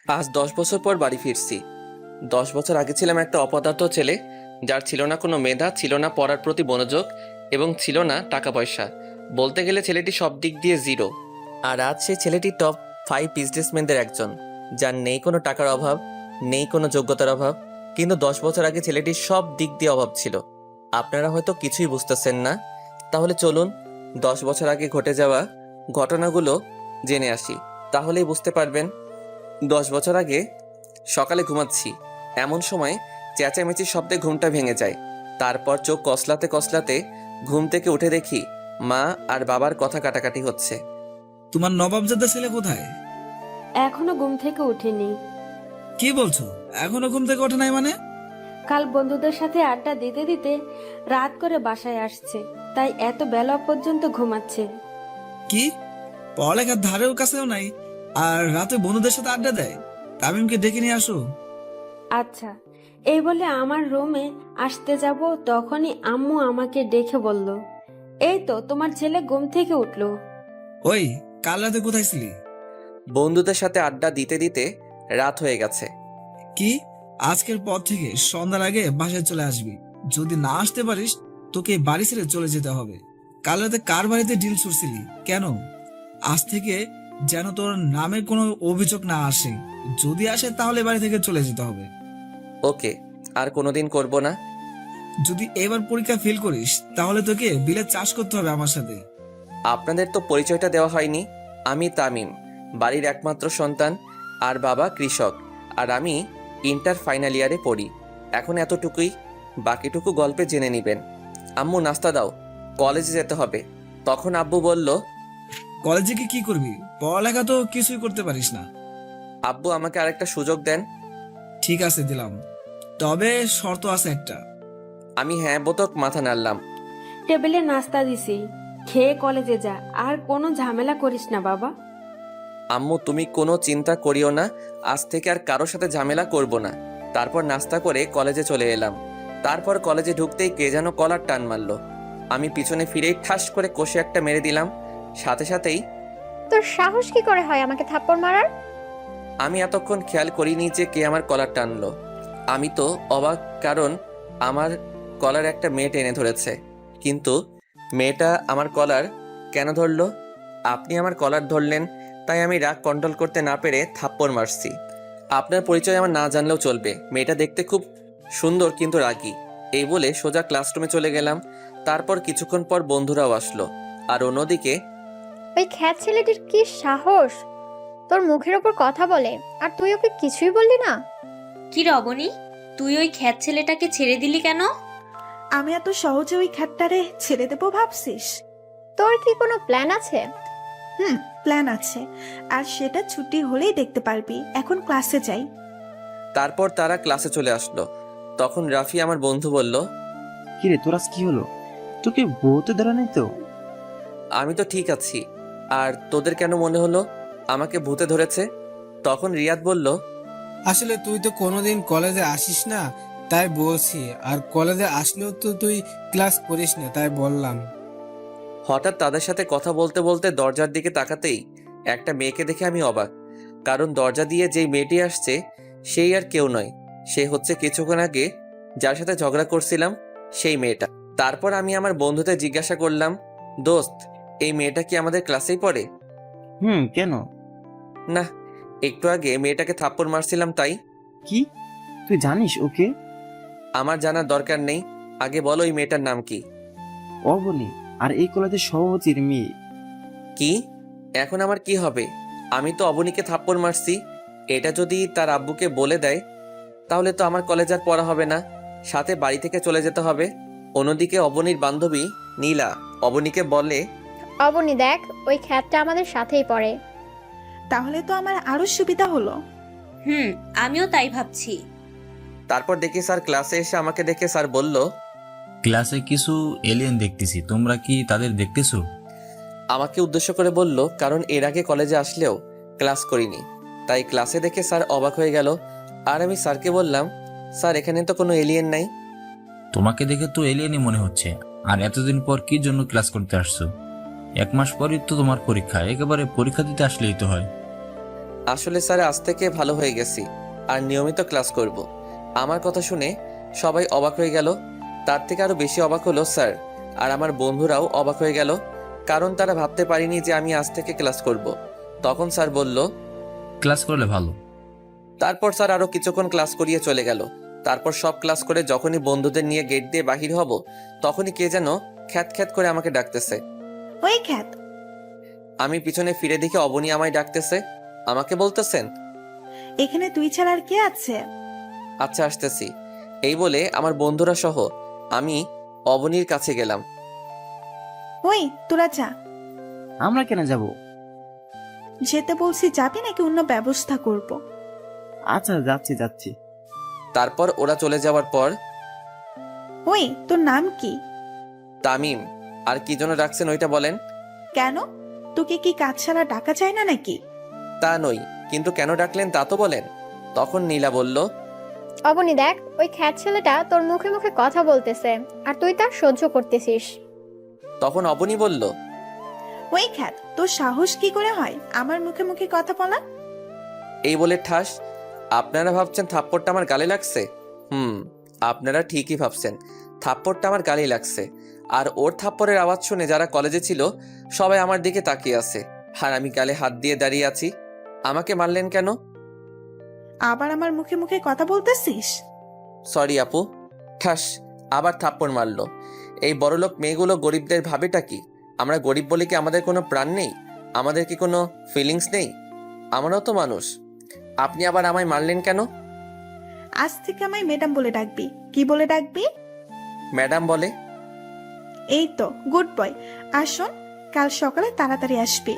আজ 10 বছর পর বাড়ি ফিরছি। 10 বছর আগে ছিলাম একটা অপদার্থ ছেলে, যার ছিল না কোনো মেধা, ছিল না পড়ার প্রতি মনোযোগ, এবং ছিল না টাকা পয়সা। বলতে গেলে ছেলেটি সব দিক দিয়ে জিরো। আর আজ সেই ছেলেটি টপ 5 বিজনেসম্যানদের একজন, যার নেই কোনো টাকার অভাব, নেই কোনো যোগ্যতার অভাব। কিন্তু 10 বছর আগে ছেলেটির সব দিক দিয়ে অভাব ছিল। আপনারা হয়তো কিছুই বুঝতেছেন না। তাহলে চলুন 10 বছর আগে ঘটে যাওয়া ঘটনাগুলো জেনে আসি, তাহলেই বুঝতে পারবেন। 10 বছর আগে সকালে ঘুমাচ্ছি, এমন সময় চেঁচামেচির শব্দে ঘুমটা ভেঙে যায়। তারপর চোখ কসলাতে কসলাতে ঘুম থেকে উঠে দেখি মা আর বাবার কথা কাটাকাটি হচ্ছে। তোমার নবাবজাদা ছেলে কোথায়? এখনো ঘুম থেকে উঠেনি। কি বলছো? এখনো ঘুম থেকে ওঠে নাই মানে? কাল বন্ধুদের সাথে আড্ডা দিতে দিতে রাত করে বাসায় আসছে, তাই এত বেলা পর্যন্ত ঘুমাচ্ছে। কি, পড়ালেখার ধারেও কাছেও নাই, আর রাতে বন্ধুদের সাথে আড্ডা দেয়? তামিমকে ডেকে নিয়ে আসো। আচ্ছা, এই বলে আমার রুমে আসতে যাব, তখনই আম্মু আমাকে ডেকে বলল, এই তো তোমার ছেলে ঘুম থেকে উঠলো। ওই, কাল রাতে কোথায় ছিলি? বন্ধুদের সাথে আড্ডা দিতে দিতে রাত হয়ে গেছে। কি, আজকের পর থেকে সন্ধ্যার আগে বাসায় চলে আসবি। যদি না আসতে পারিস, তোকে এই বাড়ি ছেড়ে চলে যেতে হবে। কাল রাতে কার বাড়িতে ডিল ছুড়ছিলি কেন? আজ থেকে যেন তোর নামে কোনো অভিযোগ না আসে। যদি আসে তাহলে বাড়ি থেকে চলে যেতে হবে। ওকে, আর কোনোদিন করব না। যদি এবার পরীক্ষা ফেল করিস তাহলে তোকে বিলে চাষ করতে হবে আমার সাথে। আপনাদের তো পরিচয়টা দেওয়া হয়নি। আমি তামিম, বাড়ির একমাত্র সন্তান, আর বাবা কৃষক, আর আমি ইন্টার ফাইনাল ইয়ারে পড়ি। এখন এতটুকুই, বাকিটুকু গল্পে জেনে নেবেন। আম্মু নাস্তা দাও, কলেজে যেতে হবে। তখন আব্বু বলল, কলেজে কি কি করবি? পড়ালেখা তো কিছুই করতে পারিস না। আব্বু আমাকে আরেকটা সুযোগ দেন। ঠিক আছে, দিলাম, তবে শর্ত আছে একটা। আমি হ্যাঁ বোতক মাথা নাড়লাম। টেবিলে নাস্তা দিছি, খেয়ে কলেজে যা, আর কোনো ঝামেলা করিস না বাবা। আম্মু তুমি কোনো চিন্তা করিও না, আজ থেকে আর কারোর সাথে ঝামেলা করব না। তারপর নাস্তা করে কলেজে চলে এলাম। তারপর কলেজে ঢুকতেই কে যেন কলার টান মারলো। আমি পিছনে ফিরেই ঠাস করে কষে একটা মেরে দিলাম। সাথে সাথেই তোর সাহস কি করে হয় আমাকে থাপ্পড় মারার? আমি এতক্ষণ খেয়াল করিনি যে কে আমার কলার টানলো। আমি তো অবাক, কারণ আমার কলার একটা মেয়ে টেনে ধরেছে। কিন্তু মেয়েটা আমার কলার কেন ধরলো? আপনি আমার কলার ধরলেন, তাই আমি রাগ কন্ট্রোল করতে না পেরে থাপ্পড় মারছি। আপনার পরিচয় আমার না জানলেও চলবে, মেয়েটা দেখতে খুব সুন্দর কিন্তু রাগী। এই বলে সোজা ক্লাসরুমে চলে গেলাম। তারপর কিছুক্ষণ পর বন্ধুরাও আসলো। আর অন্যদিকে ওই খ্যাত ছেলেটির কি সাহস তোর মুখের ওপর কথা বলে, আর তুই ওকে কিছুই বললি না? কি রবণী, তুই ওই খ্যাত ছেলেটাকে ছেড়ে দিলি কেন? আমি এত সহজে ওই খ্যাটটারে ছেড়ে দেবো ভাবছিস? তোর কি কোনো প্ল্যান আছে? প্ল্যান আছে, আর সেটা ছুটি হলেই দেখতে পারবি। এখন ক্লাসে যাই। তারপর তারা ক্লাসে চলে আসলো। তখন রাফি আমার বন্ধু বলল, কিরে তোরাস কি হলো? তোকে বউতে ধরে নাই তো? আমি তো ঠিক আছি, আর তোদের কেন মনে হলো আমাকে ভূতে ধরেছে? তখন রিয়াদ বলল, আসলে তুই তো কোনোদিন কলেজে আসিস না, তাই বলছি। আর কলেজে আসলেও তো তুই ক্লাস করিস না, তাই বললাম। হঠাৎ তাদের সাথে কথা বলতে বলতে দরজার দিকে তাকাতেই একটা মেয়েকে দেখে আমি অবাক। কারণ দরজা দিয়ে যেই মেয়েটি আসছে সেই আর কেউ নয়, সে হচ্ছে কিছুক্ষণ আগে যার সাথে ঝগড়া করছিলাম সেই মেয়েটা। তারপর আমি আমার বন্ধুদের জিজ্ঞাসা করলাম, দোস্ত, এই মেয়েটা কি আমাদের ক্লাসেই পড়ে? কেন? না, একটু আগে মেয়েটাকে থাপ্পড় মারছিলাম তাই। কি, তুই জানিস ওকে? আমার জানার দরকার নেই, আগে বলো এই মেয়েটার নাম কি? অবনী, আর এই কলেজের সভাপতির মেয়ে। কি? এখন আমার কি হবে? আমি তো অবনীকে থাপ্পড় মারছি। এটা যদি তার আব্বুকে বলে দেয় তাহলে তো আমার কলেজ আর পড়া হবে না, সাথে বাড়ি থেকে চলে যেতে হবে। অন্যদিকে অবনীর বান্ধবী নীলা অবনীকে বলে, অবনী দেখ, ওই খ্যাতটা আমাদের সাথেই পড়ে। তাহলে তো আমার আরো সুবিধা হলো। আমিও তাই ভাবছি। তারপর দেখি স্যার ক্লাসে এসে আমাকে দেখে স্যার বলল, ক্লাসে কিছু এলিয়েন দেখতেছি, তোমরা কি তাদের দেখতেছো? আমাকে উদ্দেশ্য করে বলল, কারণ এর আগে কলেজে আসলেও ক্লাস করিনি, তাই ক্লাসে দেখে স্যার অবাক হয়ে গেল। আর আমি স্যারকে বললাম, স্যার এখানে তো কোনো এলিয়েন নাই। তোমাকে দেখে তো এলিয়েনই মনে হচ্ছে। আর এতদিন পর কি জন্য ক্লাস করতে আসছো? 1 মাস পরই তো তোমার পরীক্ষা, একেবারে পরীক্ষা দিতে আসলেই তো হয়। আসলে স্যার আজ থেকে ভালো হয়ে গেছি আর নিয়মিত ক্লাস করব। আমার কথা শুনে সবাই অবাক হয়ে গেল। তার থেকে আরো বেশি অবাক হলো স্যার, আর আমার বন্ধুরাও অবাক হয়ে গেল, কারণ তারা ভাবতে পারেনি যে আমি আজ থেকে ক্লাস করব। তখন স্যার বলল, ক্লাস করলে ভালো। তারপর স্যার আরো কিছুক্ষণ ক্লাস করিয়ে চলে গেল। তারপর সব ক্লাস করে যখনই বন্ধুদের নিয়ে গেট দিয়ে বাহির হব, তখনই কে যেন খ্যাত খ্যাত করে আমাকে ডাকতেছে। ওই খ্যাত, আমি পিছনে ফিরে দেখে অবনী আমায় ডাকতেছে। আমাকে বলতেছেন, এখানে তুই ছাড়া আর কে আছে? আচ্ছা আসতেছি। এই বলে আমার বন্ধুরা সহ আমি অবনীর কাছে গেলাম। ওই তোরা যা। আমরা কেন যাব? যেতে বলছি, যাবি নাকি অন্য ব্যবস্থা করব? আচ্ছা যাচ্ছি যাচ্ছি। তারপর ওরা চলে যাওয়ার পর, ওই তোর নাম কি? তামিম। আর কি জন্য ডাকছেন ওইটা বলেন। কেন, তোকে কি কাজ ছাড়া ডাকা যায় না নাকি? তা নই, কিন্তু কেন ডাকলেন তা তো বলেন। তখন নীলা বলল, অবনী দেখ, ওই খ্যাত ছেলেটা তোর মুখে মুখে কথা বলতেছে আর তুই তা সহ্য করতেছিস। তখন অবনী বলল, ওই খ্যাত, তোর সাহস কি করে হয় আমার মুখে মুখে কথা বলা? এই বলে ঠাস। আপনারা ভাবছেন থাপ্পড়টা আমার গালে লাগছে? আপনারা ঠিকই ভাবছেন, থাপ্পড়টা আমার গালে লাগছে। আর ওর থাপ্পড়ের আওয়াজ শুনে যারা কলেজে ছিল সবাই আমার দিকে তাকিয়ে আছে, আর আমি গালে হাত দিয়ে দাঁড়িয়ে আছি। আমাকে মারলেন কেন? আবার আমার মুখে মুখে কথা বলতেছিস? সরি আপু। ঠাস, আবার থাপ্পড় মারলো। এই বড়লোক মেয়েগুলো গরিবদের ভাবেটা কি? আমরা গরিব বলে কি আমাদের কোনো প্রাণ নেই? আমাদের কি কোনো ফিলিংস নেই? আমরাও তো মানুষ। আপনি আবার আমায় মারলেন কেন? আজ থেকে আমায় ম্যাডাম বলে ডাকবি। কি বলে ডাকবি? ম্যাডাম বলে। এই তো, গুড বয়। আর শোন, কাল সকালে তাড়াতাড়ি আসবি।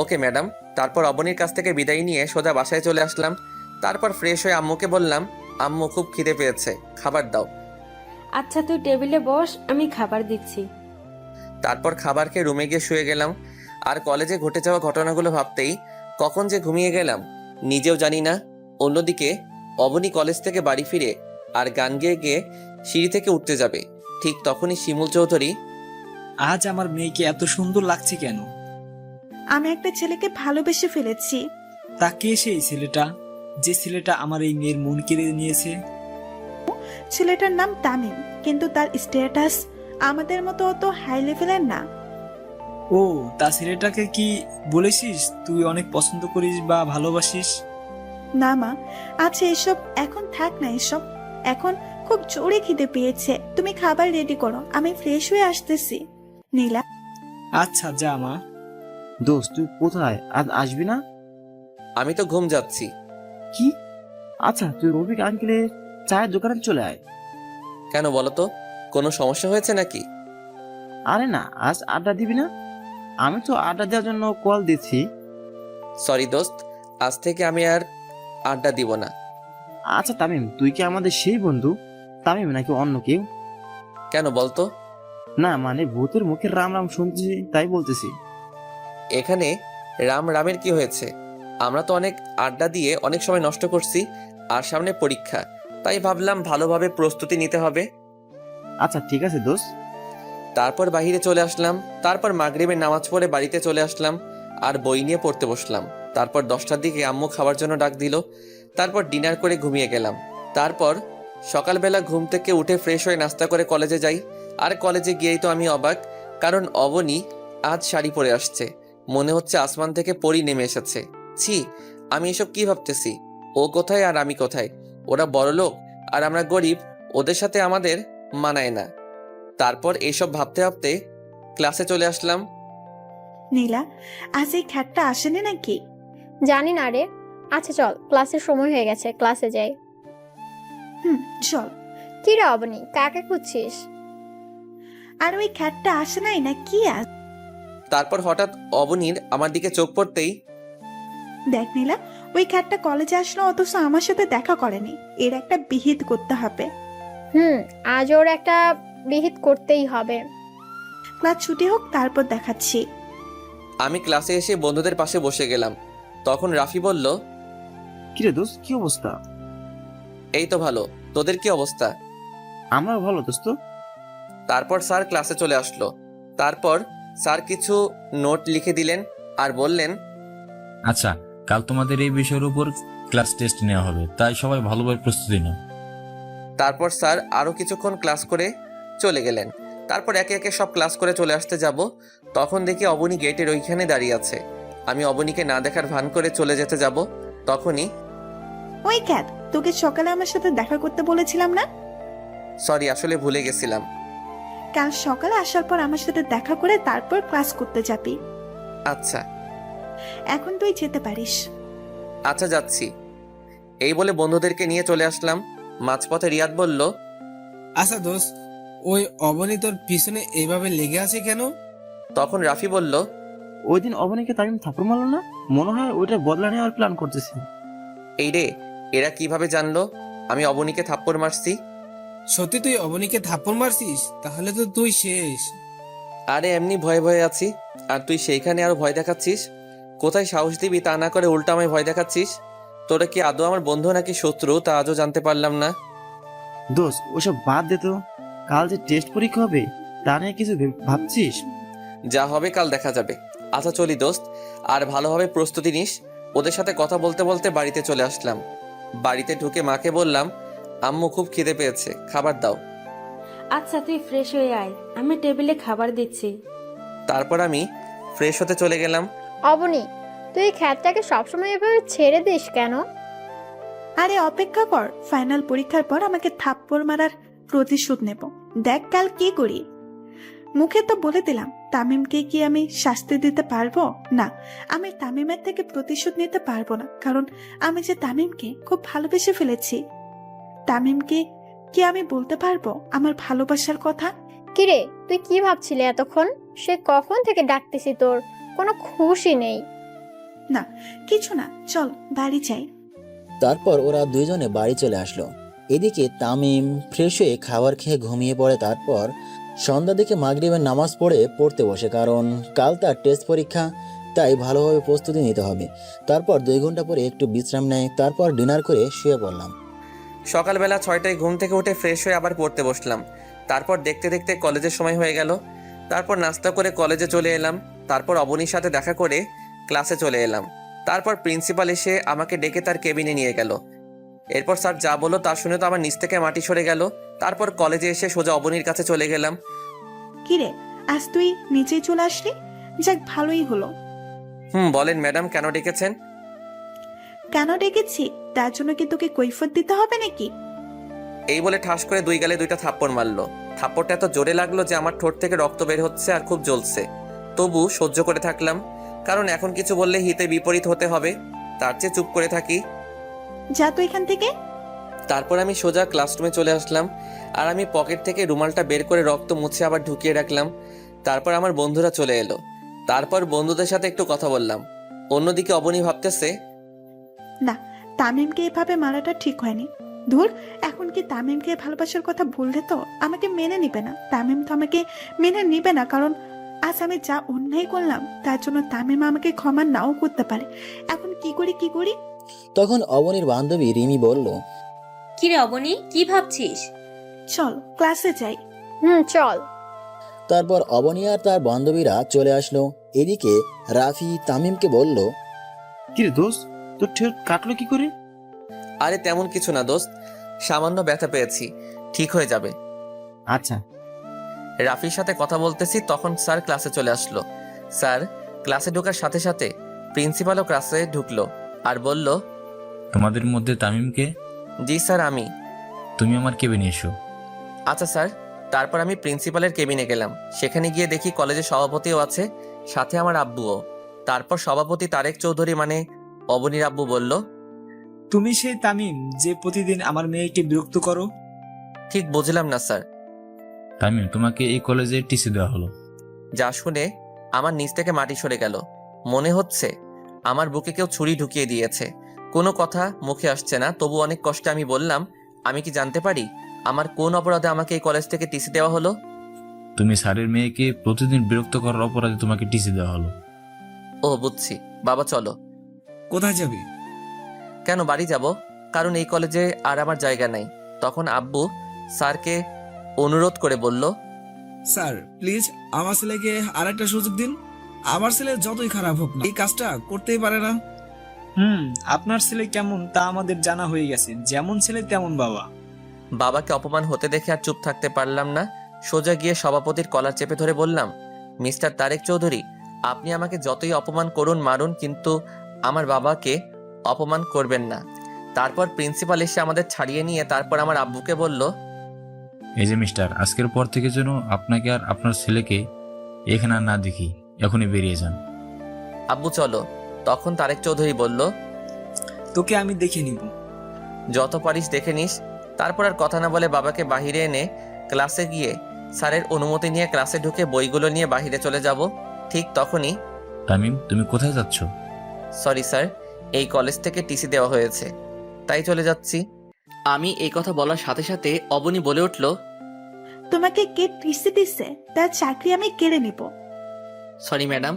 Okay madam. তারপর অবনীর কাছ থেকে বিদায় নিয়ে সোজা বাসায় চলে আসলাম। তারপর ফ্রেশ হয়ে আম্মুকে বললাম, আম্মু খুব খিদে পেয়েছে, খাবার দাও। আচ্ছা তুই টেবিলে বস, আমি খাবার দিচ্ছি। তারপর খাবার খেয়ে রুমে গিয়ে শুয়ে গেলাম। আর কলেজে ঘটে যাওয়া ঘটনাগুলো ভাবতেই কখন যে ঘুমিয়ে গেলাম নিজেও জানি না। অন্যদিকে অবনী কলেজ থেকে বাড়ি ফিরে আর গান গেয়ে গিয়ে সিঁড়ি থেকে উঠতে যাবে, ঠিক তখনই শিমুল চৌধুরী, আজ আমার মেয়েকে এত সুন্দর লাগছে কেন? আমি একটা ছেলেকে ভালোবেসে ফেলেছি। তা কে সেই ছেলেটা, যে ছেলেটা আমার এই মেয়ের মন কেড়ে নিয়েছে? ছেলেটার নাম তামিম, কিন্তু তার স্ট্যাটাস আমাদের মতো অত হাই লেভেলের না। ও, তা ছেলেটাকে কি বলেছিস তুই অনেক পছন্দ করিস বা ভালোবাসিস? না মা, আচ্ছা এসব এখন থাক না। এসব এখন খুব জোরে খিদে পেয়েছে, তুমি খাবার রেডি করো, আমি ফ্রেশ হয়ে আসতেছি। নীলা, আচ্ছা যা মা। দোস্ত তুই কোথায়, আজ আসবি না? আমি তো ঘুম যাচ্ছি। কি? আচ্ছা তুই রফিক আঙ্কেলের চায়ের দোকানে চলে আয়। কেন বলো তো, কোনো সমস্যা হয়েছে নাকি? আরে না, আজ আড্ডা দিবি না? আমি তো আড্ডা দেওয়ার জন্য কল দিচ্ছি। সরি দোস্ত, আজ থেকে আমি আর আড্ডা দিব না। আচ্ছা তামিম, তুই কি আমাদের সেই বন্ধু তামিম নাকি অন্য কেউ? কেন বলতো? না মানে ভূতের মুখের রাম রাম শুনছি তাই বলতেছি। এখানে রাম রামের কি হয়েছে? আমরা তো অনেক আড্ডা দিয়ে অনেক সময় নষ্ট করছি, আর সামনে পরীক্ষা, তাই ভাবলাম ভালোভাবে প্রস্তুতি নিতে হবে। আচ্ছা ঠিক আছে দোস্ত। তারপর বাইরে চলে আসলাম। তারপর মাগরিবের নামাজ পড়ে বাড়িতে চলে আসলাম আর বই নিয়ে পড়তে বসলাম। তারপর 10টার দিকে আম্মু খাবার জন্য ডাক দিল। তারপর ডিনার করে ঘুমিয়ে গেলাম। তারপর সকালবেলা ঘুম থেকে উঠে ফ্রেশ হয়ে নাস্তা করে কলেজে যাই। আর কলেজে গিয়েই তো আমি অবাক, কারণ অবনী আজ শাড়ি পরে আসছে। মনে হচ্ছে আসমান থেকে পরী নেমে এসেছে। ছি, আমি এসব কি ভাবতেছি? ও কোথায় আর আমি কোথায়? ওরা বড়লোক আর আমরা গরিব, ওদের সাথে আমাদের মানায় না। তারপর এইসব ভাবতে ভাবতে ক্লাসে চলে আসলাম। নীলা, আজ এই খ্যাতটা আসেনি নাকি? জানি না রে। আচ্ছা চল, ক্লাসের সময় হয়ে গেছে, ক্লাসে যাই। চল। কি রে অবনী, কাকে খুঁজছিস? আর ওই খ্যাতটা আসে নাই না কি আজ? তারপর হঠাৎ অবনীর আমার দিকে চোখ পড়তেই, দেখ নীলা, ওই খ্যাতটা কলেজে আসলো অথচ আমার সাথে দেখা করেনি। এর একটা বিহিত করতে হবে। আজ ওর একটা বিহিত করতেই হবে। ক্লাস ছুটি হোক, তারপর দেখাচ্ছি। আমি ক্লাসে এসে বন্ধুদের পাশে বসে গেলাম। তখন রাফি বলল, কিরে দোস্ত কি অবস্থা? এই তো ভালো, তোদের কি অবস্থা? আমরা ভালো দোস্ত। তারপর স্যার ক্লাসে চলে আসলো। তারপর স্যার কিছু নোট লিখে দিলেন আর বললেন, আচ্ছা কাল তোমাদের এই বিষয়ের উপর ক্লাস টেস্ট নেওয়া হবে, তাই সবাই ভালোভাবে প্রস্তুতি নাও। তারপর স্যার আরও কিছুক্ষণ ক্লাস করে চলে গেলেন। তারপর একে একে সব ক্লাস করে চলে আসতে যাব, তখন দেখি অবনী গেটের ওইখানে দাঁড়িয়ে আছে। আমি অবনীকে না দেখার ভান করে চলে যেতে যাব, তখনই ওই ক্যাট, তোকে সকালে আমার সাথে দেখা করতে বলেছিলাম না? সরি, আসলে ভুলে গেছিলাম। কাল সকালে আসার পর আমার সাথে দেখা করে তারপর ক্লাস করতে যাবি। আচ্ছা এখন তুই যেতে পারিস। আচ্ছা যাচ্ছি। এই বলে বন্ধুদেরকে নিয়ে চলে আসলাম। মাঝপথে রিয়াদ বলল, আচ্ছা দোস্ত, ওই অবনী তোর পিছনে এইভাবে লেগে আছে কেন? তখন রাফি বলল, ওই দিন অবনীকে তামিম থাপ্পড় মারলো না, মনে হয় ওইটার বদলা নেওয়ার প্ল্যান করতেছে। এই রে, এরা কিভাবে জানলো আমি অবনীকে থাপ্পড় মারছি? সত্যি তুই অবনীকে থাপ্পড় মারছিস? তাহলে তো তুই শেষ। আরে এমনি ভয়ে ভয়ে আছি, আর তুই সেইখানে আরো ভয় দেখাচ্ছিস। কোথায় সাহস দিবি তা না করে উল্টা আমায় ভয় দেখাচ্ছিস। তোরা কি আদৌ আমার বন্ধু নাকি শত্রু তা আজও জানতে পারলাম না। দোস্ত ওসব বাদ দে তো, কাল যে টেস্ট পরীক্ষা হবে তা নিয়ে কিছু ভাবছিস? যা হবে কাল দেখা যাবে। আচ্ছা চলি দোস্ত, আর ভালোভাবে প্রস্তুতি নিস। ওদের সাথে কথা বলতে বলতে বাড়িতে চলে আসলাম। বাড়িতে ঢুকে মাকে বললাম, আম্মু খুব খিদে পেয়েছে, খাবার দাও। আচ্ছা তুই ফ্রেশ হয়ে আয়, আমি টেবিলে খাবার দিচ্ছি। তারপর আমি ফ্রেশ হতে চলে গেলাম। অবনী, তুই এই খ্যাতটাকে সবসময় এভাবে ছেড়ে দিস কেন? আরে অপেক্ষা কর, ফাইনাল পরীক্ষার পর আমাকে থাপ্পড় মারার প্রতিশোধ নেব। দেখ কাল কি করি। মুখে তো বলে দিলাম, তামিমকে কি আমি শাস্তি দিতে পারবো না? আমি তামিমের থেকে প্রতিশোধ নিতে পারবো না, কারণ আমি যে তামিমকে খুব ভালোবেসে ফেলেছি। তামিমকে কি আমি বলতে পারবো আমার ভালোবাসার কথা? কিরে, তুই কি ভাবছিলি এতক্ষণ? সে কখন থেকে ডাকতেছি, তোর কোনো খুশি নেই? না কিছু না, চল বাড়ি যাই। তারপর ওরা দুইজনে বাড়ি চলে আসলো। এদিকে তামিম ফ্রেশ হয়ে খাবার খেয়ে ঘুমিয়ে পড়ে। তারপর সন্ধ্যা দিকে মাগরিবের নামাজ পড়তে বসে, কারণ কাল তার টেস্ট পরীক্ষা, তাই ভালোভাবে প্রস্তুতি নিতে হবে। তারপর 2 ঘন্টা পরে একটু বিশ্রাম নেয়, তারপর ডিনার করে শুয়ে পড়লাম। সকালবেলা 6টায় ঘুম থেকে উঠে ফ্রেশ হয়ে আবার পড়তে বসলাম। তারপর দেখতে দেখতে কলেজের সময় হয়ে গেল। তারপর নাস্তা করে কলেজে চলে এলাম। তারপর অবনীর সাথে দেখা করে ক্লাসে চলে এলাম। তারপর প্রিন্সিপাল এসে আমাকে ডেকে তার কেবিনে নিয়ে গেল। এরপর স্যার যা বললো তা শুনে তো আমার নিচ থেকে মাটি সরে গেল। তারপর কলেজে এসে সোজা অবনীর কাছে চলে গেলাম। কিরে, আজ তুই নিচেই চলে আসলি? যাক ভালোই হলো। বলেন ম্যাডাম, কেন ডেকেছেন? কেন ডেকেছি তার জন্য কি তোকে কৈফিয়ত দিতে হবে নাকি? এই বলে ঠাস করে 2 গালে 2টা থাপ্পড় মারলো। থাপ্পড়টা এত জোরে লাগলো যে আমার ঠোঁট থেকে রক্ত বের হচ্ছে আর খুব জ্বলছে। তবু সহ্য করে থাকলাম, কারণ এখন কিছু বললে হিতে বিপরীত হতে হবে, তার চেয়ে চুপ করে থাকি। যা তো এখান থেকে। তারপর আমি সোজা ক্লাসরুমে চলে আসলাম, আর আমি পকেট থেকে রুমালটা বের করে রক্ত মুছে আবার ঢুকিয়ে রাখলাম। তারপর আমার বন্ধুরা চলে এলো। তারপর বন্ধুদের সাথে একটু কথা বললাম। অন্যদিকে অবনী ভাবতেছে, না, তামিমকে এভাবে মারাটা ঠিক হয়নি। ধুর, এখন কি তামিমকে ভালোবাসার কথা বললে তো আমাকে মেনে নিবে না। তামিম তো আমাকে মেনে নিবে না, কারণ আজ আমি যা অন্যায় করলাম তার জন্য তামিম আমাকে ক্ষমা নাও করতে পারে। এখন কি করি? তখন অবনীর বান্ধবী রিমি বলল, কিরে অবনী, কি ভাবছিস? চল ক্লাসে যাই। চল। তারপর অবনী আর তার বান্ধবীরা চলে আসলো। এদিকে রাফি তামিমকে বলল, কিরে দোস্ত, তোর ঠোঁট কাটলো কি করে? আরে তেমন কিছু না দোস্ত, সামান্য ব্যথা পেয়েছি, ঠিক হয়ে যাবে। আচ্ছা। রাফির সাথে কথা বলতেছি, তখন স্যার ক্লাসে চলে আসলো। স্যার ক্লাসে ঢোকার সাথে সাথে প্রিন্সিপালও ক্লাসে ঢুকলো আর বলল, তোমাদের মধ্যে তামিমকে? জি স্যার, আমি। তুমি আমার কেবিনে এসো। আচ্ছা স্যার। তারপর আমি প্রিন্সিপালের কেবিনে গেলাম। সেখানে গিয়ে দেখি কলেজের সভাপতিও আছে, সাথে আমার আব্বুও। তারপর সভাপতি তারেক চৌধুরী মানে অবনীর আব্বু বলল, তুমি সেই তামিম যে প্রতিদিন আমার মেয়েকে বিরক্ত করো? ঠিক বুঝলাম না স্যার। তামিম, তোমাকে এই কলেজে টিসি দেওয়া হলো। যা শুনে আমার নিচ থেকে মাটি সরে গেল। মনে হচ্ছে আমার বুকে কেউ ছুরি ঢুকিয়ে দিয়েছে। কোনো কথা মুখে আসছে না, তবু অনেক কষ্টে আমি বললাম, আমি কি জানতে পারি আমার কোন অপরাধে আমাকে এই কলেজ থেকে টিসি দেওয়া হলো? তুমি স্যারের মেয়েকে প্রতিদিন বিরক্ত করার অপরাধে তোমাকে টিসি দেওয়া হলো। ও বুঝছি, বাবা চলো। কোথায় যাবি? কেন বাড়ি যাব, কারণ এই কলেজে আর আমার জায়গা নাই। তখন আব্বু স্যারকে অনুরোধ করে বলল, স্যার প্লিজ আমার ছেলেকে আরেকটা সুযোগ দিন। আমার ছেলে যতই খারাপ হোক না, এই কাজটা করতেই পারে না। আপনার ছেলে কেমন তা আমাদের জানা হয়ে গেছে, যেমন ছেলে তেমন বাবা। বাবাকে অপমান হতে দেখে আর চুপ থাকতে পারলাম না। সোজা গিয়ে সভাপতির কলার চেপে ধরে বললাম, মিস্টার তারেক চৌধুরী, আপনি আমাকে যতই অপমান করুন মারুন, কিন্তু আমার বাবাকে অপমান করবেন না। তারপর প্রিন্সিপাল এসে আমাদের ছাড়িয়ে নিয়ে তারপর আমার আব্বুকে বলল, এই যে মিস্টার, আজকের পর থেকে যেন আপনাকে আর আপনার ছেলেকে এখানে আর না দেখি, এখনই বেরিয়ে যান। আব্বু চলো। তখন তারেক চৌধুরী বলল, তোকে আমি দেখে নিব। যত পারিস দেখে নিস। তারপর আর কথা না বলে বাবাকে বাহিরে এনে ক্লাসে গিয়ে স্যারের অনুমতি নিয়ে ক্লাসে ঢুকে বইগুলো নিয়ে বাহিরে চলে যাব। ঠিক তখনই, তামিম, তুমি কোথায় যাচ্ছ? সরি স্যার, এই কলেজ থেকে টিসি দেওয়া হয়েছে, তাই চলে যাচ্ছি। আমি এই কথা বলার সাথে সাথে অবনী বলে উঠল, তোমাকে কে টিসি দিছে? তার চাকরি আমি কেড়ে নিব। সরি ম্যাডাম,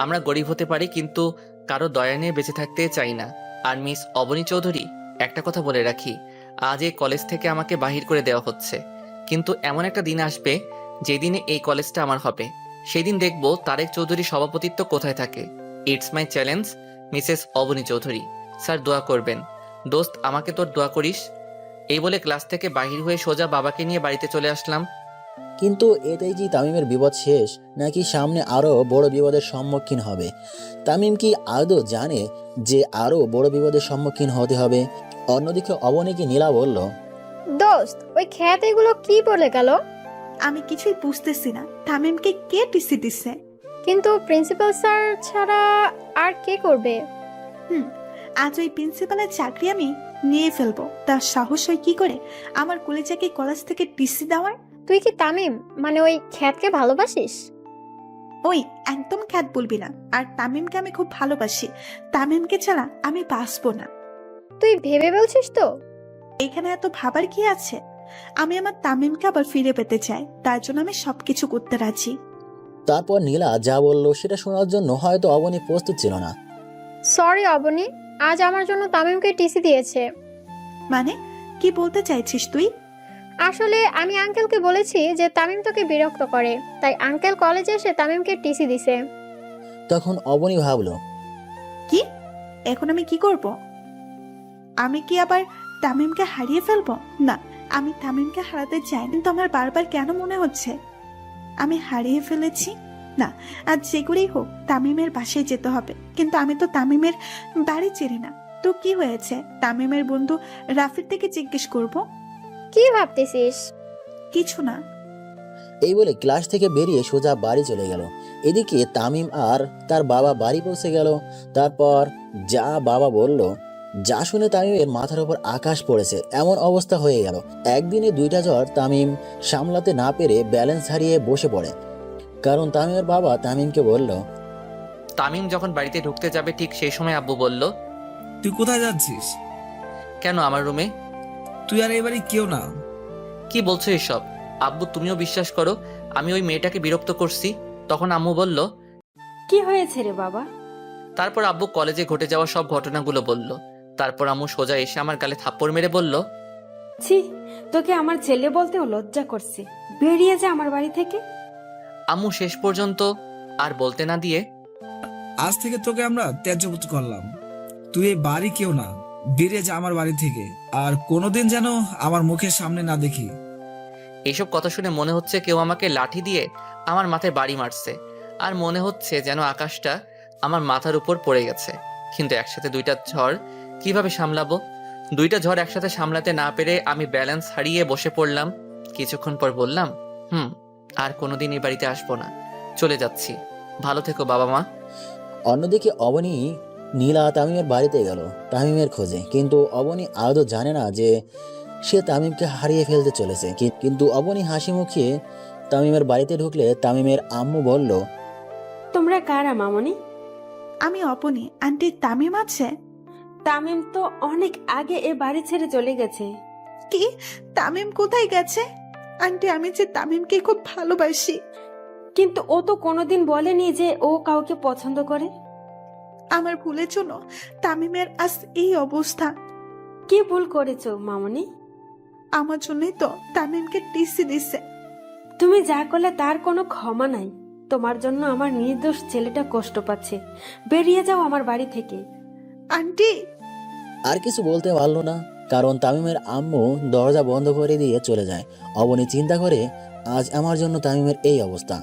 আমরা গরিব হতে পারি কিন্তু কারো দয়া নিয়ে বেঁচে থাকতে চাই না। আর মিস অবনী চৌধুরী, একটা কথা বলে রাখি, আজ এই কলেজ থেকে আমাকে বাহির করে দেওয়া হচ্ছে, কিন্তু এমন একটা দিন আসবে যেদিনে এই কলেজটা আমার হবে। সেই দিন দেখব তারেক চৌধুরী সভাপতিত্ব কোথায় থাকে। It's my challenge, Mrs Abani Chowdhury. Sir দোয়া করবেন। দোস্ত, আমাকে তোর দোয়া করিস। এই বলে ক্লাস থেকে বাহির হয়ে সোজা বাবাকে নিয়ে বাড়িতে চলে আসলাম। কিন্তু এতেই কি তামিমের বিপদ শেষ, নাকি সামনে আরো বড় বিপদের সম্মুখীন হবে? তামিম কি আদৌ জানে যে আরো বড় বিপদের সম্মুখীন হতে হবে? অন্যদিকে অবনীকে নীলা বলল, দোস্ত, ওই খ্যাত এগুলো কি বলে গেল? আমি কিছুই বুঝতেছি না, তামিমকে কে টিসি দিছে? কিন্তু প্রিন্সিপাল স্যার ছাড়া আর কে করবে? আজ ওই প্রিন্সিপালের চাকরি আমি নিয়ে ফেলবো। তার সাহস হয় কি করে আমার কলেজাকে কলেজ থেকে টিসি দেওয়ার? তুই কি তামিম মানে ওই খ্যাতকে ভালোবাসিস? ওই একদম খ্যাত বলবি না। আর তামিমকে আমি খুব ভালোবাসি। তামিমকে ছাড়া আমি বাঁচবো না। তুই ভেবে বলছিস তো? এখানে এত ভাবার কি আছে? আমি আমার তামিমকে আবার ফিরে পেতে চাই, তার জন্য আমি সবকিছু করতে রাজি। তারপর নীলা যা বলল সেটা শোনার জন্য হয়তো অবনী প্রস্তুত ছিল না। সরি অবনী, আজ আমার জন্য তামিমকে টিসি দিয়েছে। মানে কি বলতে চাইছিস তুই? আসলে আমি আঙ্কেলকে বলেছি যে তামিম তোকে বিরক্ত করে, তাই আঙ্কেল কলেজে এসে তামিমকে টিসি দিছে। তখন অবনী ভাবলো, কি? এখন আমি কি করব? আমি কি আবার তামিমকে হারিয়ে ফেলবো? না, আমি তামিমকে হারাতে চাই, কিন্তু আমার বারবার কেন মনে হচ্ছে আমি হারিয়ে ফেলেছি। না, আজ যে করেই হোক তামিমের বাসায় যেতে হবে। কিন্তু আমি তো তামিমের বাড়ি চিনি না। তো কি হয়েছে? তামিমের বন্ধু রাফির থেকে জিজ্ঞেস করব। কি ভাবতেছিস? কিছু না। এই বলে ক্লাস থেকে বেরিয়ে সোজা বাড়ি চলে গেল। এদিকে তামিম আর তার বাবা বাড়ি পৌঁছে গেল। তারপর যা বাবা বলল, যা শুনে তামিমের মাথার উপর আকাশ পড়েছে এমন অবস্থা হয়ে গেল। একদিনে দুইটা জ্বর তামিম সামলাতে না পেরে ব্যালেন্স হারিয়ে বসে পড়ে। কারণ তামিমের বাবা তামিমকে বলল, তামিম যখন বাড়িতে ঢুকতে যাবে ঠিক সেই সময় আব্বু বলল, তুই কোথায় যাচ্ছিস? কেন আমার রুমে? তুই আর এবারে কেউ না। কি বলছো এসব? আব্বু, তুমিও বিশ্বাস করো আমি ওই মেয়েটাকে বিরক্ত করছি? তখন আম্মু বলল, কি হয়েছে রে বাবা? তারপর আব্বু কলেজে ঘটে যাওয়া সব ঘটনাগুলো বলল। তারপর আম্মু সোজা এসে আমার গালে থাপ্পড় মেরে বলল, ছি, তোকে আমার ছেলে বলতেও লজ্জা করছে। বেরিয়ে যা আমার বাড়ি থেকে। আম্মু শেষ পর্যন্ত আর বলতে না দিয়ে, আজ থেকে তোকে আমরা ত্যায্যপুত্র করলাম। তুই এই বাড়ি কেউ না, বেরিয়ে যা আমার বাড়ি থেকে। আর কোনোদিন যেন আমার মুখের সামনে না দেখি। এইসব কথা শুনে মনে হচ্ছে কেউ আমাকে লাঠি দিয়ে আমার মাথায় বাড়ি মারছে, আর মনে হচ্ছে যেন আকাশটা আমার মাথার উপর পড়ে গেছে। কিন্তু একসাথে দুইটা ঝড় কিভাবে সামলাবো? দুইটা ঝড় একসাথে সামলাতে না পেরে আমি ব্যালেন্স হারিয়ে বসে পড়লাম। কিছুক্ষণ পর বললাম, আর কোনোদিন এই বাড়িতে আসবো না, চলে যাচ্ছি। ভালো থেকো বাবা মা। অন্যদিকে অবনী নীলা তামিমের বাড়িতে গেল তামিমের খোঁজে। কিন্তু অবনী আদৌ জানে না যে সে তামিমকে হারিয়ে ফেলতে চলেছে। কিন্তু অবনী হাসি মুখে তামিমের বাড়িতে ঢুকলে তামিমের আম্মু বলল, তোমরা কারা মামনি? আমি অপনি। আন্টি তামিম আছে? তামিম তো অনেক আগে এ বাড়ি ছেড়ে চলে গেছে। কি? তামিম কোথায় গেছে? আন্টি, আমি যে তামিমকে খুব ভালোবাসি। কিন্তু ও তো কোনোদিন বলেনি যে ও কাউকে পছন্দ করে। আমার ভুলের জন্য তামিমের আজ এই অবস্থা। কি ভুল করেছো মামনি? আমার জন্যই তো তামিমকে টিসি দিছে। তুমি যা করলে তার কোনো ক্ষমা নাই। তোমার জন্য আমার নির্দোষ ছেলেটা কষ্ট পাচ্ছে। বেরিয়ে যাও আমার বাড়ি থেকে। আন্টি। আর কিছু বলতে পারলো না, কারণ তামিমের আম্মু দরজা বন্ধ করে দিয়ে চলে যায়। অবনী চিন্তা করে, আজ আমার জন্য তামিমের এই অবস্থা।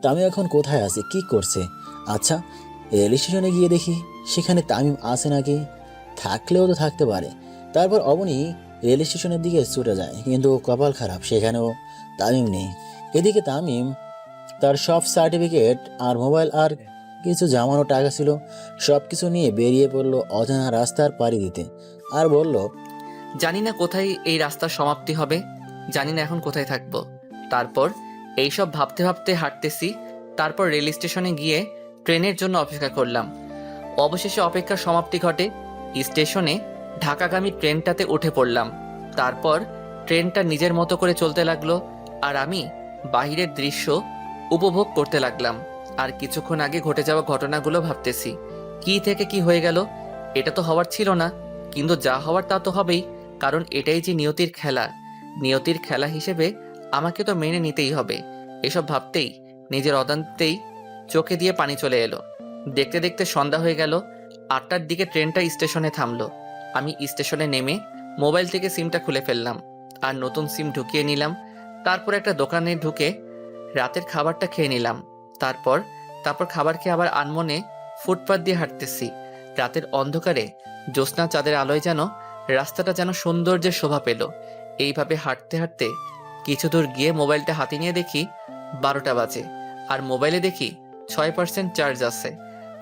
তামিম এখন কোথায় আছে, কি করছে? আচ্ছা, রেল স্টেশনে গিয়ে দেখি সেখানে তামিম আছে নাকি। থাকলেও তো থাকতে পারে। তারপর অবনী রেল স্টেশনের দিকে ছুটে যায়, কিন্তু কপাল খারাপ, সেখানেও তামিম নেই। এদিকে তামিম তার সব সার্টিফিকেট আর মোবাইল আর কিছু জামানো টাকা ছিল, সব কিছু নিয়ে বেরিয়ে পড়লো অজানা রাস্তার পাড়ি দিতে। আর বলল, জানি না কোথায় এই রাস্তার সমাপ্তি হবে, জানি না এখন কোথায় থাকবো। তারপর এইসব ভাবতে ভাবতে হাঁটতেছি। তারপর রেল স্টেশনে গিয়ে ট্রেনের জন্য অপেক্ষা করলাম। অবশেষে অপেক্ষার সমাপ্তি ঘটে। স্টেশনে ঢাকাগামী ট্রেনটাতে উঠে পড়লাম। তারপর ট্রেনটা নিজের মতো করে চলতে লাগলো, আর আমি বাহিরের দৃশ্য উপভোগ করতে লাগলাম। আর কিছুক্ষণ আগে ঘটে যাওয়া ঘটনাগুলো ভাবতেছি, কি থেকে কি হয়ে গেল। এটা তো হওয়ার ছিল না, কিন্তু যা হওয়ার তা তো হবেই, কারণ এটাই যে নিয়তির খেলা। নিয়তির খেলা হিসেবে আমাকে তো মেনে নিতেই হবে। এসব ভাবতেই নিজের অজান্তেই চোখে দিয়ে পানি চলে এলো। দেখতে দেখতে সন্ধ্যা হয়ে গেল। 8টার দিকে ট্রেনটা স্টেশনে থামলো। আমি স্টেশনে নেমে মোবাইল থেকে সিমটা খুলে ফেললাম আর নতুন সিম ঢুকিয়ে নিলাম। তারপর একটা দোকানে ঢুকে রাতের খাবারটা খেয়ে নিলাম। তারপর খাবার খেয়ে আবার আনমনে ফুটপাত দিয়ে হাঁটতেছি। রাতের অন্ধকারে জ্যোৎস্না চাঁদের আলোয় যেন রাস্তাটা যেন সৌন্দর্যের শোভা পেল। এইভাবে হাঁটতে হাঁটতে কিছু দূর গিয়ে মোবাইলটা হাতে নিয়ে দেখি 12টা বাজে, আর মোবাইলে দেখি 6% চার্জ আছে।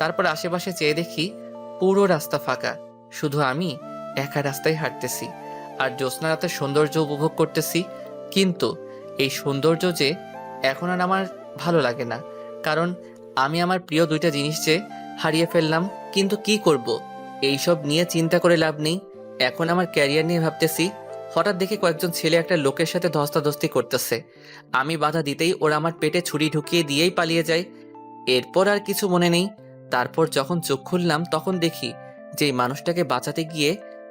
তারপর আশেপাশে চেয়ে দেখি পুরো রাস্তা ফাঁকা, শুধু আমি একা রাস্তায় হাঁটতেছি আর জ্যোৎস্না রাতের সৌন্দর্য উপভোগ করতেছি। কিন্তু এই সৌন্দর্য যে এখন আর আমার ভালো লাগে না, কারণ আমি আমার প্রিয় দুইটা জিনিস যে হারিয়ে ফেললাম। কিন্তু কি করব, এইসব নিয়ে চিন্তা করে লাভ নেই। এখন আমার ক্যারিয়ার নিয়ে ভাবতেছি। হঠাৎ দেখি কয়েকজন ছেলে একটা লোকের সাথে ধস্তাধস্তি করতেছে। আমি বাধা দিতেই ওরা আমার পেটে ছুরি ঢুকিয়ে দিয়েই পালিয়ে যায়। এরপর আর কিছু মনে নেই। তারপর যখন চোখ খুললাম তখন দেখি যেই মানুষটাকে বাঁচাতে গিয়ে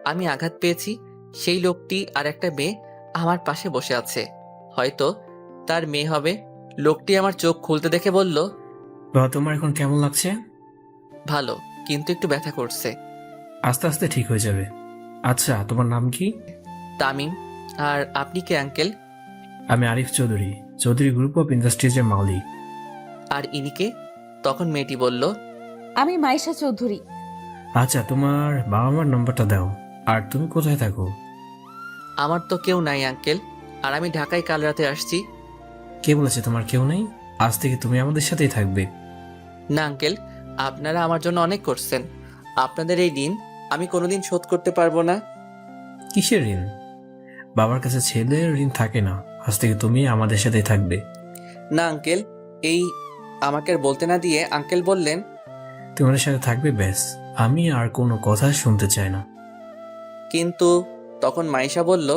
আমি আঘাত পেয়েছি, সেই লোকটি আর একটা মেয়ে আমার পাশে বসে আছে। হয়তো তার মেয়ে হবে। লোকটি আমার চোখ খুলতে দেখে বলল, বাবা, তোমার এখন কেমন লাগছে? ভালো, কিন্তু একটু ব্যথা করছে। আস্তে আস্তে ঠিক হয়ে যাবে। আচ্ছা, তোমার নাম কি? তামিম। আর আপনি কে আঙ্কেল? আমি আরিফ চৌধুরী, চৌধুরী গ্রুপ অফ ইন্ডাস্ট্রিজের মালিক। আর ইনিকে? তখন মেয়েটি বলল, আমি মাইশা চৌধুরী। আচ্ছা, তোমার বাবা মার নম্বরটা দাও। আর তুমি কোথায় থাকো? আমার তো কেউ নাই আঙ্কেল, আর আমি ঢাকায় কাল রাতে আসছি। কে বলেছে তোমার কেউ নেই? আজ থেকে তুমি আমাদের সাথেই থাকবে। না আঙ্কেল, আপনারা আমার জন্য অনেক করছেন। আপনাদের এই ঋণ আমি কোনোদিন শোধ করতে পারবো না। কিসের ঋণ? বাবার কাছে ছেলের ঋণ থাকে না। আজ থেকে তুমি আমাদের সাথেই থাকবে। না আঙ্কেল, এই আমাকে আর বলতে না দিয়ে আঙ্কেল বললেন, তোমাদের সাথে থাকবে, ব্যাস। আমি আর কোনো কথা শুনতে চাই না। কিন্তু তখন মাইশা বলল,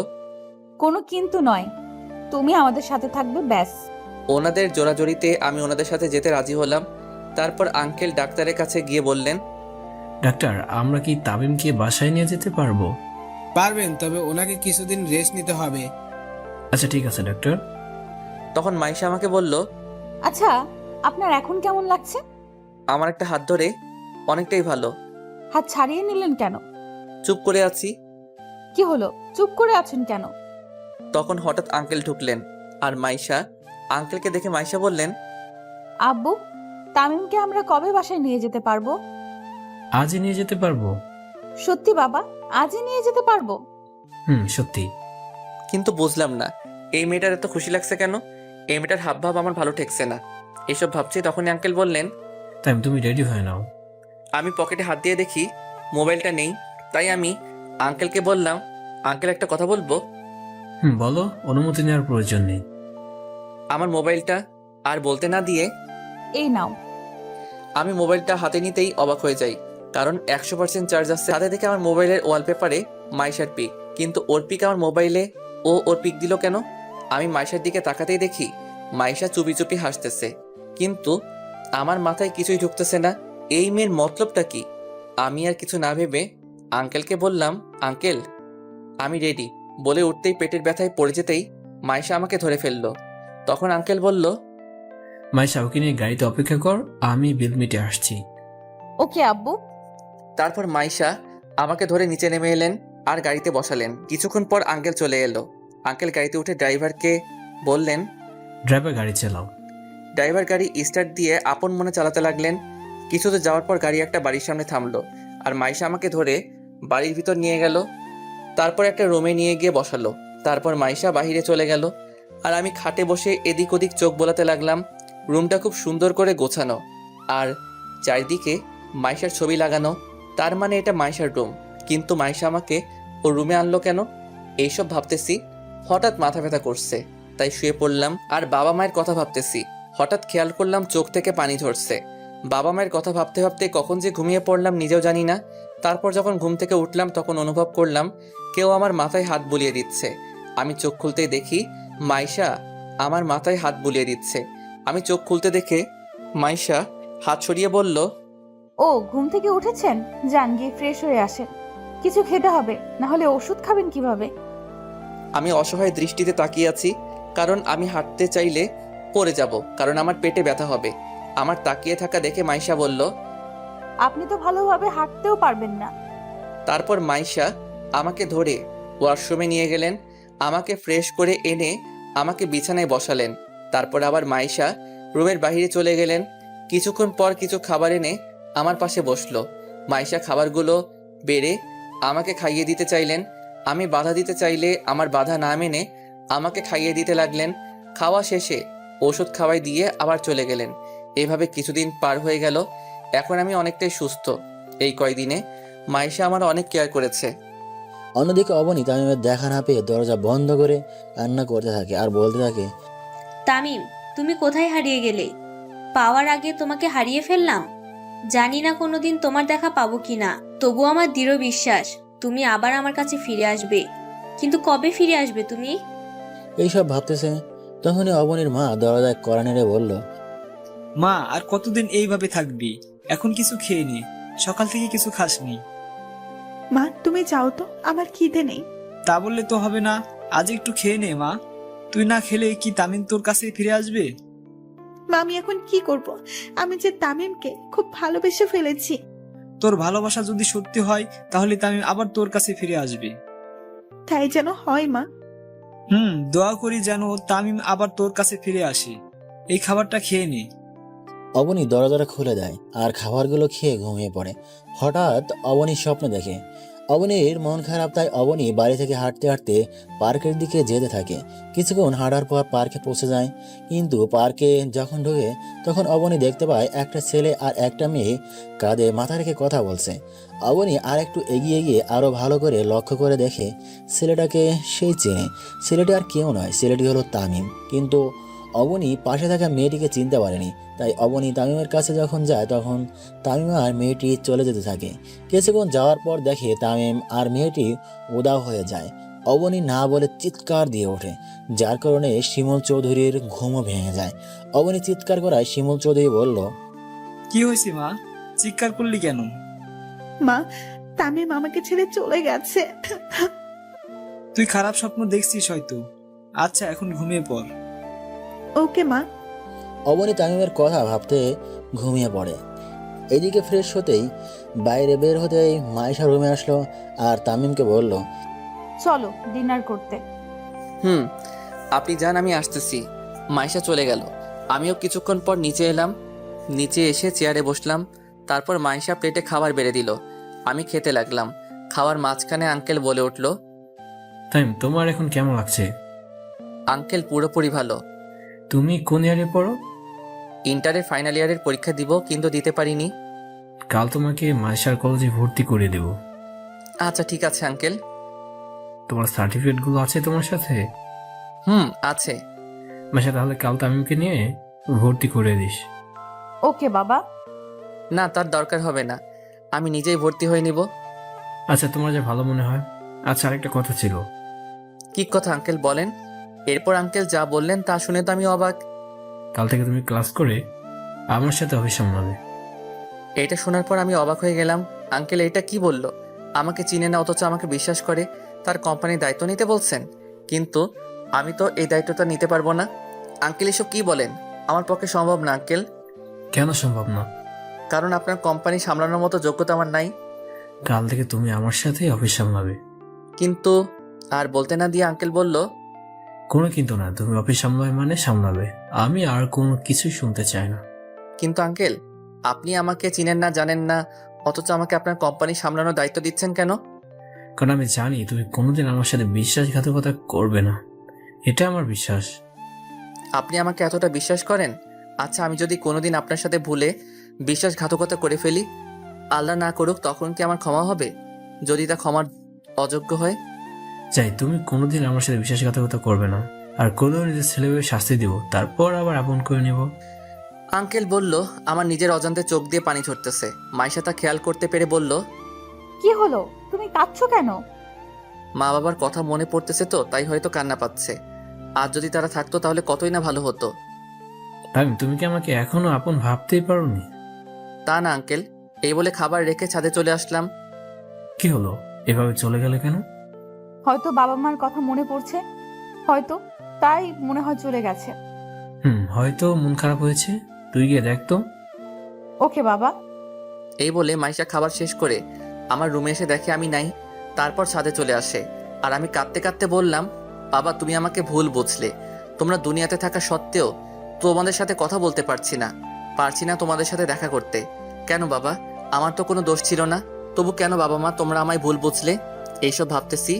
কোনো কিন্তু নয়, তুমি আমাদের সাথে থাকবে, ব্যাস। ওনাদের জোরাজোরিতে আমি ওনাদের সাথে যেতে রাজি হলাম। তারপর আঙ্কেল ডাক্তারের কাছে গিয়ে বললেন, ডাক্তার, আমরা কি তামিমকে বাসায় নিয়ে যেতে পারবো? পারবেন, তবে ওনাকে কিছুদিন রেস্ট নিতে হবে। আচ্ছা, ঠিক আছে ডাক্তার। তখন মাইশা আমাকে বলল, আচ্ছা, আপনার এখন কেমন লাগছে? আমার একটা হাত ধরে, অনেকটাই ভালো। হাত ছাড়িয়ে নিলেন কেন? চুপ করে আছি। কি হলো, চুপ করে আছেন কেন? তখন হঠাৎ আঙ্কেল ঢুকলেন, আর মাইশা আঙ্কেলকে দেখে মাইশা বললেন, আব্বু, তামিমকে আমরা কবে বাসায় নিয়ে যেতে পারবো? আজই নিয়ে যেতে পারবো। সত্যি বাবা, আজই নিয়ে যেতে পারবো? সত্যি। কিন্তু বুঝলাম না এই মেয়েটার এত খুশি লাগছে কেন। এই মেয়েটার হাবভাব আমার ভালো ঠেকছে না। এসব ভাবছি তখনই আঙ্কেল বললেন, তাই তুমি রেডি হয়ে নাও। আমি পকেটে হাত দিয়ে দেখি মোবাইলটা নেই। তাই আমি আঙ্কেলকে বললাম, আঙ্কেল একটা কথা বলবো? বলো, অনুমতি নেওয়ার প্রয়োজন নেই। আমার মোবাইলটা। আর বলতে না দিয়ে এই নাও। আমি মোবাইলটা হাতে নিতেই অবাক হয়ে যাই, কারণ 100% চার্জ আছে। সাথে থেকে আমার মোবাইলের ওয়ালপেপারে মাইশার পিক, কিন্তু ওর পিক আমার মোবাইলে। ওর পিক দিল কেন? আমি মাইশার দিকে তাকাতেই দেখি মাইশা চুপি চুপি হাসতেছে, কিন্তু আমার মাথায় কিছুই ঢুকতেছে না। এই মেয়ের মতলবটা কি? আমি আর কিছু না ভেবে আঙ্কেলকে বললাম, আঙ্কেল আমি রেডি। বলে উঠতেই পেটের ব্যথায় পড়ে যেতেই মাইশা আমাকে ধরে ফেললো। তখন আঙ্কেল বলল, মাইশা, ওকে নিয়ে গাড়িতে অপেক্ষা কর, আমি বিল মিটে আসছি। ওকে আব্বু। তারপর মাইশা আমাকে ধরে নিচে নেমে এলেন আর গাড়িতে বসালেন। কিছুক্ষণ পর আঙ্কেল চলে এলো। আঙ্কেল গাড়িতে উঠে ড্রাইভারকে বললেন। ড্রাইভার গাড়ি চালাও। ড্রাইভার গাড়ি স্টার্ট দিয়ে আপন মনে চালাতে লাগলেন। কিছু দূর যাওয়ার পর গাড়ি একটা বাড়ির সামনে থামলো আর মাইশা আমাকে ধরে বাড়ির ভিতর নিয়ে গেল। তারপর একটা রুমে নিয়ে গিয়ে বসালো। তারপর মাইশা বাহিরে চলে গেল আর আমি খাটে বসে এদিক ওদিক চোখ বোলাতে লাগলাম। রুমটা খুব সুন্দর করে গোছানো আর চারিদিকে মাইশার ছবি লাগানো। তার মানে এটা মাইশার রুম। কিন্তু মাইশা আমাকে ও রুমে আনলো কেন? এইসব ভাবতেছি, হঠাৎ মাথা ব্যথা করছে, তাই শুয়ে পড়লাম আর বাবা মায়ের কথা ভাবতেছি। হঠাৎ খেয়াল করলাম চোখ থেকে পানি ঝরছে। বাবা মায়ের কথা ভাবতে ভাবতে কখন যে ঘুমিয়ে পড়লাম নিজেও জানি না। তারপর যখন ঘুম থেকে উঠলাম তখন অনুভব করলাম কেউ আমার মাথায় হাত বুলিয়ে দিচ্ছে। আমি চোখ খুলতেই দেখি মাইশা আমার মাথায় হাত বুলিয়ে দিচ্ছে। আমি চোখ খুলতে দেখে মাইশা হাত সরিয়ে বলল, ও ঘুম থেকে উঠেছেন, যান গিয়ে ফ্রেশ হয়ে আসেন। কিছু খেতে হবে, না হলে ওষুধ খাবেন কিভাবে? আমি অসহায় দৃষ্টিতে তাকিয়ে আছি, কারণ আমি হাঁটতে চাইলে পড়ে যাব, কারণ আমার পেটে ব্যথা হবে। আমার তাকিয়ে থাকা দেখে মাইশা বলল। আপনি তো ভালোভাবে হাঁটতেও পারবেন না। তারপর মাইশা আমাকে ধরে ওয়াশরুমে নিয়ে গেলেন, আমাকে ফ্রেশ করে এনে আমাকে বিছানায় বসালেন। তারপর আবার মাইশা রুমের বাইরে চলে গেলেন। কিছুক্ষণ পর কিছু খাবার এনে আমার পাশে বসলো। মাইশা খাবারগুলো বেড়ে আমাকে খাইয়ে দিতে চাইলেন। আমি বাধা দিতে চাইলে আমার বাধা না মেনে আমাকে খাইয়ে দিতে লাগলেন। খাওয়া শেষে ওষুধ খাওয়াই দিয়ে আবার চলে গেলেন। এভাবে কিছুদিন পার হয়ে গেল। এখন আমি অনেকটাই সুস্থ। এই কয়দিনে মাইশা আমার অনেক কেয়ার করেছে। অন্যদিকে অবনী তামিমের দেখা না পেয়ে দরজা বন্ধ করে কান্না করতে থাকে আর বলতে থাকে, তামিম, তুমি কোথায় হারিয়ে গেলে? পাওয়ার আগে তোমাকে হারিয়ে ফেললাম। জানি না কোনোদিন তোমার দেখা পাবো কিনা, তবু আমার দৃঢ় বিশ্বাস তুমি আবার আমার কাছে ফিরে আসবে। কিন্তু কবে ফিরে আসবে তুমি? এইসব ভাবতেছে তখনই অবনীর মা দরজায় কড়া নেড়ে বলল, মা আর কতদিন এইভাবে থাকবি? এখন কিছু খেয়ে নি, সকাল থেকে কিছু খাসনি। মা তুমি যাও তো, আমার খিদে নেই। তা বললে তো হবে না, আজ একটু খেয়ে নে মা। তুই না খেলে কি তামিম তোর কাছে ফিরে আসবে? মা আমি এখন কি করব? আমি যে তামিমকে খুব ভালোবেসে ফেলেছি। তোর ভালোবাসা যদি সত্যি হয় তাহলে তামিম আবার তোর কাছে ফিরে আসবে। তাই যেন হয় মা। দোয়া করি যেন তামিম আবার তোর কাছে ফিরে আসে। এই খাবারটা খেয়ে নে। অবনী দরজাটা খুলে দেয় আর খাবারগুলো খেয়ে ঘুমিয়ে পড়ে। হঠাৎ অবনী স্বপ্ন দেখে। অবনীর মন খারাপ, তাই অবনী বাড়ি থেকে হাঁটতে হাঁটতে পার্কের দিকে যেতে থাকে। কিছুক্ষণ হাঁটার পর পার্কে পৌঁছে যায়, কিন্তু পার্কে যখন ঢোকে তখন অবনী দেখতে পায় একটা ছেলে আর একটা মেয়ে কাঁধে মাথা রেখে কথা বলছে। অবনী আর একটু এগিয়ে গিয়ে আরো ভালো করে লক্ষ্য করে দেখে ছেলেটাকে সেই চেনে। ছেলেটি আর কেউ নয়, ছেলেটি হলো তামিম। কিন্তু অবনী পাশে থাকা মেয়েটিকে চিনতে পারেনি। তাই অবনী তামিমের কাছে যখন যায় তখন তামিম আর মেয়েটি চলে যেতে থাকে। কিছুক্ষণ যাওয়ার পর দেখে তামিম আর মেয়েটি উদাও হয়ে যায়। অবনী না বলে চিৎকার দিয়ে ওঠে, যার কারণে শিমুল চৌধুরীর ঘুমও ভেঙে যায়। অবনী চিৎকার করায় শিমুল চৌধুরী বলল, কি হয়েছে মা, চিৎকার করলি কেন? মা তামিম আমাকে ছেড়ে চলে গেছে। তুই খারাপ স্বপ্ন দেখছিস হয়তো। আচ্ছা এখন ঘুমিয়ে পড়। ওকে মা। অবনী তামিমের কথা ভাবতে ঘুমিয়ে পড়ে। এদিকে ফ্রেশ হতেই বাইরে বের হতেই মাইশা রুমে আসলো আর তামিমকে বলল, চলো ডিনার করতে। আপনি যান, আমি আসতেছি। মাইশা চলে গেল। আমিও কিছুক্ষণ পর নিচে এলাম। নিচে এসে চেয়ারে বসলাম। তারপর মাইশা প্লেটে খাবার বেড়ে দিল। আমি খেতে লাগলাম। খাওয়ার মাঝখানে আঙ্কেল বলে উঠল, তামিম, তোমার এখন কেমন লাগছে? আঙ্কেল পুরোপুরি ভালো। তুমি কোন ইয়ারে পড়ো? ইন্টারের ফাইনাল ইয়ারের পরীক্ষা দিব, কিন্তু দিতে পারিনি। কাল তোমাকে মাইশার কলেজে ভর্তি করে দেব। আচ্ছা ঠিক আছে আঙ্কেল। তোমার সার্টিফিকেটগুলো আছে তোমার সাথে? আছে। মাইশা, তাহলে কাল তামিমকে নিয়ে ভর্তি করে দিস। ওকে বাবা। না, তার দরকার হবে না, আমি নিজেই ভর্তি হয়ে নিব। আচ্ছা, তোমার যা ভালো মনে হয়। আচ্ছা, আরেকটা কথা ছিল। কি কথা আঙ্কেল বলেন? এরপর আঙ্কেল যা বললেন তা শুনে তো আমি অবাক। কাল থেকে তুমি ক্লাস করে আমার সাথে অফিস সামলাবে। এটা শোনার পর আমি অবাক হয়ে গেলাম। আঙ্কেল এটা কি বলল? আমাকে চিনে না অথচ আমাকে বিশ্বাস করে তার কোম্পানির দায়িত্ব নিতে বলছেন। কিন্তু আমি তো এই দায়িত্বটা নিতে পারবো না। আঙ্কেল এসব কি বলেন? আমার পক্ষে সম্ভব না আঙ্কেল। কেন সম্ভব না? কারণ আপনার কোম্পানি সামলানোর মতো যোগ্যতা আমার নাই। কাল থেকে তুমি আমার সাথে অফিস সামলাবে। কিন্তু আর বলতে না দিয়ে আঙ্কেল বলল, কোনো কিন্তু না, তুমি অফিস সামলাবে মানে সামলাবে। আমি আর কোনো কিছুই শুনতে চাই না। কিন্তু আঙ্কেল, আপনি আমাকে চিনেন না, জানেন না, অথচ আমাকে আপনার কোম্পানি সামলানোর দায়িত্ব দিচ্ছেন কেন? কারণ আমি জানি তুমি কোনোদিন আমার সাথে বিশ্বাসঘাতকতা করবে না, এটা আমার বিশ্বাস। আপনি আমাকে এতটা বিশ্বাস করেন? আচ্ছা, আমি যদি কোনোদিন আপনার সাথে ভুলে বিশ্বাসঘাতকতা করে ফেলি, আল্লাহ না করুক, তখন কি আমার ক্ষমা হবে? যদি তা ক্ষমার অযোগ্য হয়? চাই তুমি কোনোদিন আমার সাথে বিশ্বাসঘাতকতা করবে না, আর করলেও নিজের ছেলেকে শাস্তি দিব, তারপর আবার আপন করে নেব। আঙ্কেল বলল, আমার নিজের অজান্তে চোখ দিয়ে পানি ঝরতেছে। মাইশা তা খেয়াল করতে পেরে বলল, কি হলো, তুমি কাঁদছো কেন? মা বাবার কথা মনে পড়তেছে তো, তাই হয়তো কান্না পাচ্ছে। আর যদি তারা থাকতো তাহলে কতই না ভালো হতো। তুমি কি আমাকে এখনো আপন ভাবতেই পারোনি? তা না আঙ্কেল, এই বলে খাবার রেখে ছাদে চলে আসলাম। কি হলো, এভাবে চলে গেলে কেন? হয়তো বাবা মার কথা মনে পড়ছে, হয়তো তাই মনে হয় চলে গেছে। হয়তো মন খারাপ হয়েছে, তুই গিয়ে দেখ তো। ওকে বাবা। এই বলে মাইশা খাবার শেষ করে আমার রুমে এসে দেখে আমি নাই। তারপর ছাদে চলে আসে, আর আমি কাঁদতে কাঁদতে বললাম, বাবা তুমি আমাকে ভুল বুঝলে। তোমরা দুনিয়াতে থাকা সত্ত্বেও তোমাদের সাথে কথা বলতে পারছি না তোমাদের সাথে দেখা করতে। কেন বাবা? আমার তো কোনো দোষ ছিল না, তবু কেন বাবা মা তোমরা আমায় ভুল বুঝলে? এইসব ভাবতেছি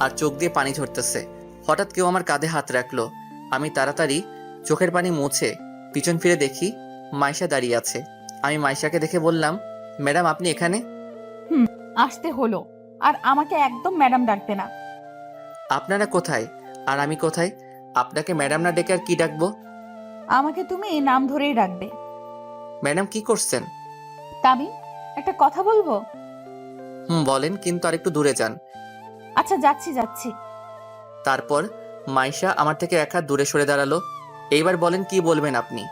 আর চোখ দিয়ে পানি ঝরতেছে। হঠাৎ কেউ আমার কাঁধে হাত রাখলো। আমি তাড়াতাড়ি চোখের পানি মুছে পিছন ফিরে দেখি মাইশা দাঁড়িয়ে আছে। আমি মাইশাকে দেখে বললাম, ম্যাডাম আপনি এখানে? আসতে হলো, আর আমাকে একদম ম্যাডাম ডাকবে না। আপনারা কোথায় আর আমি কোথায়? আপনাকে ম্যাডাম না ডেকে আর কি ডাকবো? আমাকে তুমি এই নাম ধরেই রাখবে। ম্যাডাম কি করছেন? তামিম, একটা কথা বলবো? বলেন, কিন্তু আর একটু দূরে যান। আচ্ছা, যাচ্ছি। তারপর মাইশা আমার থেকে এক হাত দূরে সরে দাঁড়ালো। এইবার বলেন, কি বলবেন আপনি?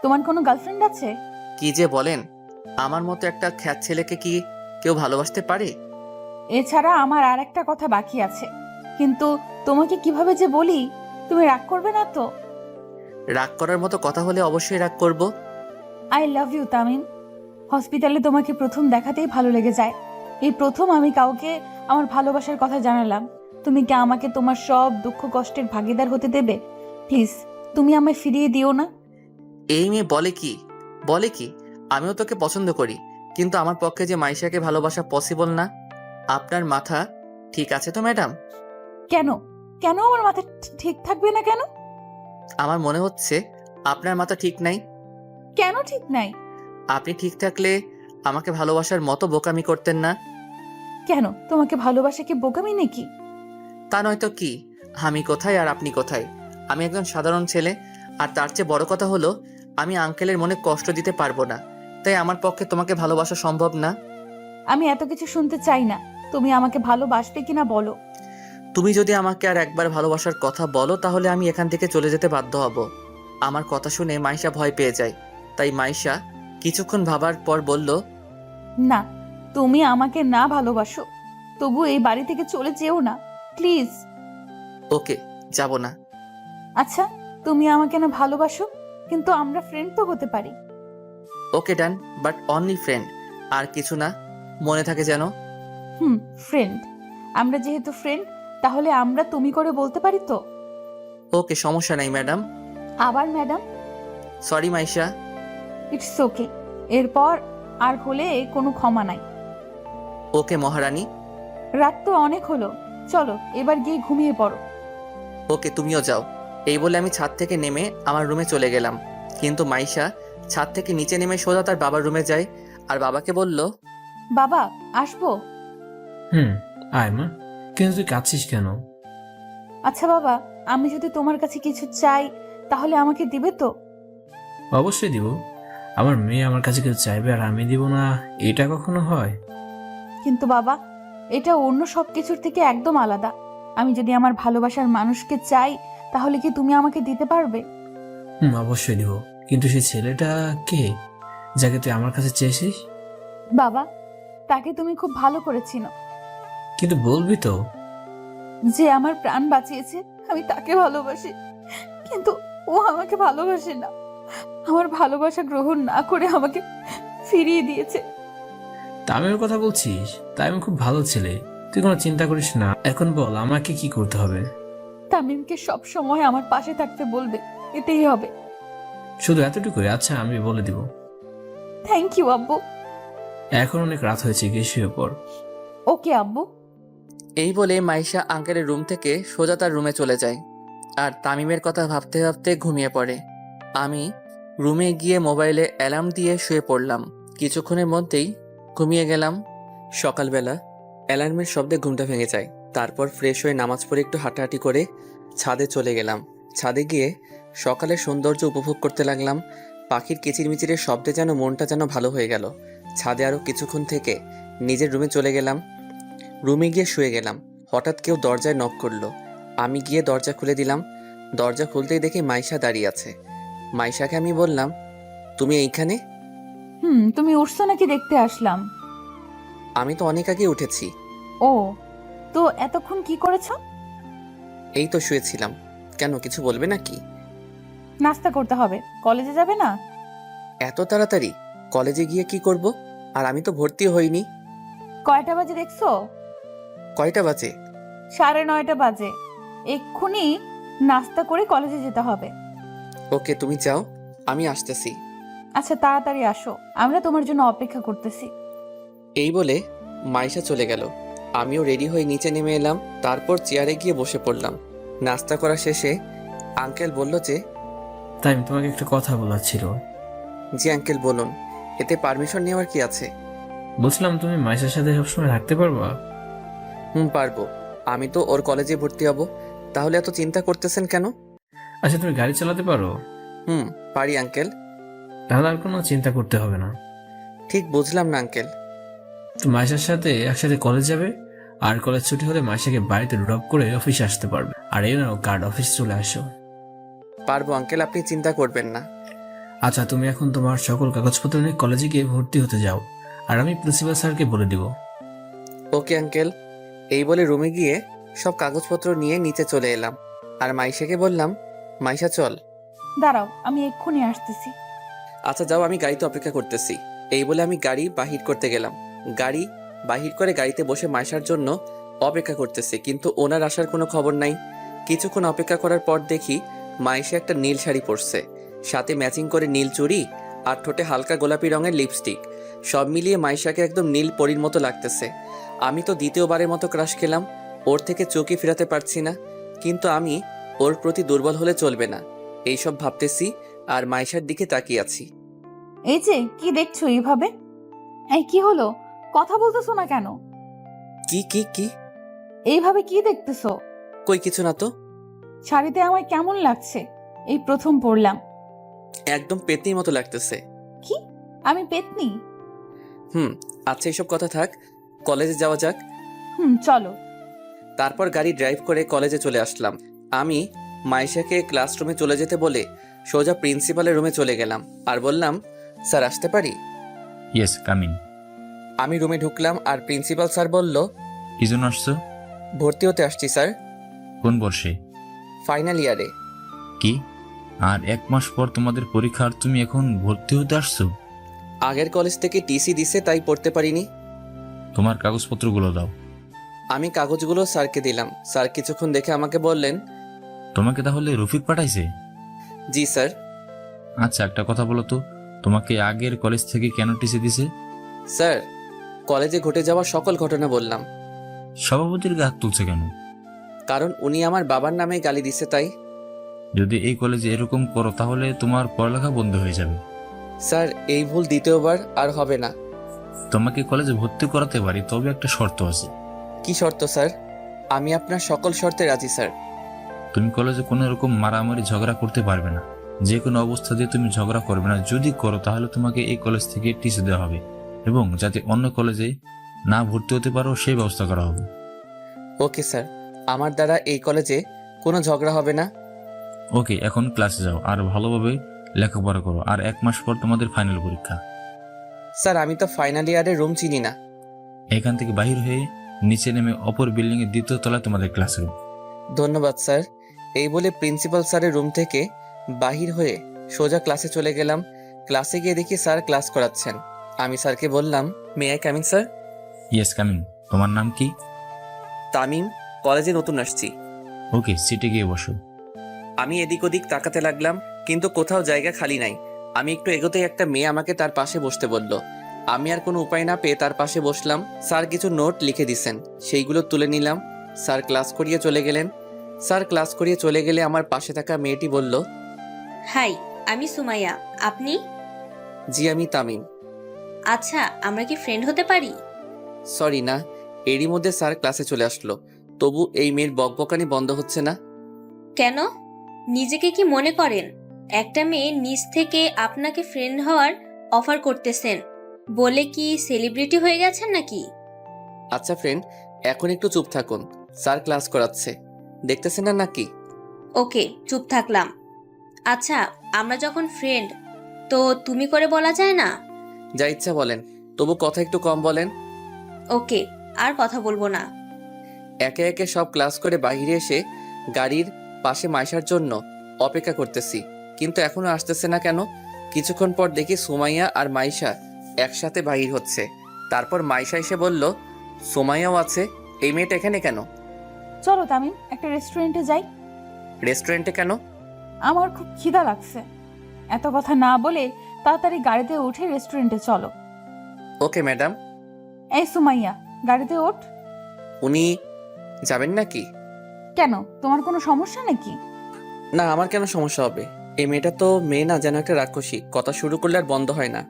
তোমার কোনো গার্লফ্রেন্ড আছে? কি যে বলেন, আমার মতো একটা খ্যাত ছেলেকে কি কেউ ভালোবাসতে পারে? এছাড়া আমার আর একটা কথা বাকি আছে, কিন্তু তোমাকে কিভাবে যে বলি, তুমি রাগ করবে না তো? রাগ করার মতো কথা হলে অবশ্যই রাগ করব। I love you Tamim. হসপিটালে তোমাকে প্রথম দেখাতেই ভালো লেগে যায়। এই প্রথম আমি কাউকে আমার ভালোবাসার কথা জানালাম। তুমি কি আমাকে তোমার সব দুঃখ কষ্টের ভাগিদার হতে দেবে? প্লিজ, তুমি আমায় ফিরিয়ে দিও না। এই মেয়ে বলে কি আমিও তোকে পছন্দ করি, কিন্তু আমার পক্ষে যে মাইশাকে ভালোবাসা পসিবল না। আপনার মাথা ঠিক আছে তো ম্যাডাম? কেন কেন আমার মাথা ঠিক থাকবে না কেন? আমার মনে হচ্ছে আপনার মাথা ঠিক নাই। কেন ঠিক নাই? আপনি ঠিক থাকলে আমাকে ভালোবাসার মতো বোকামি করতেন না। কেন, তোমাকে ভালোবাসা কি বোকামি নাকি? তা নয়তো কি? আমি কোথায় আর আপনি কোথায়? আমি একজন সাধারণ ছেলে, আর তার চেয়ে বড় কথা হলো আমি আঙ্কেলের মনে কষ্ট দিতে পারবো না, তাই আমার পক্ষে তোমাকে ভালোবাসা সম্ভব না। আমি এত কিছু শুনতে চাই না। তুমি আমাকে ভালোবাসবে কিনা বলো। তুমি যদি আমাকে আর একবার ভালোবাসার কথা বলো, তাহলে আমি এখান থেকে চলে যেতে বাধ্য হব। আমার কথা শুনে মাইশা ভয় পেয়ে যায়, তাই মাইশা কিছুক্ষণ ভাবার পর বলল, না, তুমি আমাকে না ভালোবাসো, তবু এই বাড়ি থেকে চলে যেও না, প্লিজ। ওকে, যাব না। আচ্ছা, তুমি আমাকে না ভালোবাসো, কিন্তু আমরা ফ্রেন্ড তো হতে পারি। ওকে ডান, বাট অনলি ফ্রেন্ড, আর কিছু না, মনে থাকে যেন। ফ্রেন্ড। আমরা যেহেতু ফ্রেন্ড, তাহলে আমরা তুমি করে বলতে পারি তো? ওকে, সমস্যা নাই ম্যাডাম। আবার madam? Sorry Maisha. It's okay. এরপর আর হলে কোনো ক্ষমা নাই। ওকে মহারানী। রাত তো অনেক হলো, চলো এবার গিয়ে ঘুমিয়ে পড়ো। ওকে, তুমিও যাও। এই বলে আমি ছাদ থেকে নেমে আমার রুমে চলে গেলাম, কিন্তু মাইশা ছাদ থেকে নিচে নেমে সোজা তার বাবার রুমে যায়, আর বাবাকে বলল, বাবা, আসবো? আয় মা, কিন্তু তুই কাঁদছিস কেন? আচ্ছা বাবা, আমি যদি তোমার কাছে কিছু চাই, তাহলে আমাকে দিবে তো? অবশ্যই দিব। আমার মেয়ে আমার কাছে কিছু চাইবে আর আমি দিব না, এটা কখনো হয়? কিন্তু বাবা, এটা অন্য সব কিছুর থেকে একদম আলাদা। আমি যদি আমার ভালোবাসার মানুষকে চাই, তাহলে কি তুমি আমাকে দিতে পারবে? অবশ্যই দিব, কিন্তু সেই ছেলেটা কে যাকে তুই আমার কাছে চেয়েছিস? বাবা, তাকে তুমি খুব ভালো করে চিনো। কিন্তু বলবি তো? যে আমার প্রাণ বাঁচিয়েছে, আমি তাকে ভালোবাসি, কিন্তু ও আমাকে ভালোবাসে না। আমার ভালোবাসা গ্রহণ না করে আমাকে ফিরিয়ে দিয়েছে। তামিমের কথা বলছিস? তামিম খুব ভালো ছেলে, তুই কোনো চিন্তা করিস না। এখন বল আমাকে কি করতে হবে? তামিমকে সব সময় আমার পাশে থাকতে বলবে, এটাই হবে। শুধু এতটুকুই? আচ্ছা, আমি বলে দিব। থ্যাংক ইউ আব্বু। এখন অনেক রাত হয়েছে, গিয়ে শুয়ে পড়। ওকে আব্বু। এই বলে মাইশা আঙ্কেলের রুম থেকে সোজা তার রুমে চলে যায় আর তামিমের কথা ভাবতে ভাবতে ঘুমিয়ে পড়ে। আমি রুমে গিয়ে মোবাইলে অ্যালার্ম দিয়ে শুয়ে পড়লাম। কিছুক্ষণের মধ্যেই ঘুমিয়ে গেলাম। সকালবেলা অ্যালার্মের শব্দে ঘুমটা ভেঙে যায়। তারপর ফ্রেশ হয়ে নামাজ পড়ে একটু হাঁটাহাঁটি করে ছাদে চলে গেলাম। ছাদে গিয়ে সকালের সৌন্দর্য উপভোগ করতে লাগলাম। পাখির কিচিরমিচিরের শব্দে যেন মনটা যেন ভালো হয়ে গেল। ছাদে আরও কিছুক্ষণ থেকে নিজের রুমে চলে গেলাম। রুমে গিয়ে শুয়ে গেলাম। হঠাৎ কেউ দরজায় নক করলো। আমি গিয়ে দরজা খুলে দিলাম। দরজা খুলতেই দেখি মাইশা দাঁড়িয়ে আছে। মাইশাকে আমি বললাম, তুমি এইখানে? তুমি উঠছো নাকি দেখতে আসলাম। আমি তো অনেক আগে উঠেছি। ও, তো এতক্ষণ কি করেছো? এই তো শুয়েছিলাম। কেন, কিছু বলবে নাকি? নাস্তা করতে হবে, কলেজে যাবে না? এত তাড়াতাড়ি? কলেজে গিয়ে কি করব? আর আমি তো ভর্তি হইনি। কয়টা বাজে দেখছো? কয়টা বাজে? 9:30 বাজে। এক্ষুনি নাস্তা করে কলেজে যেতে হবে। ওকে, তুমি যাও, আমি আসতেছি। আচ্ছা, তাড়াতাড়ি আসো, আমরা তোমার জন্য অপেক্ষা করতেছি। এই বলে মাইশা চলে গেল। আমিও রেডি হয়ে নিচে নেমে এলাম। তারপর চেয়ারে গিয়ে বসে পড়লাম। নাস্তা করা শেষে আঙ্কেল বলল যে, তাই তোমাকে একটা কথা বলার ছিল। জি আঙ্কেল বলুন। এতে পারমিশন নেওয়ার কি আছে? বলছিলাম, তুমি মাইশার সাথে সবসময় থাকতে পারবা? পারবো। আমি তো ওর কলেজে ভর্তি হব। তাহলে এত চিন্তা করতেছেন কেন? আচ্ছা, তুমি গাড়ি চালাতে পারো? পারি আঙ্কেল। তাহলে আর কোনো চিন্তা করতে হবে না। ঠিক বুঝলাম না আঙ্কেল। তো মাইশার সাথে একসাথে কলেজ যাবে, আর কলেজ ছুটি হলে মাইশাকে বাড়িতে ড্রপ করে অফিসে আসতে পারবে। আর এই নাও কার্ড, অফিসে চলে আসো। পারবো আঙ্কেল, আপনি চিন্তা করবেন না। আচ্ছা, তুমি এখন তোমার সকল কাগজপত্র নিয়ে কলেজে গিয়ে ভর্তি হতে যাও, আর আমি প্রিন্সিপাল স্যারকে বলে দিব। Okay uncle. এই বলে রুমে গিয়ে সব কাগজপত্র নিয়ে নিচে চলে এলাম। আর মাইশাকে বললাম, মাইশা চল। দাঁড়াও, আমি এক্ষুনি আসতেছি। আচ্ছা যাও, আমি গাড়িতে অপেক্ষা করতেছি। এই বলে আমি গাড়ি বাহির করতে গেলাম। গাড়ি বাহির করে গাড়িতে বসে মাইশার জন্য অপেক্ষা করতেছি, কিন্তু ওনার আসার কোনো খবর নাই। কিছুক্ষণ অপেক্ষা করার পর দেখি মাইশা একটা নীল শাড়ি পরছে, সাথে ম্যাচিং করে নীল চুড়ি আর ঠোঁটে হালকা গোলাপি রঙের লিপস্টিক। সব মিলিয়ে মাইশাকে একদম নীল পরীর মতো লাগতেছে। আমি তো দ্বিতীয়বারের মতো ক্রাশ খেলাম। ওর থেকে চোখই ফেরাতে পারছি না, কিন্তু আমি ওর প্রতি দুর্বল হলে চলবে না, এইসব ভাবতেছি আর মাইশার দিকে তাকিয়ে আছি। এই যে, কি দেখছো এইভাবে? এই কি হলো, কথা বলতেছো না কেন? কি কি কি? এইভাবে কি দেখতেছো? কই কিছু না তো। শাড়িতে আমায় কেমন লাগছে? এই প্রথম পরলাম। একদম পেতনির মতো লাগতেছে। কি, আমি পেতনি? আচ্ছা এসব কথা থাক, কলেজে যাওয়া যাক। চলো। তারপর গাড়ি ড্রাইভ করে কলেজে চলে আসলাম। আমি মাইশাকে ক্লাসরুমে চলে যেতে বলে সোজা প্রিন্সিপালের রুমে চলে গেলাম আর বললাম, স্যার আসতে পারি? Yes, come in. আমি রুমে ঢুকলাম আর প্রিন্সিপাল স্যার বলল, কি জন্য আসছো? ভর্তি হতে আসছি স্যার। কোন বর্ষে? ফাইনাল ইয়ারে। কি, আর 1 মাস পর তোমাদের পরীক্ষা আর তুমি এখন ভর্তি হতে আসছো? আগের কলেজ থেকে টিসি দিছে, তাই পড়তে পারিনি। তোমার কাগজপত্রগুলো দাও। আমি কাগজগুলো স্যারকে দিলাম। স্যার কিছুক্ষণ দেখে আমাকে বললেন, তোমাকে তাহলে রফিক পাঠাইছে? জি স্যার। আচ্ছা, একটা কথা বলো তো, তোমাকে আগের কলেজ থেকে কেন টিসি দিছে? স্যার, কলেজে ঘটে যাওয়া সকল ঘটনা বললাম। সভাপতির গায়ে হাত তুলছে কেন? কারণ উনি আমার বাবার নামে গালি দিছে, তাই। যদি এই কলেজে এরকম করো তাহলে তোমার পড়ালেখা বন্ধ হয়ে যাবে। স্যার, এই ভুল দ্বিতীয়বার আর হবে না। তোমাকে কলেজে ভর্তি করাতে পারি, তবে একটা শর্ত আছে। কি শর্ত স্যার? আমি আপনার সকল শর্তে রাজি স্যার। তুমি কলেজে কোনো রকম মারামারি ঝগড়া করতে পারবে না। যে কোনো অবস্থাতে তুমি ঝগড়া করবে না। যদি করো তাহলে তোমাকে এই কলেজ থেকে টিসি দেওয়া হবে, এবং যাতে অন্য কলেজে না ভর্তি হতে পারো সেই ব্যবস্থা করা হবে। ওকে স্যার, আমার দ্বারা এই কলেজে কোনো ঝগড়া হবে না। ওকে, এখন ক্লাসে যাও আর ভালোভাবে লেখাপড়া করো। আর 1 মাস পর তোমাদের ফাইনাল পরীক্ষা। স্যার, আমি তো ফাইনাল ইয়ারের রুম চিনি না। এখান থেকে বাহির হয়ে নিচে নেমে অপর বিল্ডিং এর 2য় তলায় তোমাদের ক্লাসরুম। ধন্যবাদ স্যার। এই বলে প্রিন্সিপাল স্যারের রুম থেকে বাহির হয়ে সোজা ক্লাসে চলে গেলাম। ক্লাসে গিয়ে দেখি স্যার ক্লাস করাচ্ছেন। আমি স্যারকে বললাম, may I coming sir? Yes coming. তোমার নাম কি? তামিম, কলেজে নতুন আসছি। ওকে, সিটে গিয়ে বসো। আমি এদিক ওদিক তাকাতে লাগলাম, কিন্তু কোথাও জায়গা খালি নাই। আমি একটু এগোতেই একটা মেয়ে আমাকে তার পাশে বসতে বলল। আমি আর কোনো উপায় না পেয়ে তার পাশে বসলাম। স্যার কিছু নোট লিখে দিছেন, সেইগুলো তুলে নিলাম। স্যার ক্লাস করিয়ে চলে গেলেন। স্যার ক্লাস করিয়ে চলে গেলে আমার পাশে থাকা মেয়েটি বলল, হাই, আমি সুমাইয়া। আপনি? জি আমি তামিম। আচ্ছা, আমরা কি ফ্রেন্ড হতে পারি? সরি না। এরই মধ্যে স্যার ক্লাসে চলে আসলো, তবু এই মেয়ের বকবকানি বন্ধ হচ্ছে না। কেন? নিজেকে কি মনে করেন? একটা মেয়ে নিজ থেকে আপনাকে ফ্রেন্ড হওয়ার অফার করতেছেন বলে কি সেলিব্রিটি হয়ে গেছেন নাকি? আচ্ছা ফ্রেন্ড, এখন একটু চুপ থাকুন, স্যার ক্লাস করাচ্ছে, দেখতেছেন না নাকি? ওকে, চুপ থাকলাম। আচ্ছা, আমরা যখন ফ্রেন্ড, তো তুমি করে বলা যায় না? যা ইচ্ছা বলেন, তবু কথা একটু কম বলেন। ওকে, আর কথা বলবো না। একে একে সব ক্লাস করে বাইরে এসে গাড়ির পাশে মাইশার জন্য অপেক্ষা করতেছি, কিন্তু এখনো আসতেছে না কেন? কিছুক্ষণ পর দেখি সুমাইয়া আর মাইশা একসাথে বাহির হচ্ছে। তারপর মাইশা এসে বলল, সুমাইয়াও আছে, এই মেয়েটা এখানে কেন? চলো তামিম, একটা রেস্টুরেন্টে যাই। রেস্টুরেন্টে কেন? আমার খুব খিদা লাগছে। এত কথা না বলে তাড়াতাড়ি গাড়িতে উঠে রেস্টুরেন্টে চলো। Okay madam. এই সুমাইয়া, গাড়িতে ওঠ। উনি যাবেন নাকি? কেন, তোমার কোনো সমস্যা নাকি? না, আমার কেন সমস্যা হবে? এই মেয়েটা তো মেয়ে না, যেন একটা রাক্ষসী, কথা শুরু করলে আর বন্ধ হয় না।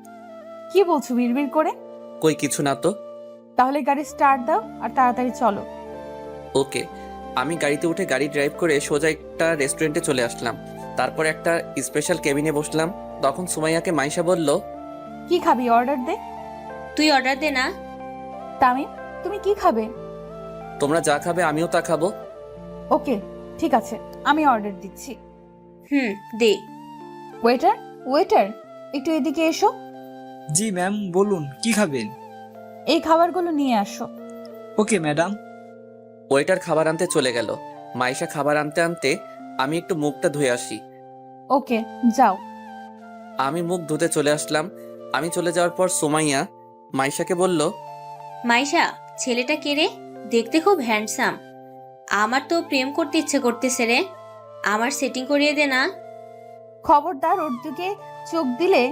কি বলছো বিড়বিড় করে? কই কিছু না তো। তাহলে গাড়ি স্টার্ট দাও আর তাড়াতাড়ি চলো। ওকে। আমি গাড়িতে উঠে গাড়ি ড্রাইভ করে সোজা একটা রেস্টুরেন্টে চলে আসলাম। তারপর একটা স্পেশাল কেবিনে বসলাম। তখন সুমাইয়াকে মাইশা বলল, কি খাবি, অর্ডার দে। তুই অর্ডার দে না। তামিম, তুমি কি খাবে? তোমরা যা খাবে আমিও তা খাবো। ওকে, ঠিক আছে, আমি অর্ডার দিচ্ছি। দে। ওয়েটার, ওয়েটার, একটু এদিকে এসো। জি ম্যাম, বলুন কি খাবেন? এই খাবারগুলো নিয়ে আসো। Okay madam. ওয়েটার খাবার আনতে চলে গেল। মাইশা খাবার আনতে আনতে আমি একটু মুখটা ধুয়ে আসি। ওকে, যাও। আমি মুখ ধুতে চলে আসলাম। আমি চলে যাওয়ার পর সুমাইয়া মাইশাকে বলল, মাইশা, ছেলেটা কে রে? দেখতে খুব হ্যান্ডসাম। আমার তো প্রেম করতে ইচ্ছে করতেছে রে। আমার সেটিং করিয়ে দে না। খবরদার ওর দিকে চোখ দিলে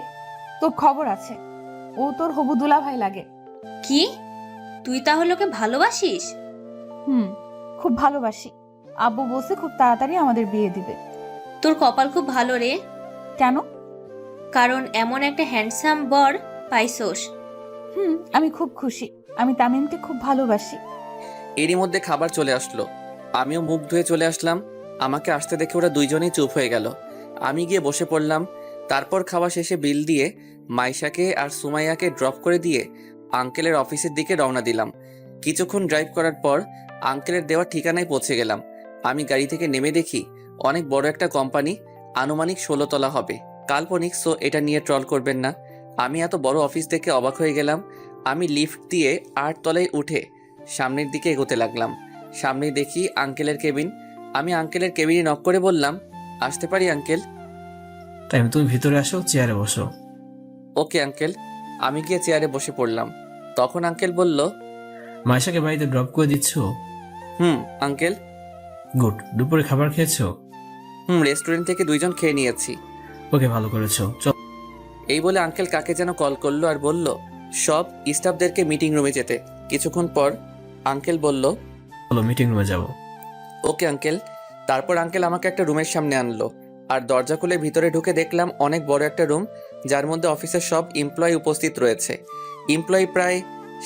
তোর খবর আছে। ও তোর হবু দুলাভাই লাগে। কি? তুই তাহলে ওকে ভালোবাসিস? খুব ভালোবাসি। আব্বু বলছে খুব তাড়াতাড়ি আমাদের বিয়ে দিবে। তোর কপাল খুব ভালো রে। কেন? কারণ এমন একটা হ্যান্ডসাম বর পাইছোস। আমি খুব খুশি। আমি তামিমকে খুব ভালোবাসি। এরই মধ্যে খাবার চলে আসলো। আমিও মুখ ধুয়ে চলে আসলাম। আমাকে আসতে দেখে ওরা দুইজনেই চুপ হয়ে গেল। আমি গিয়ে বসে পড়লাম। তারপর খাওয়া শেষে বিল দিয়ে মাইশাকে আর সুমাইয়াকে ড্রপ করে দিয়ে আঙ্কেলের অফিসের দিকে রওনা দিলাম। কিছুক্ষণ ড্রাইভ করার পর আঙ্কেলের দেওয়া ঠিকানায় পৌঁছে গেলাম। আমি গাড়ি থেকে নেমে দেখি অনেক বড় একটা কোম্পানি, আনুমানিক 16 তলা হবে। কাল্পনিক, সো এটা নিয়ে ট্রল করবেন না। আমি এত বড় অফিস দেখে অবাক হয়ে গেলাম। আমি লিফট দিয়ে 8 তলায় উঠে সামনের দিকে এগোতে লাগলাম। সামনেই দেখি আঙ্কেলের কেবিন। আমি আঙ্কেলের কেবিনে নক করে বললাম, আসতে পারি আঙ্কেল? তাই তুমি ভিতরে আসো, চেয়ারে বসো। Okay uncle. আমি গিয়ে চেয়ারে বসে পড়লাম। তখন আঙ্কেল বলল, মাইশাকে বাড়িতে ড্রপ করে দিচ্ছ? আঙ্কেল। গুড। দুপুরে খাবার খেয়েছো? রেস্টুরেন্ট থেকে 2 জন খেয়ে নিয়েছি। ওকে, ভালো করেছো। চল। এই বলে আঙ্কেল কাকে যেন কল করলো আর বলল সব স্টাফদেরকে মিটিং রুমে যেতে। কিছুক্ষণ পর আঙ্কেল বলল, চলো মিটিং রুমে যাবো। Okay uncle. তারপর আঙ্কেল আমাকে একটা রুমের সামনে আনলো আর দরজা খুলে ভিতরে ঢুকে দেখলাম অনেক বড় একটা রুম, যার মধ্যে অফিসের সব এমপ্লয়ি উপস্থিত রয়েছে। এমপ্লয়ি প্রায়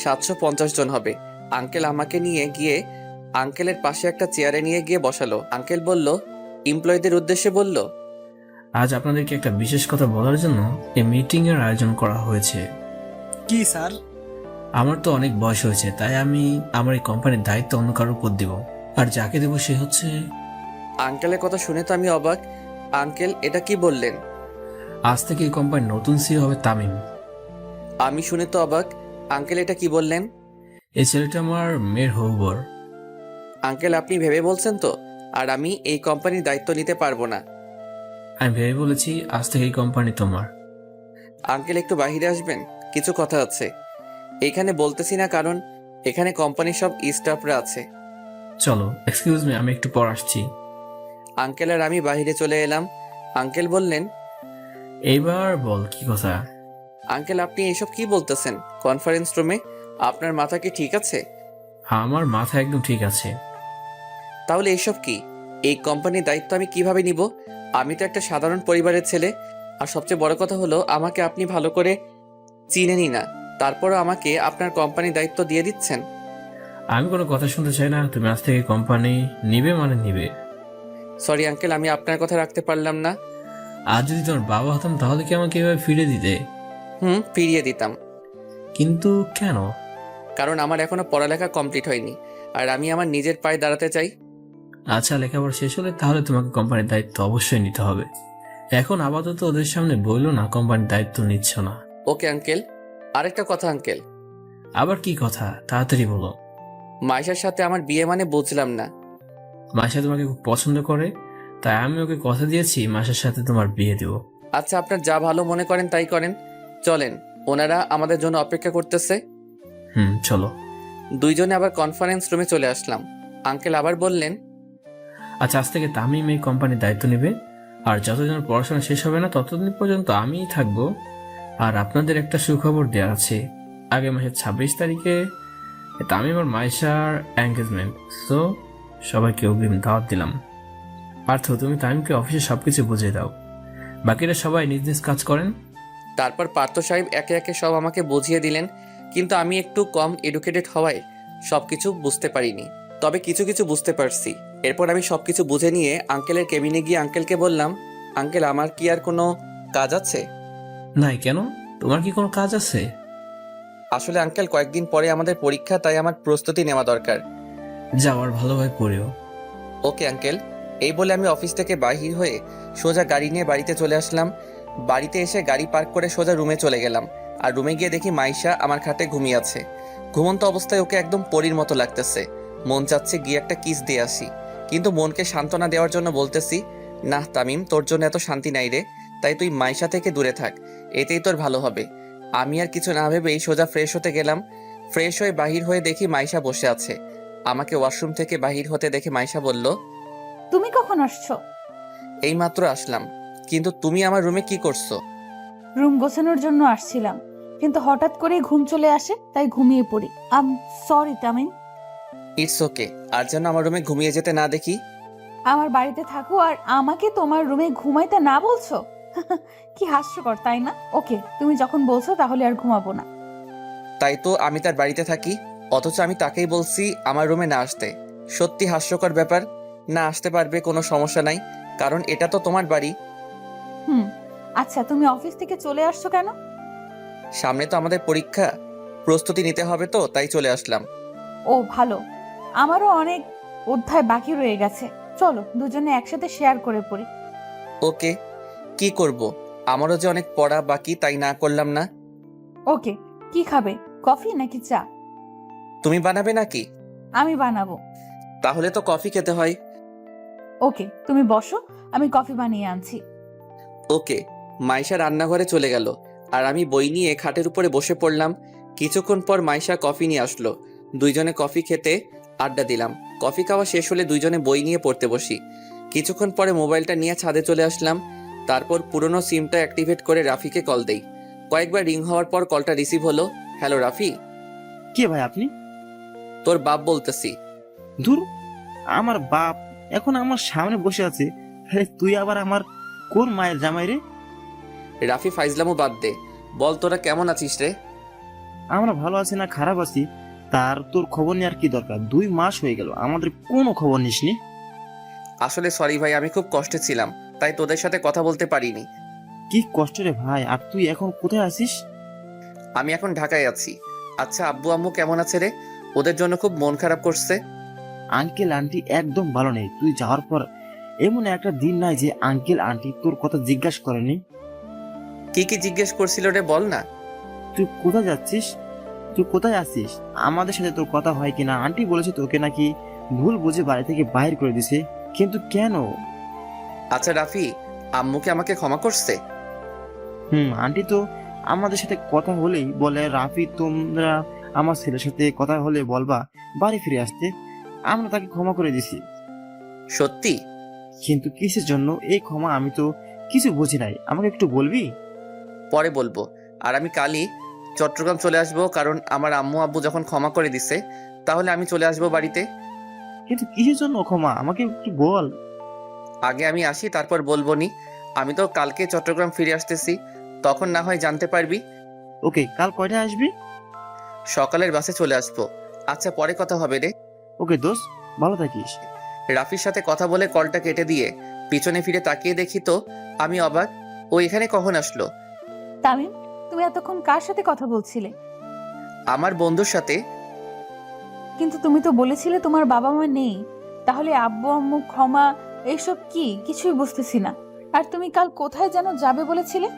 750 জন হবে। আঙ্কেল আমাকে নিয়ে গিয়ে আঙ্কেলের পাশে একটা চেয়ারে নিয়ে গিয়ে বসালো। আঙ্কেল বলল, এমপ্লয়ীদের উদ্দেশ্যে বলল, আজ আপনাদেরকে একটা বিশেষ কথা বলার জন্য এই মিটিং এর আয়োজন করা হয়েছে। কি স্যার? আমার তো অনেক বয়স হয়েছে, তাই আমি আমার এই কোম্পানির দায়িত্ব অন্য কারোর উপর দিব, আর যাকে দেবো সে হচ্ছে। আঙ্কেলের কথা শুনে তো আমি অবাক। আঙ্কেল এটা কি বললেন? আজ থেকে এই কোম্পানির নতুন সিইও হবে তামিম। আমি শুনে তো অবাক। আঙ্কেল এটা কি বললেন? এই ছেলেটা আমার মেয়ের হবু বর। আঙ্কেল আপনি ভেবে বলছেন তো? আর আমি এই কোম্পানির দায়িত্ব নিতে পারবো না। আমি ভেবে বলেছি আজ থেকে এই কোম্পানি তোমার। আঙ্কেল একটু বাইরে আসবেন, কিছু কথা আছে। এইখানে বলতেছি না, কারণ এখানে কোম্পানির সব স্টাফরা আছে। চলো, এক্সকিউজ মি, আমি একটু পর আসছি। আঙ্কেল আর আমি বাইরে চলে এলাম। আঙ্কেল বললেন, এইবার বল কি কথা। আঙ্কেল আপনি এইসব কি বলতেছেন? কনফারেন্স রুমে আপনার মাথা কি ঠিক আছে? আমার মাথা একদম ঠিক আছে। তাহলে এইসব কি? এই কোম্পানির দায়িত্ব আমি কিভাবে নিব? আমি তো একটা সাধারণ পরিবারের ছেলে। আর সবচেয়ে বড় কথা হলো, আমাকে আপনি ভালো করে চিনেনই না, তারপরও আমাকে আপনার কোম্পানির দায়িত্ব দিয়ে দিচ্ছেন। আমি কোনো কথা শুনতে চাই না। তুমি আজ থেকে কোম্পানি নিবে মানে নিবে। সরি আঙ্কেল, আমি আপনার কথা রাখতে পারলাম না। আর যদি তোমার বাবা হতাম তাহলে কি আমাকে এভাবে ফিরে দিতে? ফিরিয়ে দিতাম। কিন্তু কেন? কারণ আমার এখনো পড়ালেখা কমপ্লিট হয়নি, আর আমি আমার নিজের পায়ে দাঁড়াতে চাই। আচ্ছা, লেখাপড়া শেষ হলে তাহলে তোমাকে কোম্পানির দায়িত্ব অবশ্যই নিতে হবে। এখন আপাতত ওদের সামনে বললো না কোম্পানির দায়িত্ব নিচ্ছ না। Okay uncle. আরেকটা কথা আঙ্কেল। আবার কি কথা? তাড়াতাড়ি বলো। মাইশার সাথে আমার বিয়ে মানে বুঝলাম না। মাসা তোমাকে খুব পছন্দ করে, তাই আমি ওকে কথা দিয়েছি মাসের সাথে তোমার বিয়ে দেবো। আচ্ছা, আপনার যা ভালো মনে করেন তাই করেন। চলেন, ওনারা আমাদের জন্য অপেক্ষা করতেছে। চলো। দুইজনে আবার কনফারেন্স রুমে চলে আসলাম। আঙ্কেল আবার বললেন, আচ্ছা, আজ থেকে তামিম এই কোম্পানির দায়িত্ব নেবে, আর যতদিন ওর পড়াশোনা শেষ হবে না ততদিন পর্যন্ত আমিই থাকবো। আর আপনাদের একটা সুখবর দেওয়া আছে, আগের মাসের 26 তারিখে তামিম আর মাইশার এঙ্গেজমেন্ট। সো সবাইকে অগ্রিম দাওয়াত দিলাম। পার্থ, তুমি তামিমকে অফিসে সবকিছু বুঝিয়ে দাও, বাকিরা সবাই নিজ নিজ কাজ করেন। তারপর পার্থ সাহেব একে একে সব আমাকে বুঝিয়ে দিলেন, কিন্তু আমি একটু কম এডুকেটেড হওয়ায় সবকিছু বুঝতে পারিনি, তবে কিছু কিছু বুঝতে পারছি। এরপর আমি সবকিছু বুঝে নিয়ে আঙ্কেলের কেবিনে গিয়ে আঙ্কেলকে বললাম, আঙ্কেল আমার কি আর কোনো কাজ আছে? নাই, কেন? তোমার কি কোনো কাজ আছে? আসলে আঙ্কেল কয়েকদিন পরে আমাদের পরীক্ষা, তাই আমার প্রস্তুতি নেওয়া দরকার। যাওয়ার ভালোভাবে পড়েও। Okay uncle. এই বলে আমি অফিস থেকে বাহির হয়ে সোজা গাড়ি নিয়ে বাড়িতে চলে আসলাম। বাড়িতে এসে গাড়ি পার্ক করে সোজা রুমে চলে গেলাম। আর রুমে গিয়ে দেখি মাইশা আমার খাটে ঘুমিয়ে আছে। ঘুমন্ত অবস্থায় ওকে একদম পরীর মতো লাগতেছে। মন চাচ্ছে গিয়ে একটা কিস দিয়ে আসি, কিন্তু মনকে সান্ত্বনা দেওয়ার জন্য বলতেছি, না তামিম, তোর জন্য এত শান্তি নাই রে, তাই তুই মাইশা থেকে দূরে থাক, এতেই তোর ভালো হবে। আমি আর কিছু না ভেবেই সোজা ফ্রেশ হতে গেলাম। ফ্রেশ হয়ে বাহির হয়ে দেখি মাইশা বসে আছে। আমাকে ওয়াশরুম থেকে বাহির হতে দেখে মাইশা বলল, তুমি কখন আসছো? এইমাত্র আসলাম। কিন্তু তুমি আমার রুমে কি করছো? রুম গোছানোর জন্য আসছিলাম, কিন্তু হঠাৎ করে ঘুম চলে আসে, তাই ঘুমিয়ে পড়ি। I'm sorry Tamim. It's okay. আর যেন আমার রুমে ঘুমিয়ে যেতে না দেখি। আমার বাড়িতে থাকো আর আমাকে তোমার রুমে ঘুমাইতে না বলছো? কি হাস্যকর, তাই না? ওকে, তুমি যখন বলছো তাহলে আর ঘুমাবো না। তাই তো আমি তার বাড়িতে থাকি, অথচ আমি তাকেই বলছি আমার রুমে না আসতে। সত্যি হাস্যকর ব্যাপার। না আসতে পারবে, কোনো সমস্যা নাই, কারণ এটা তো তোমার বাড়ি। আচ্ছা, তুমি অফিস থেকে চলে আসছো কেন? সামনে তো আমাদের পরীক্ষা, প্রস্তুতি নিতে হবে, তো তাই চলে আসলাম। ও ভালো, আমারও অনেক অধ্যায় বাকি রয়ে গেছে। চলো দুজনে একসাথে শেয়ার করে পড়ি। ওকে। কি করব? আমারও যে অনেক পড়া বাকি, তাই না করলাম না। ওকে, কি খাবে, কফি নাকি চা? তুমি বানাবে নাকি? আমি বানাবো। তাহলে তো কফি খেতে হয়। ওকে, তুমি বসো, আমি কফি বানিয়ে আনছি। ওকে। মাইশা রান্নাঘরে চলে গেল, আর আমি বই নিয়ে খাটের উপরে বসে পড়লাম। কিছুক্ষণ পর মাইশা কফি নিয়ে আসলো। দুইজনে কফি খেতে আড্ডা দিলাম। কফি খাওয়া শেষ হলে দুইজনে বই নিয়ে পড়তে বসি। কিছুক্ষণ পরে মোবাইলটা নিয়ে ছাদে চলে আসলাম। তারপর পুরনো সিমটা অ্যাক্টিভেট করে রাফিকে কল দেই। কয়েকবার রিং হওয়ার পর কলটা রিসিভ হলো। হ্যালো রাফি। কে ভাই আপনি? তোর বাপ বলতেছি। ধুর, আমার বাপ এখন আমার সামনে বসে আছে। আরে তুই আবার আমার কোন মায়ের জামাই রে? রাফি ফাইজলামও বাদ দে, বল তোরা কেমন আছিস রে? আমরা ভালো আছি না খারাপ আছি, তার তোর খবর নেওয়ার কি দরকার? 2 মাস হয়ে গেল আমাদের কোনো খবর নিসনি। আসলে সরি ভাই, আমি খুব কষ্টে ছিলাম, তাই তোদের সাথে কথা বলতে পারিনি। কি কষ্ট রে ভাই, আর তুই এখন কোথায় আছিস? আমি এখন ঢাকায় আছি। আচ্ছা আব্বু আম্মু কেমন আছে রে? ওদের জন্য খুব মন খারাপ করছে। আঙ্কেল আন্টি একদম ভালো নেই। তুই যাওয়ার পর এমন একটা দিন নাই যে আঙ্কেল আন্টি তোর কথা জিজ্ঞাসা করেনি। কি কি জিজ্ঞেস করছিল রে, বল না। তুই কোথায় যাচ্ছিস, তুই কোথায় আছিস, আমাদের সাথে তোর কথা হয় কিনা। আন্টি বলেছে তোকে নাকি ভুল বুঝে বাড়ি থেকে বাইরে করে দিছে, কিন্তু কেন? আচ্ছা রাফি, আম্মুকে আমাকে ক্ষমা করছে? আন্টি তো আমাদের সাথে কথা হলেই বলে রাফি তোমরা আমার ছেলের সাথে কথা হলে বলবা বাড়ি ফিরে আসতে। আমরা তাকে ক্ষমা করে দিছি। সত্যি? কিন্তু কিসের জন্য এই ক্ষমা? আমি তো কিছু বুঝি নাই, আমাকে একটু বলবি? পরে বলবো। আর আমি কালই চট্টগ্রাম চলে আসবো, কারণ আমার আম্মু আব্বু যখন ক্ষমা করে দিছে তাহলে আমি চলে আসবো বাড়িতে। কিন্তু কিসের জন্য ক্ষমা আমাকে একটু বল। আগে আমি আসি, তারপর বলবো নি। আমি তো কালকে চট্টগ্রাম ফিরে আসতেছি, তখন না হয় জানতে পারবি। ওকে, কাল কয়টায় আসবি? সকালের বাসে চলে আসবো। আচ্ছা, পরে কথা হবে রে। ওকে দোস্ত, ভালো থাকিস। রাফির সাথে কথা বলে কলটা কেটে দিয়ে পিছনে ফিরে তাকিয়ে দেখি তো আমি অবাক। ও এখানে কখন আসলো? তামিম, তুমি এতক্ষণ কার সাথে কথা বলছিলে? আমার বন্ধুর সাথে। কিন্তু তুমি তো বলেছিলে তোমার বাবা মা নেই। তাহলে আব্বু আম্মু ক্ষমা এইসব কি? কিছুই বুঝতেছি না। আর তুমি কাল কোথায় যেন যাবে বলেছিলে?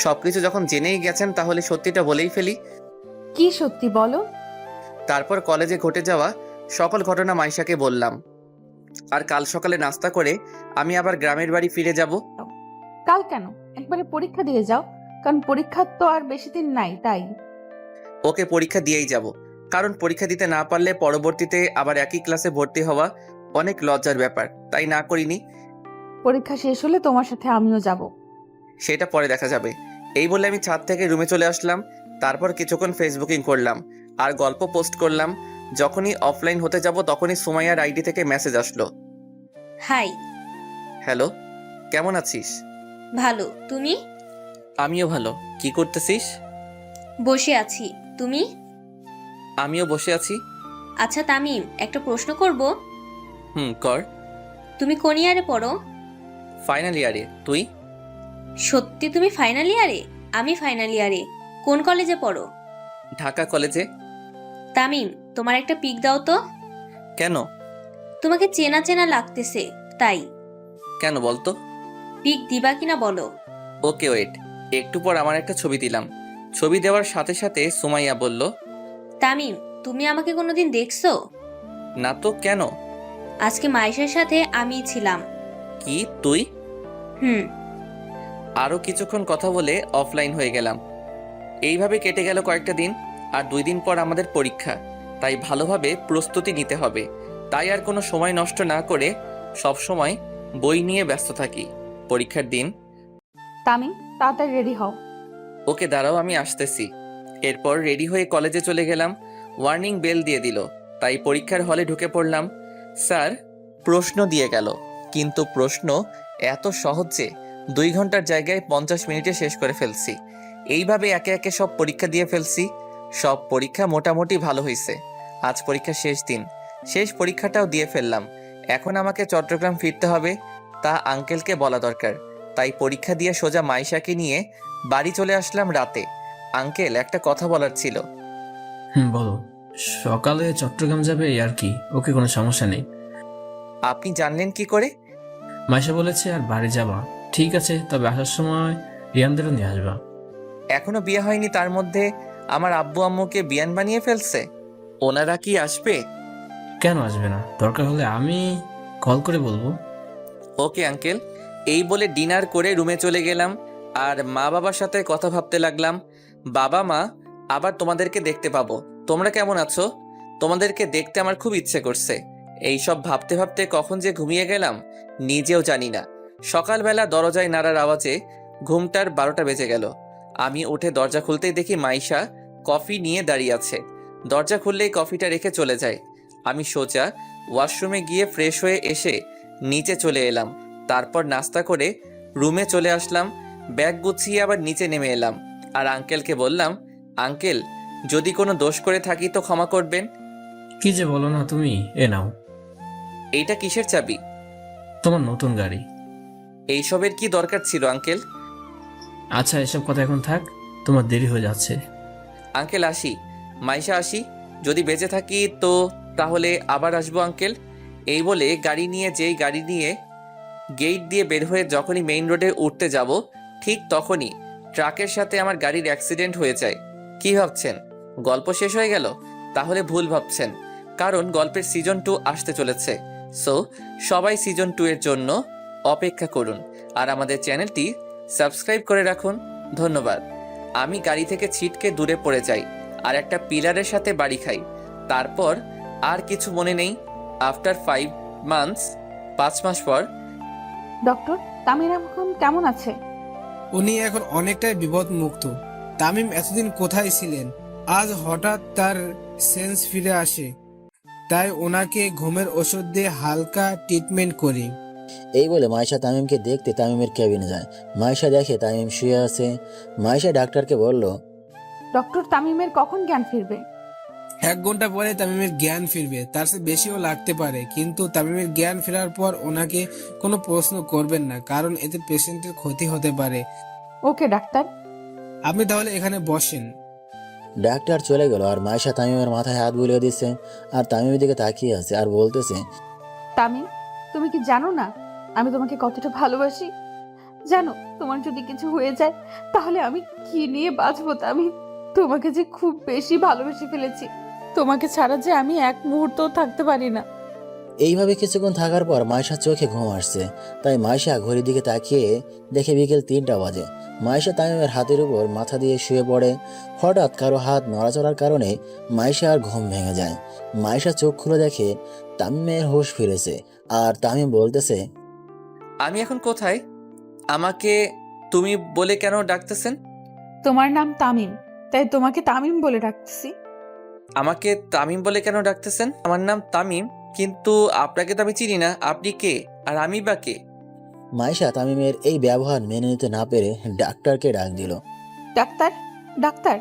সবকিছু যখন জেনেই গেছেন তাহলে সত্যিটা বলেই ফেলি। কি সত্যি বলো? তারপর কলেজে ঘটে যাওয়া সকল ঘটনা মাইশাকে বললাম। আর কাল সকালে নাস্তা করে আমি আবার গ্রামের বাড়ি ফিরে যাব। কাল কেন? একবারে পরীক্ষা দিয়ে যাও, কারণ পরীক্ষার তো আর বেশি দিন নাই। তাই ওকে, পরীক্ষা দিয়েই যাব, কারণ পরীক্ষা দিতে না পারলে পরবর্তীতে আবার একই ক্লাসে ভর্তি হওয়া অনেক লজ্জার ব্যাপার, তাই না করিনি। পরীক্ষা শেষ হলে তোমার সাথে আমিও যাব। সেটা পরে দেখা যাবে। এই বলে আমি ছাদ থেকে রুমে চলে আসলাম। তারপর কিছুক্ষণ ফেসবুকিং করলাম আর গল্প পোস্ট করলাম। যখনই অফলাইন হতে যাব তখনই সুমাইয়ার আইডি থেকে মেসেজ আসলো। হাই। হ্যালো, কেমন আছিস? ভালো, তুমি? আমিও ভালো। কি করতেছিস? বসে আছি। তুমি? আমিও বসে আছি। আচ্ছা তামিম, একটা প্রশ্ন করব। কর। তুমি কোন ইয়ারে পড়ো? ফাইনাল ইয়ারে। তুই? সত্যি তুমি ফাইনাল ইয়ারে? আমি ফাইনাল ইয়ারে। কোন কলেজে পড়ো? ঢাকা কলেজে। তামিম, তোমার একটা পিক দাও তো। কেন? তোমাকে চেনা চেনা লাগতেছে তাই। কেন বলতো? পিক দিবা কিনা বলো। ওকে ওয়েট, একটু পর আমার একটা ছবি দিলাম। ছবি দেওয়ার সাথে সাথে সুমাইয়া বলল, তামিম, তুমি আমাকে কোনোদিন দেখছো? না তো, কেন? আজকে মাইশার সাথে আমিই ছিলাম। কি তুই? হুম। আরও কিছুক্ষণ কথা বলে অফলাইন হয়ে গেলাম। এইভাবে কেটে গেল কয়েকটা দিন। আর 2 দিন পর আমাদের পরীক্ষা, তাই ভালোভাবে প্রস্তুতি নিতে হবে। তাই আর কোনো সময় নষ্ট না করে সব সময় বই নিয়ে ব্যস্ত থাকি। পরীক্ষার দিন। তামিম, তাড়াতাড়ি রেডি হও। ওকে দাঁড়াও, আমি আসতেছি। এরপর রেডি হয়ে কলেজে চলে গেলাম। ওয়ার্নিং বেল দিয়ে দিল, তাই পরীক্ষার হলে ঢুকে পড়লাম। স্যার প্রশ্ন দিয়ে গেল, কিন্তু প্রশ্ন এত সহজ যে 2 ঘন্টার জায়গায় 50 মিনিটে শেষ করে ফেলছি। এইভাবে একে একে সব পরীক্ষা দিয়ে ফেলছি। সব পরীক্ষা মোটামুটি ভালো হয়েছে। আজ পরীক্ষা শেষ দিন, শেষ পরীক্ষাটাও দিয়ে ফেললাম। এখন আমাকে চট্টগ্রাম ফিরতে হবে, তা আঙ্কেলকে বলা দরকার। তাই পরীক্ষা দিয়ে সোজা মাইশাকে নিয়ে বাড়ি চলে আসলাম রাতে। আঙ্কেল, একটা কথা বলার ছিল। বলো। সকালে চট্টগ্রাম যাবে আর কি, ওকে কোনো সমস্যা নেই। আপনি জানলেন কি করে? মাইশা বলেছে আর বাড়ি যাবা। ঠিক আছে, তবে আসার সময় রিয়ানদেরও নিয়ে আসবা। এখনো বিয়ে হয়নি, তার মধ্যে আমার আব্বু আম্মুকে বিয়ান বানিয়ে ফেলছে। ওনারা কি আসবে? কেন আসবে না? দরকার হলে আমি কল করে বলবো। Okay uncle. এই বলে ডিনার করে রুমে চলে গেলাম আর মা বাবার সাথে কথা ভাবতে লাগলাম। বাবা মা, আবার তোমাদেরকে দেখতে পাবো। তোমরা কেমন আছো? তোমাদেরকে দেখতে আমার খুব ইচ্ছে করছে। এই সব ভাবতে ভাবতে কখন যে ঘুমিয়ে গেলাম নিজেও জানি না। সকালবেলা দরজায় নাড়ার আওয়াজে ঘুমটার 12টা বেজে গেল। আমি উঠে দরজা খুলতেই দেখি মাইশা কফি নিয়ে দাঁড়িয়ে আছে। দরজা খুললেই কফিটা রেখে চলে যায়। আমি সোজা ওয়াশরুমে গিয়ে ফ্রেশ হয়ে এসে নিচে চলে এলাম। তারপর নাস্তা করে রুমে চলে আসলাম। ব্যাগ গুছিয়ে আবার নিচে নেমে এলাম আর আঙ্কেলকে বললাম, আঙ্কেল যদি কোনো দোষ করে থাকি তো ক্ষমা করবেন। কি যে বলো না তুমি। এ নাও। এইটা কিসের চাবি? তোমার নতুন গাড়ি। এইসবের কি দরকার ছিল আঙ্কেল? আচ্ছা, এসব কথা এখন থাক, তোমার দেরি হয়ে যাচ্ছে। আঙ্কেল আসি। মাইশা আসি। যদি বেঁচে থাকি তো তাহলে আবার আসবো আঙ্কেল। এই বলে গাড়ি নিয়ে গেট দিয়ে বের হয়ে যখনই মেইন রোডে উঠতে যাব ঠিক তখনই ট্রাকের সাথে আমার গাড়ির অ্যাক্সিডেন্ট হয়ে যায়। কি ভাবছেন গল্প শেষ হয়ে গেল? তাহলে ভুল ভাবছেন, কারণ গল্পের সিজন 2 আসতে চলেছে। সো সবাই সিজন 2 এর জন্য অপেক্ষা করুন আর আমাদের চ্যানেলটি সাবস্ক্রাইব করে রাখুন। ধন্যবাদ। আমি গাড়ি থেকে ছিটকে দূরে পড়ে যাই আর একটা পিলারের সাথে বাড়ি খাই। তারপর আর কিছু মনে নেই। আফটার 5 মান্থস, 5 মাস পর ডক্টর, তামিম এখন কেমন আছে? উনি এখন অনেকটাই বিপদ মুক্ত। তামিম এতদিন কোথায় ছিলেন, আজ হঠাৎ তার সেন্স ফিরে আসে, তাই ওনাকে ঘুমের ওষুধ দিয়ে হালকা ট্রিটমেন্ট করি। এই বলে মাইশা তামিমকে দেখতে তামিমের কেবিনে যায়। মাইশা দেখে তামিম শুয়ে আছে। মাইশা ডাক্তারকে বলল, ডক্টর, তামিমের কখন জ্ঞান ফিরবে? 1 ঘন্টা পরে তামিমের জ্ঞান ফিরবে, তার চেয়ে বেশিও লাগতে পারে। কিন্তু তামিমের জ্ঞান ফেরার পর ওনাকে কোনো প্রশ্ন করবেন না, কারণ এতে পেশেন্টের ক্ষতি হতে পারে। ওকে ডাক্তার। আপনি তাহলে এখানে বসেন। ডাক্তার চলে গেল আর মাইশা তামিমের মাথায় হাত বুলিয়ে দিচ্ছে আর তামিমের দিকে তাকিয়ে আছে আর বলতেছে, তামিম, তুমি কি জানো না আমি তোমাকে কতটা ভালোবাসি? জানো তোমার যদি কিছু হয়ে যায় তাহলে আমি কি নিয়ে বাঁচবো? তামিম, তোমাকে যে খুব বেশি ভালোবেসে ফেলেছি, তোমাকে ছাড়া যে আমি এক মুহূর্তও থাকতে পারি না। এইভাবে কিছুক্ষণ থাকার পর মাইশার চোখে ঘুম আসছে। তাই মাইশা ঘড়ির দিকে তাকিয়ে দেখে বিকেল 3টা বাজে। মাইশা তামিমের হাতের উপর মাথা দিয়ে শুয়ে পড়ে। হঠাৎ কারো হাত নড়াচড়ার কারণে মাইশার ঘুম ভেঙে যায়। মাইশা চোখ খুলে দেখে তামিমের হুঁশ ফিরেছে আর তামিম বলতেছে, আমি এখন কোথায়? আমাকে তুমি বলে কেন ডাকতেছেন? তোমার নাম তামিম, তাই তোমাকে তামিম বলে ডাকতেছি। আমাকে তামিম বলে কেন ডাকতেছেন? আমার নাম তামিম, কিন্তু আপনাকে তো আমি চিনি না। আপনি কে আর আমি বা কে? মাইশা তামিমের এই ব্যবহার মেনে নিতে না পেরে ডাক্তারকে ডাক দিল। Doctor, doctor.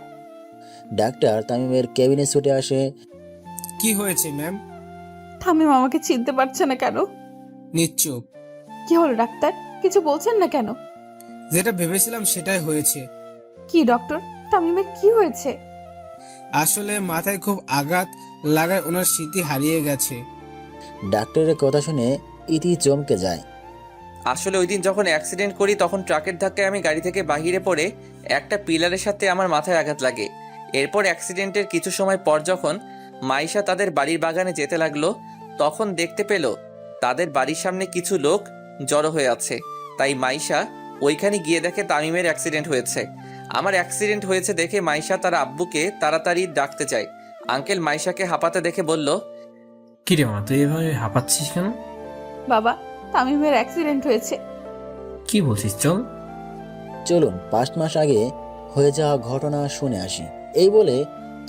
ডাক্তার তামিমের কেবিনে ছুটে আসে। কি হয়েছে ম্যাম? তামিম আমাকে চিনতে পারছে না কেন? নিশ্চুপ। কি হলো ডাক্তার, কিছু বলছেন না কেন? যেটা ভেবেছিলাম সেটাই হয়েছে। কি ডক্টর, তামিমের কি হয়েছে? আসলে মাথায় খুব আঘাত লাগায় ওনার স্মৃতি হারিয়ে গেছে। ডাক্তারের কথা শুনে ইতি চমকে যায়। আসলে ওই দিন যখন অ্যাক্সিডেন্ট করি তখন ট্রাকের ধাক্কায় আমি গাড়ি থেকে বাহিরে পড়ে একটা পিলারের সাথে আমার মাথায় আঘাত লাগে। এরপর অ্যাক্সিডেন্টের কিছু সময় পর যখন মাইশা তাদের বাড়ির বাগানে যেতে লাগলো তখন দেখতে পেল তাদের বাড়ির সামনে কিছু লোক জড়ো হয়ে আছে। তাই মাইশা ওইখানে গিয়ে দেখে তামিমের অ্যাক্সিডেন্ট হয়েছে। আমার অ্যাক্সিডেন্ট হয়েছে দেখে মাইশা তার আব্বুকে তাড়াতাড়ি ডাকতে চায়। আঙ্কেল মাইশাকে হাঁপাতে দেখে বলল, কি রে মা, তুই এভাবে হাঁপাচ্ছিস কেন? বাবা, তামিমের অ্যাক্সিডেন্ট হয়েছে। কি বলছিস? চল। চলুন 5 মাস আগে হয়ে যাওয়া ঘটনা শুনে আসি। এই বলে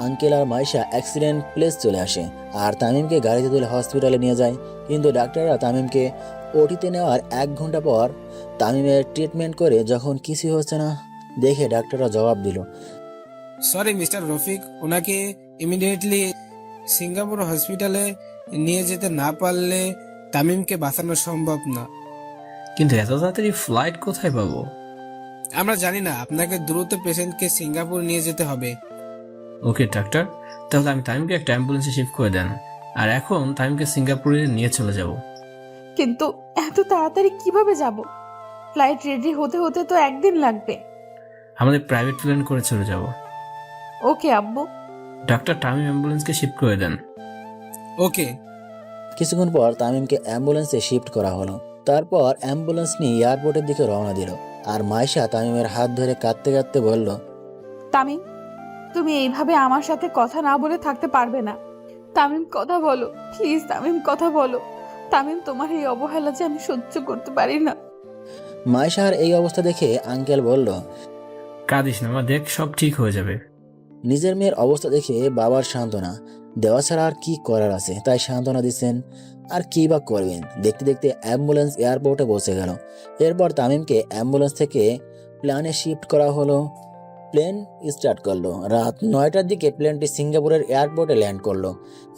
আঙ্কেল আর মাইশা অ্যাক্সিডেন্ট প্লেস চলে আসে আর তামিমকে গাড়িতে তুলে হসপিটালে নিয়ে যায়। কিন্তু ডাক্তাররা তামিমকে ওটিতে নেওয়ার 1 ঘন্টা পর তামিমের ট্রিটমেন্ট করে যখন কিছু হচ্ছে না দেখে ডাক্তাররা জবাব দিল, সরি মিস্টার রফিক, ওনাকে ইমিডিয়েটলি সিঙ্গাপুর হসপিটালে নিয়ে যেতে না পারলে তামিমকে বাঁচানো সম্ভব না। কিন্তু এত তাড়াতাড়ি ফ্লাইট কোথায় পাবো? আমরা জানি না, আপনাকে দ্রুত পেশেন্টকে সিঙ্গাপুর নিয়ে যেতে হবে। ওকে ডাক্তার, তাহলে আমি তামিমকে একটা অ্যাম্বুলেন্সে শিফট করে দেন, আর এখন তামিমকে সিঙ্গাপুরে নিয়ে চলে যাব। কিন্তু এত তাড়াতাড়ি কিভাবে যাব? ফ্লাইট রেডি হতে হতে তো 1 দিন লাগবে। আমাদের প্রাইভেট প্লেন করে চলে যাব। ওকে আব্বু। ডাক্তার, তামিম অ্যাম্বুলেন্সকে শিফট করে দেন। ওকে। কিছুক্ষণ পর তামিমকে অ্যাম্বুলেন্সে শিফট করা হলো। তারপর অ্যাম্বুলেন্স নিয়ে এয়ারপোর্টের দিকে রওনা দিল আর মাইশা তামিমের হাত ধরে কাঁদতে কাঁদতে বলল, তামিম, তুমি এইভাবে আমার সাথে কথা না বলে থাকতে পারবে না। তামিম, কথা বলো প্লিজ। তামিম, কথা বলো। তামিম, তোমার এই অবহেলা যে আমি সহ্য করতে পারি না। মাইশার এই অবস্থা দেখে আঙ্কেল বলল, কাঁদিস না মা, দেখ সব ঠিক হয়ে যাবে। নিজের মেয়ের অবস্থা দেখে বাবার সান্ত্বনা দেওয়া ছাড়া আর কি করার আছে, তাই সান্ত্বনা দিচ্ছেন। আর কি বা করবেন। দেখতে দেখতে অ্যাম্বুলেন্স এয়ারপোর্টে পৌঁছে গেল। এরপর তামিমকে অ্যাম্বুলেন্স থেকে প্লেনে শিফট করা হলো। প্লেন স্টার্ট করলো। রাত 9টার দিকে প্লেনটি সিঙ্গাপুরের এয়ারপোর্টে ল্যান্ড করলো।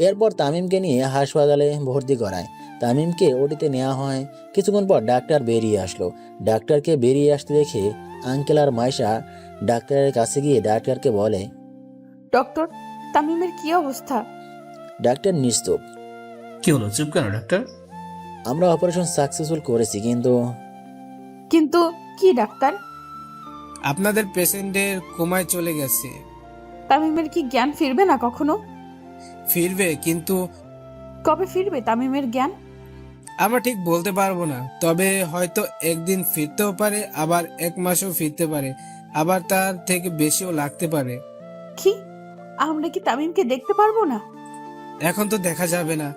এরপর তামিমকে নিয়ে হাসপাতালে ভর্তি করায়। তামিমকে ওটিতে নেওয়া হয়। কিছুক্ষণ পর ডাক্তার বেরিয়ে আসলো। ডাক্তারকে বেরিয়ে আসতে দেখে আঙ্কেল আর মাইশা ডাক্তারের কাছে গিয়ে ডাক্তারকে বলে, ডক্টর, তামিমের কি অবস্থা? ডাক্তার নিশ্চুপ। কি হলো, চুপ কেন ডাক্তার? আমরা অপারেশন সাকসেসফুল করেছি, কিন্তু কিন্তু কি ডাক্তার? আপনাদের পেশেন্টের কোমায় চলে গেছে। তামিমের কি জ্ঞান ফিরবে না কখনো? ফিরবে, কিন্তু কবে ফিরবে তামিমের জ্ঞান? আমরা ঠিক বলতে পারবো না। তবে হয়তো একদিন ফিরতেও পারে, আবার 1 মাসও ফিরতে পারে। আবার তার থেকে বেশিও লাগতে পারে। কি আমরা কি তামিমকে দেখতে পারবো না? এখন তো দেখা যাবে না।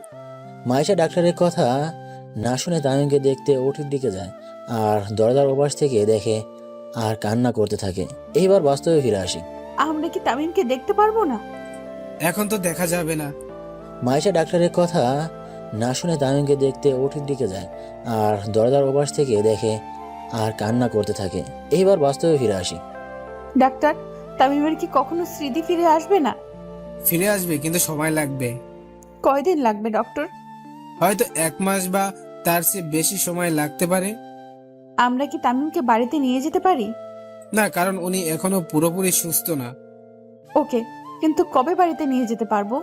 মাইশা ডাক্তারের কথা না শুনে তামিমকে দেখতে ওটির দিকে যায় আর দরজার ওপাশ থেকে দেখে আর কান্না করতে থাকে। এইবার বাস্তবে ফিরে আসি। আমরা কি তামিমকে দেখতে পারবো না? এখন তো দেখা যাবে না। মাইশা ডাক্তারের কথা না শুনে তামিমকে দেখতে ওটির দিকে যায় আর দরজার ওপাশ থেকে দেখে আর কান্না করতে থাকে। এইবার বাস্তবে ফিরে আসি। ডাক্তার, তামিমের কি কখনো স্মৃতি ফিরে আসবে না? ফিরে আসবে, কিন্তু সময় লাগবে। কয়দিন লাগবে ডক্টর? হয়তো 1 মাস বা তার চেয়ে বেশি সময় লাগতে পারে। আমরা কি তামিমকে বাড়িতে নিয়ে যেতে পারি? না, কারণ উনি এখনো পুরোপুরি সুস্থ না। ওকে, কিন্তু কবে বাড়িতে নিয়ে যেতে পারবো?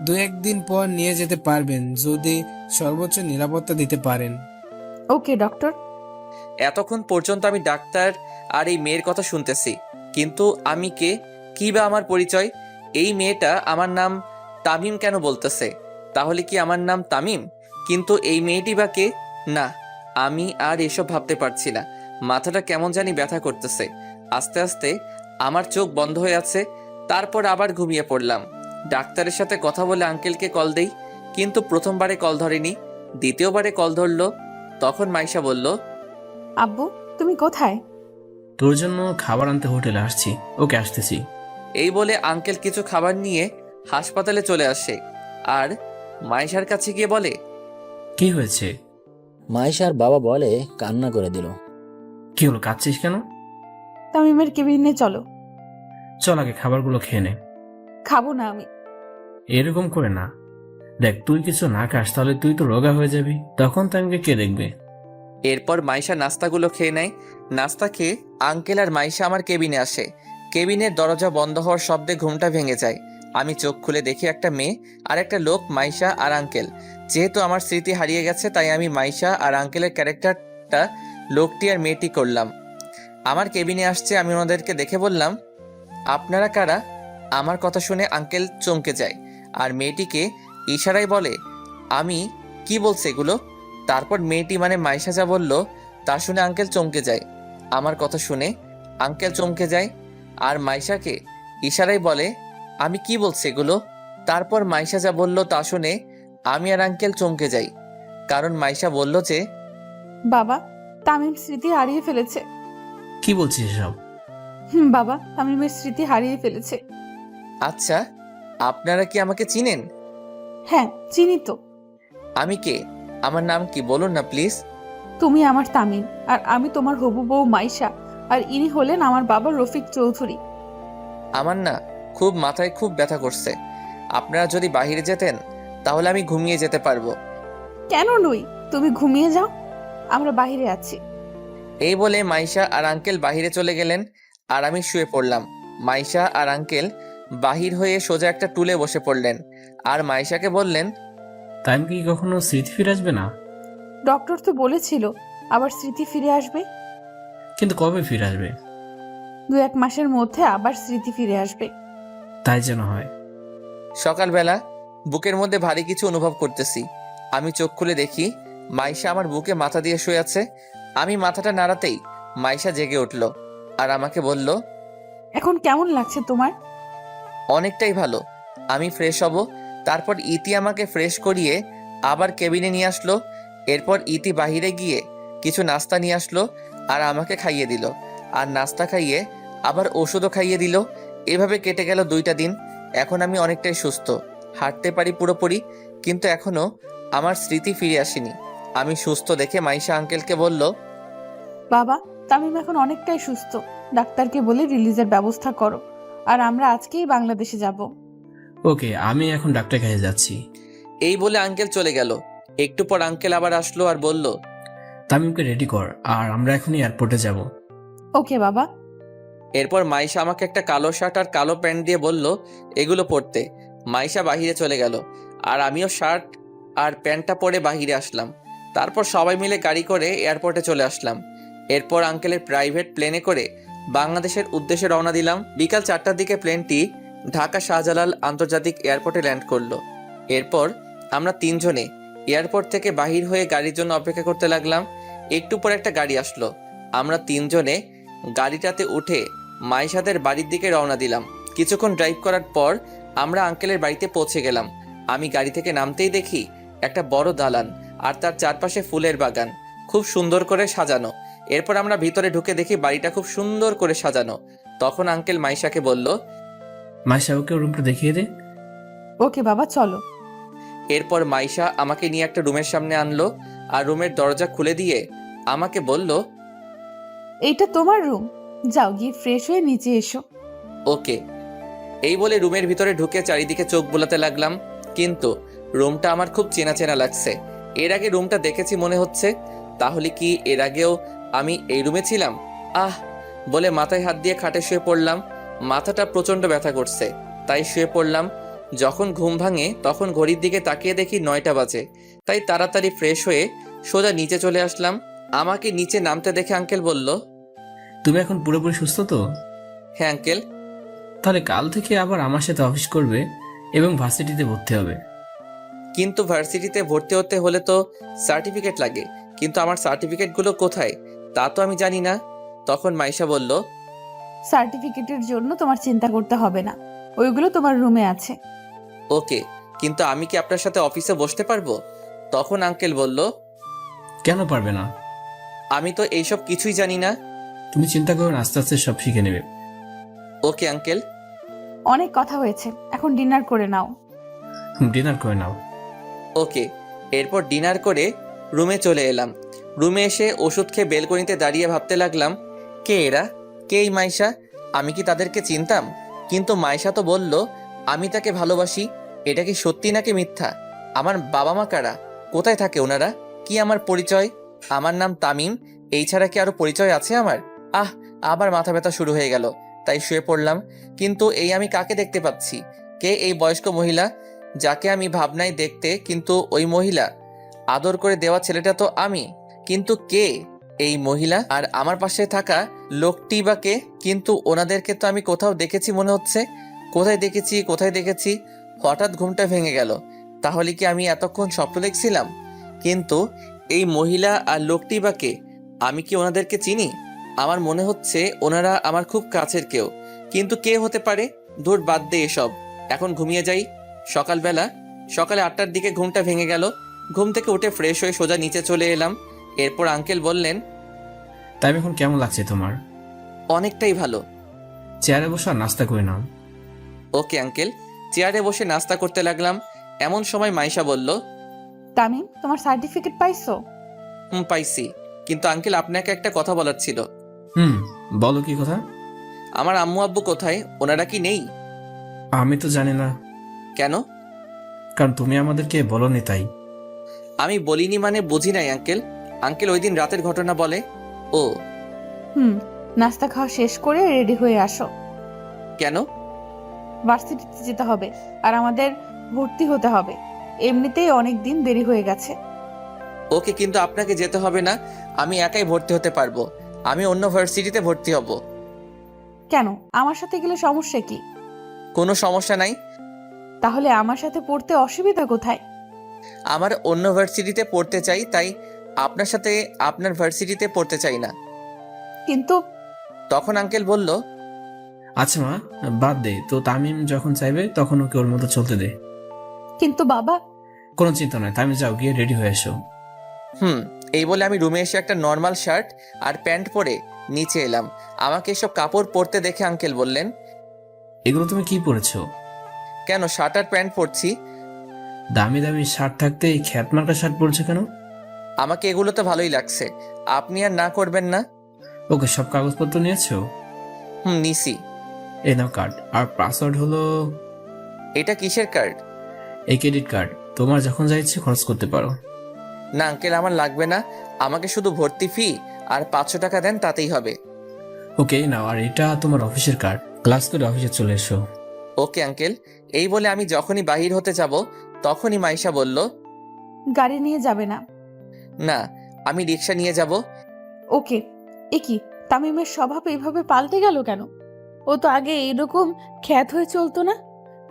2-1 দিন পর নিয়ে যেতে পারবেন, যদি সর্বোচ্চ নিরাপত্তা দিতে পারেন। ওকে ডক্টর। এতক্ষণ পর্যন্ত আমি ডাক্তার আর এই মেয়ের কথা শুনতেছি, কিন্তু আমি কে, কি বা আমার পরিচয়? এই মেয়েটা আমার নাম তামিম কেন বলতেছে? তাহলে কি আমার নাম তামিম? কিন্তু এই মেয়েটি বা কে? না, আমি আর এসব ভাবতে পারছি না। মাথাটা কেমন জানি ব্যথা করতেছে। আস্তে আস্তে আমার চোখ বন্ধ হয়ে আছে, তারপর আবার ঘুমিয়ে পড়লাম। ডাক্তারের সাথে কথা বলে আঙ্কেলকে কল দেই, কিন্তু প্রথমবারে কল ধরেনি, দ্বিতীয়বারে কল ধরলো। তখন মাইশা বলল, আব্বু, তুমি কোথায়? তোর জন্য খাবার আনতে হোটেলে আসছি। ওকে, আসতেছি। এই বলে আঙ্কেল কিছু খাবার নিয়ে হাসপাতালে চলে আসে আর মাইশার কাছে গিয়ে বলে, কি হয়েছে? মাইশার বাবা বলে কান্না করে দিল। কি হলো, কাঁদছিস কেন? তামিমের কেবিনে চলো। চল আগে খাবারগুলো খেয়ে নে। খাবো না আমি। এরকম করে না। দেখ, তুই কিছু না খাস তাহলে তুই তো রোগা হয়ে যাবি, তখন তামিমকে কে দেখবে? এরপর মাইশা নাস্তাগুলো খেয়ে নেয়। নাস্তা খেয়ে আঙ্কেল আর মাইশা আমার কেবিনে আসে। কেবিনের দরজা বন্ধ হওয়ার শব্দে ঘুমটা ভেঙে যায়। আমি চোখ খুলে দেখি একটা মেয়ে আর একটা লোক, মাইশা আর আঙ্কেল। যেহেতু আমার স্মৃতি হারিয়ে গেছে, তাই আমি মাইশা আর আঙ্কেলের ক্যারেক্টারটা লোকটি আর মেয়েটি করলাম। আমার কেবিনে আসছে, আমি ওনাদেরকে দেখে বললাম, আপনারা কারা? আমার কথা শুনে আঙ্কেল চমকে যায় আর মেয়েটিকে ইশারায় বলে, আমি কি বলছে এগুলো? তারপর মেয়েটি মানে মাইশা যা বলল তা শুনে আঙ্কেল চমকে যায়। আমার কথা শুনে আঙ্কেল চমকে যায় আর মাইশাকে ইশারায় বলে, আমি কি বলছি এগুলো? তারপর মাইশা যা বলল তা শুনে আমি আর আঙ্কেল চমকে যাই, কারণ মাইশা বলল যে, বাবা, তামিম স্মৃতি হারিয়ে ফেলেছে। কি বলছিস এসব? বাবা, তামিমের স্মৃতি হারিয়ে ফেলেছে। আচ্ছা, আপনারা কি আমাকে চিনেন? হ্যাঁ, চিনি তো। আমি কে? আমার নাম কি বলুন না প্লিজ। তুমি আমার তামিম, আর আমি তোমার হবু বউ মাইশা, আর ইনি হলেন আমার বাবা রফিক চৌধুরী। আমার না খুব মাথায় খুব ব্যথা করছে। আপনারা যদি বাইরে যেতেন তাহলে আমি ঘুমিয়ে যেতে পারবো। কেন নই, তুমি ঘুমিয়ে যাও, আমরা বাইরে আছি। এই বলে মাইশা আর আঙ্কেল বাহিরে চলে গেলেন আর আমি শুয়ে পড়লাম। মাইশা আর আঙ্কেল বাহির হয়ে সোজা একটা টুলে বসে পড়লেন আর মাইশাকে বললেন, তামিমকে কি কখনো স্মৃতি ফিরে আসবে না? ডক্টর তো বলেছিল আবার স্মৃতি ফিরে আসবে। কিন্তু কবে ফিরে আসবে? 2-1 মাসের মধ্যে আবার স্মৃতি ফিরে আসবে। তাই যেন হয়। সকালবেলা বুকের মধ্যে ভারী কিছু অনুভব করতেছি। আমি চোখ খুলে দেখি মাইশা আমার বুকে মাথা দিয়ে শুয়ে আছে। আমি মাথাটা নাড়াতেই মাইশা জেগে উঠল আর আমাকে বলল, এখন কেমন লাগছে তোমার? অনেকটাই ভালো। আমি ফ্রেশ হব। তারপর ইতি আমাকে ফ্রেশ করিয়ে আবার কেবিনে নিয়ে আসলো। এরপর ইতি বাহিরে গিয়ে কিছু নাস্তা নিয়ে আসলো আর আমাকে খাইয়ে দিল, আর নাস্তা খাইয়ে আবার ওষুধও খাইয়ে দিল। এভাবে কেটে গেল 2টা দিন। এখন আমি অনেকটাই সুস্থ, হাঁটতে পারি পুরোপুরি, কিন্তু এখনো আমার স্মৃতি ফিরে আসেনি। আমি সুস্থ দেখে মাইশা আঙ্কেলকে বলল, বাবা, তামিম এখন অনেকটাই সুস্থ। ডাক্তারকে বলে রিলিজের ব্যবস্থা করো, আর আমরা আজকেই বাংলাদেশে যাব। ওকে, আমি এখন ডাক্তার কাছে যাচ্ছি। এই বলে আঙ্কেল চলে গেল। একটু পর আঙ্কেল আবার আসলো আর বলল, তামিমকে রেডি কর, আর আমরা এখনই এয়ারপোর্টে যাব। ওকে বাবা। এরপর মাইশা আমাকে একটা কালো শার্ট আর কালো প্যান্ট দিয়ে বলল এগুলো পরতে। মাইশা বাহিরে চলে গেল আর আমিও শার্ট আর প্যান্টটা পরে বাহিরে আসলাম। তারপর সবাই মিলে গাড়ি করে এয়ারপোর্টে চলে আসলাম। এরপর আঙ্কেলের প্রাইভেট প্লেনে করে বাংলাদেশের উদ্দেশ্যে রওনা দিলাম। বিকাল 4টার দিকে প্লেনটি ঢাকা শাহজালাল আন্তর্জাতিক এয়ারপোর্টে ল্যান্ড করলো। এরপর আমরা 3 জনে এয়ারপোর্ট থেকে বাহির হয়ে গাড়ির জন্য অপেক্ষা করতে লাগলাম। একটু পর একটা গাড়ি আসলো। আমরা 3 জনে গাড়িটাতে উঠে মাইশাদের বাড়ির দিকে রওনা দিলাম। কিছুক্ষণ ড্রাইভ করার পর আমরা আঙ্কেলের বাড়িতে পৌঁছে গেলাম। আমি গাড়ি থেকে নামতেই দেখি একটা বড় দালান আর তার চারপাশে ফুলের বাগান, খুব সুন্দর করে সাজানো। এরপর আমরা ভিতরে ঢুকে দেখি বাড়িটা খুব সুন্দর করে সাজানো। তখন আঙ্কেল মাইশাকে বলল, মাইশা ওকে রুমটা দেখিয়ে দে। ওকে বাবা চলো। এরপর মাইশা আমাকে নিয়ে একটা রুমের সামনে আনলো আর রুমের দরজা খুলে দিয়ে আমাকে বলল, এইটা তোমার রুম, যাও গিয়ে ফ্রেশ হয়ে নিচে এসো। ওকে। এই বলে রুমের ভিতরে ঢুকে চারিদিকে চোখ বোলাতে লাগলাম, কিন্তু রুমটা আমার খুব চেনা চেনা লাগছে। এর আগে রুমটা দেখেছি মনে হচ্ছে, তাহলে কি এর আগেও আমি এই রুমে ছিলাম? আহ বলে মাথায় হাত দিয়ে খাটে শুয়ে পড়লাম। মাথাটা প্রচণ্ড ব্যথা করছে, তাই শুয়ে পড়লাম। যখন ঘুম ভাঙে তখন ঘড়ির দিকে তাকিয়ে দেখি 9টা বাজে, তাই তাড়াতাড়ি ফ্রেশ হয়ে সোজা নিচে চলে আসলাম। আমাকে নিচে নামতে দেখে আঙ্কেল বলল, তুমি এখন পুরোপুরি সুস্থ তো? হ্যাঁ আঙ্কেল। তাহলে কাল থেকে আবার আমার সাথে অফিস করবে এবং ভার্সিটিতে ভর্তি হবে। কিন্তু ভার্সিটিতে ভর্তি হতে হলে তো সার্টিফিকেট লাগে, কিন্তু আমার সার্টিফিকেটগুলো কোথায় তা তো আমি জানি না। তখন মাইশা বলল, সার্টিফিকেটের জন্য তোমার চিন্তা করতে হবে না, ওইগুলো তোমার রুমে আছে। ওকে, কিন্তু আমি কি আপনার সাথে অফিসে বসতে পারবো? তখন আঙ্কেল বলল, কেন পারবে না? আমি তো এইসব কিছুই জানি না। তুমি চিন্তা করো না, আস্তে আস্তে সব শিখে নেবে। Okay uncle. অনেক কথা হয়েছে, এখন ডিনার করে নাও। ডিনার করে নাও। ওকে। এরপর ডিনার করে রুমে চলে এলাম। রুমে এসে ওষুধ খেয়ে বেলকনিতে দাঁড়িয়ে ভাবতে লাগলাম, কে এরা, কে এই মাইশা? আমি কি তাদেরকে চিনতাম? কিন্তু মাইশা তো বলল আমি তাকে ভালোবাসি। এটা কি সত্যি নাকি মিথ্যা? আমার বাবা মা কারা? কোথায় থাকে ওনারা? কি আমার পরিচয়? আমার নাম তামিম, এই ছাড়া কি আরো পরিচয় আছে আমার? আবার মাথা ব্যথা শুরু হয়ে গেল, তাই শুয়ে পড়লাম। কিন্তু এই আমি কাকে দেখতে পাচ্ছি? কে এই বয়স্ক মহিলা যাকে আমি ভাবনায় দেখতে, কিন্তু ওই মহিলা আদর করে দেওয়া ছেলেটা তো আমি, কিন্তু কে এই মহিলা? আর আমার পাশে থাকা লোকটি বা কে? কিন্তু ওনাদেরকে তো আমি কোথাও দেখেছি মনে হচ্ছে। কোথায় দেখেছি? হঠাৎ ঘুমটা ভেঙে গেল। তাহলে কি আমি এতক্ষণ স্বপ্ন দেখছিলাম? কিন্তু এই মহিলা আর লোকটি বা কে? আমি কি ওনাদেরকে চিনি? আমার মনে হচ্ছে ওনারা আমার খুব কাছের কেউ, কিন্তু কে হতে পারে? ধুর, বাদ দে এসব, এখন ঘুমিয়ে যাই। সকালে 8টার দিকে ঘুমটা ভেঙে গেল। ঘুম থেকে উঠে ফ্রেশ হয়ে সোজা নিচে চলে এলাম। এরপর আঙ্কেল বললেন, তাই এখন কেমন লাগছে তোমার? অনেকটাই ভালো। চেয়ারে বসে আর নাস্তা করে নাও। Okay uncle. চেয়ারে বসে নাস্তা করতে লাগলাম। এমন সময় মাইশা বলল, তামিম, তোমার সার্টিফিকেট পাইছো? পাইছি, কিন্তু আঙ্কেল আপনাকে একটা কথা বলার ছিল। বলো কি কথা? আমার আম্মু আব্বু কোথায়? ওনারা কি নেই? আমি তো জানি না। কেন? কারণ তুমি আমাদেরকে বলোনি তাই। আমি বলিনি মানে বুঝি নাই আঙ্কেল। আঙ্কেল ওই দিন রাতের ঘটনা বলে। ও নাস্তা খাওয়া শেষ করে রেডি হয়ে আসো। কেন? ভার্সিটিতে যেতে হবে আর আমাদের ভর্তি হতে হবে। এমনিতেই অনেক দিন দেরি হয়ে গেছে। ওকে, কিন্তু আপনাকে যেতে হবে না, আমি একাই ভর্তি হতে পারবো। আমি অন্য ভার্সিটিতে ভর্তি হব। কেন? আমার সাথে গেলে সমস্যা কি? কোনো সমস্যা নাই। তাহলে আমার সাথে পড়তে অসুবিধা কোথায়? আমার অন্য ভার্সিটিতে পড়তে চাই, তাই আপনার সাথে আপনার ভার্সিটিতে পড়তে চাই না। কিন্তু তখন আঙ্কেল বলল, আচ্ছা মা, বাদ দে তো, তামিম যখন চাইবে তখন ওকে ওর মতো চলতে দে। কিন্তু বাবা। কোনো চিন্তা নয়, তামিম যাও গিয়ে রেডি হয়ে এসো। এই বলে আমি রুমে এসে একটা নর্মাল শার্ট আর প্যান্ট পরে নিচে এলাম। আমাকে এসব কাপড় পরতে দেখে আঙ্কেল বললেন, এগুলো তুমি কি পরেছো? কেন, শার্ট আর প্যান্ট পরছি। দামি দামি শার্ট থাকতে এই খ্যাত মার্কা শার্ট পরছো কেন? আমাকে এগুলো তো ভালোই লাগছে, আপনি আর না করবেন না? ওকে, সব কাগজপত্র নিয়েছো? নিছি। এই নাও কার্ড, আর পাসওয়ার্ড হলো। এটা কিসের কার্ড? এই ক্রেডিট কার্ড, তোমার যখন যা ইচ্ছে খরচ করতে পারো। না আঙ্কেল, আমার লাগবে না। আমাকে শুধু ভর্তি ফি আর 500 টাকা দেন, তাতেই হবে। ওকে নাও, আর এটা তোমার অফিসের কার্ড, ক্লাস করে অফিসে চলে এসো। Okay uncle. এই বলে আমি যখনই বাহির হতে যাব তখনই মাইশা বলল, গাড়ি নিয়ে যাবে না? না, আমি রিক্সা নিয়ে যাব। ওকে। কি তামিমের স্বভাব এইভাবে পাল্টে গেল কেন? ও তো আগে এইরকম খ্যাত হয়ে চলতো না।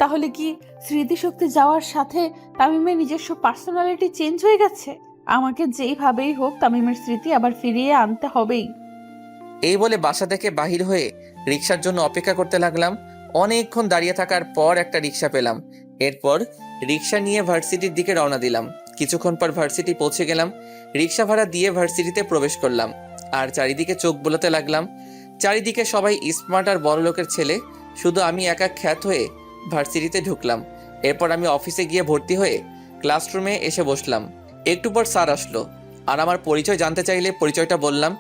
তাহলে কি স্মৃতিশক্তি যাওয়ার সাথে তামিমের নিজস্ব পার্সোনালিটি চেঞ্জ হয়ে গেছে? আমাকে যেইভাবেই হোক তামিমের স্মৃতি আবার ফিরিয়ে আনতে হবেই। এই বলে বাসা থেকে বাহির হয়ে রিক্সার জন্য অপেক্ষা করতে লাগলাম। অনেকক্ষণ দাঁড়িয়ে থাকার পর একটা রিক্সা পেলাম। এরপর রিক্সা নিয়ে ভার্সিটির দিকে রওনা দিলাম। কিছুক্ষণ পর ভার্সিটি পৌঁছে গেলাম। রিক্সা ভাড়া দিয়ে ভার্সিটিতে প্রবেশ করলাম আর চারিদিকে চোখ বোলাতে লাগলাম। চারিদিকে সবাই স্মার্ট আর বড় লোকের ছেলে, শুধু আমি একা খ্যাত হয়ে ভার্সিটিতে ঢুকলাম। এরপর আমি অফিসে গিয়ে ভর্তি হয়ে ক্লাসরুমে এসে বসলাম। একটু পর স্যার আসলো আর আমার পরিচয় জানতে চাইলে পরিচয়টা বললাম।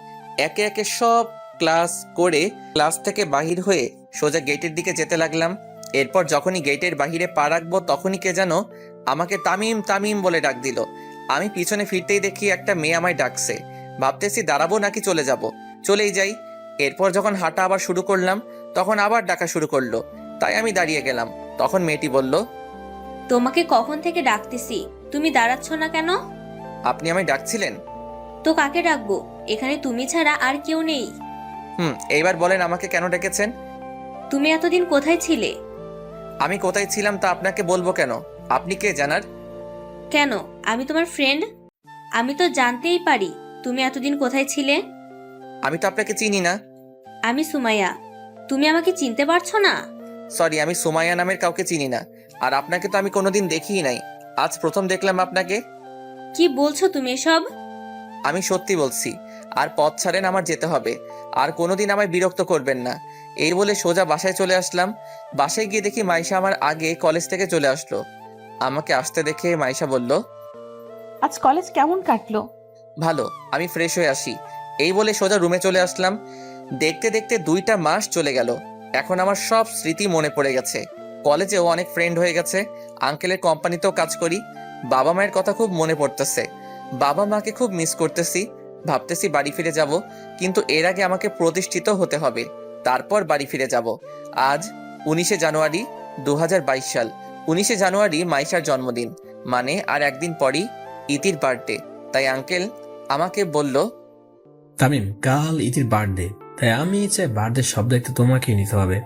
একে একে সব ক্লাস করে ক্লাস থেকে বাহির হয়ে সোজা গেটের দিকে যেতে লাগলাম। এরপর যখনই গেটের বাহিরে পা রাখবো তখনই কে যেন আমাকে তামিম তামিম বলে ডাক দিল। আমি পিছনে ফিরতেই দেখি একটা মেয়ে আমায় ডাকছে। ভাবতেছি দাঁড়াবো নাকি চলে যাব। চলেই যাই। এরপর যখন হাঁটা আবার শুরু করলাম তখন আবার ডাকা শুরু করলো, তাই আমি দাঁড়িয়ে গেলাম। তখন মেয়েটি বলল, তোমাকে কখন থেকে ডাকতেছি, তুমি দাঁড়াচ্ছ না কেন? আপনি আমায় ডাকছিলেন? তো কাকে ডাকবো? এখানে তুমি ছাড়া আর কেউ নেই। এইবার বলেন আমাকে কেন ডেকেছেন? তুমি এতদিন কোথায় ছিলে? আমি কোথায় ছিলাম তা আপনাকে বলবো কেন? আপনি কে জানার? কেন, আমি তোমার ফ্রেন্ড, আমি তো জানতেই পারি তুমি এতদিন কোথায় ছিলে। আমি তো আপনাকে চিনি না। আমি সুমাইয়া, তুমি আমাকে চিনতে পারছো না? সরি, আমি সুমাইয়া নামের কাউকে চিনি না। আর আপনাকে তো আমি কোনোদিন দেখিই নাই, আজ প্রথম দেখলাম আপনাকে। কি বলছো তুমি এসব? আমি সত্যি বলছি। আর পথ ছাড়েন, আমার যেতে হবে। আর কোনোদিন আমায় বিরক্ত করবেন না। এই বলে সোজা বাসায় চলে আসলাম। বাসায় গিয়ে দেখি মাইশা আমার আগে কলেজ থেকে চলে আসলো। আমাকে আসতে দেখে মাইশা বলল, আজ কলেজ কেমন কাটলো? ভালো। আমি ফ্রেশ হয়ে আসি। এই বলে সোজা রুমে চলে আসলাম। দেখতে দেখতে 2টা মাস চলে গেল। এখন আমার সব স্মৃতি মনে পড়ে গেছে। কলেজেও অনেক ফ্রেন্ড হয়ে গেছে। আঙ্কেলের কোম্পানিতেও কাজ করি। বাবা মায়ের কথা খুব মনে পড়তেছে। বাবা মাকে খুব মিস করতেছি। ভাবতেছি বাড়ি ফিরে যাব, কিন্তু এর আগে আমাকে প্রতিষ্ঠিত হতে হবে, তারপর বাড়ি ফিরে যাব। আজ 19শে জানুয়ারি 2022 সাল। 19শে জানুয়ারি মাইশার জন্মদিন, মানে আর একদিন পরই ইতির বার্থডে। তাই আঙ্কেল আমাকে বলল, তামিম, কাল ইতির বার্থডে, তাই আমি চাই বার্থডে সব দায়িত্ব তোমাকেই নিতে হবে।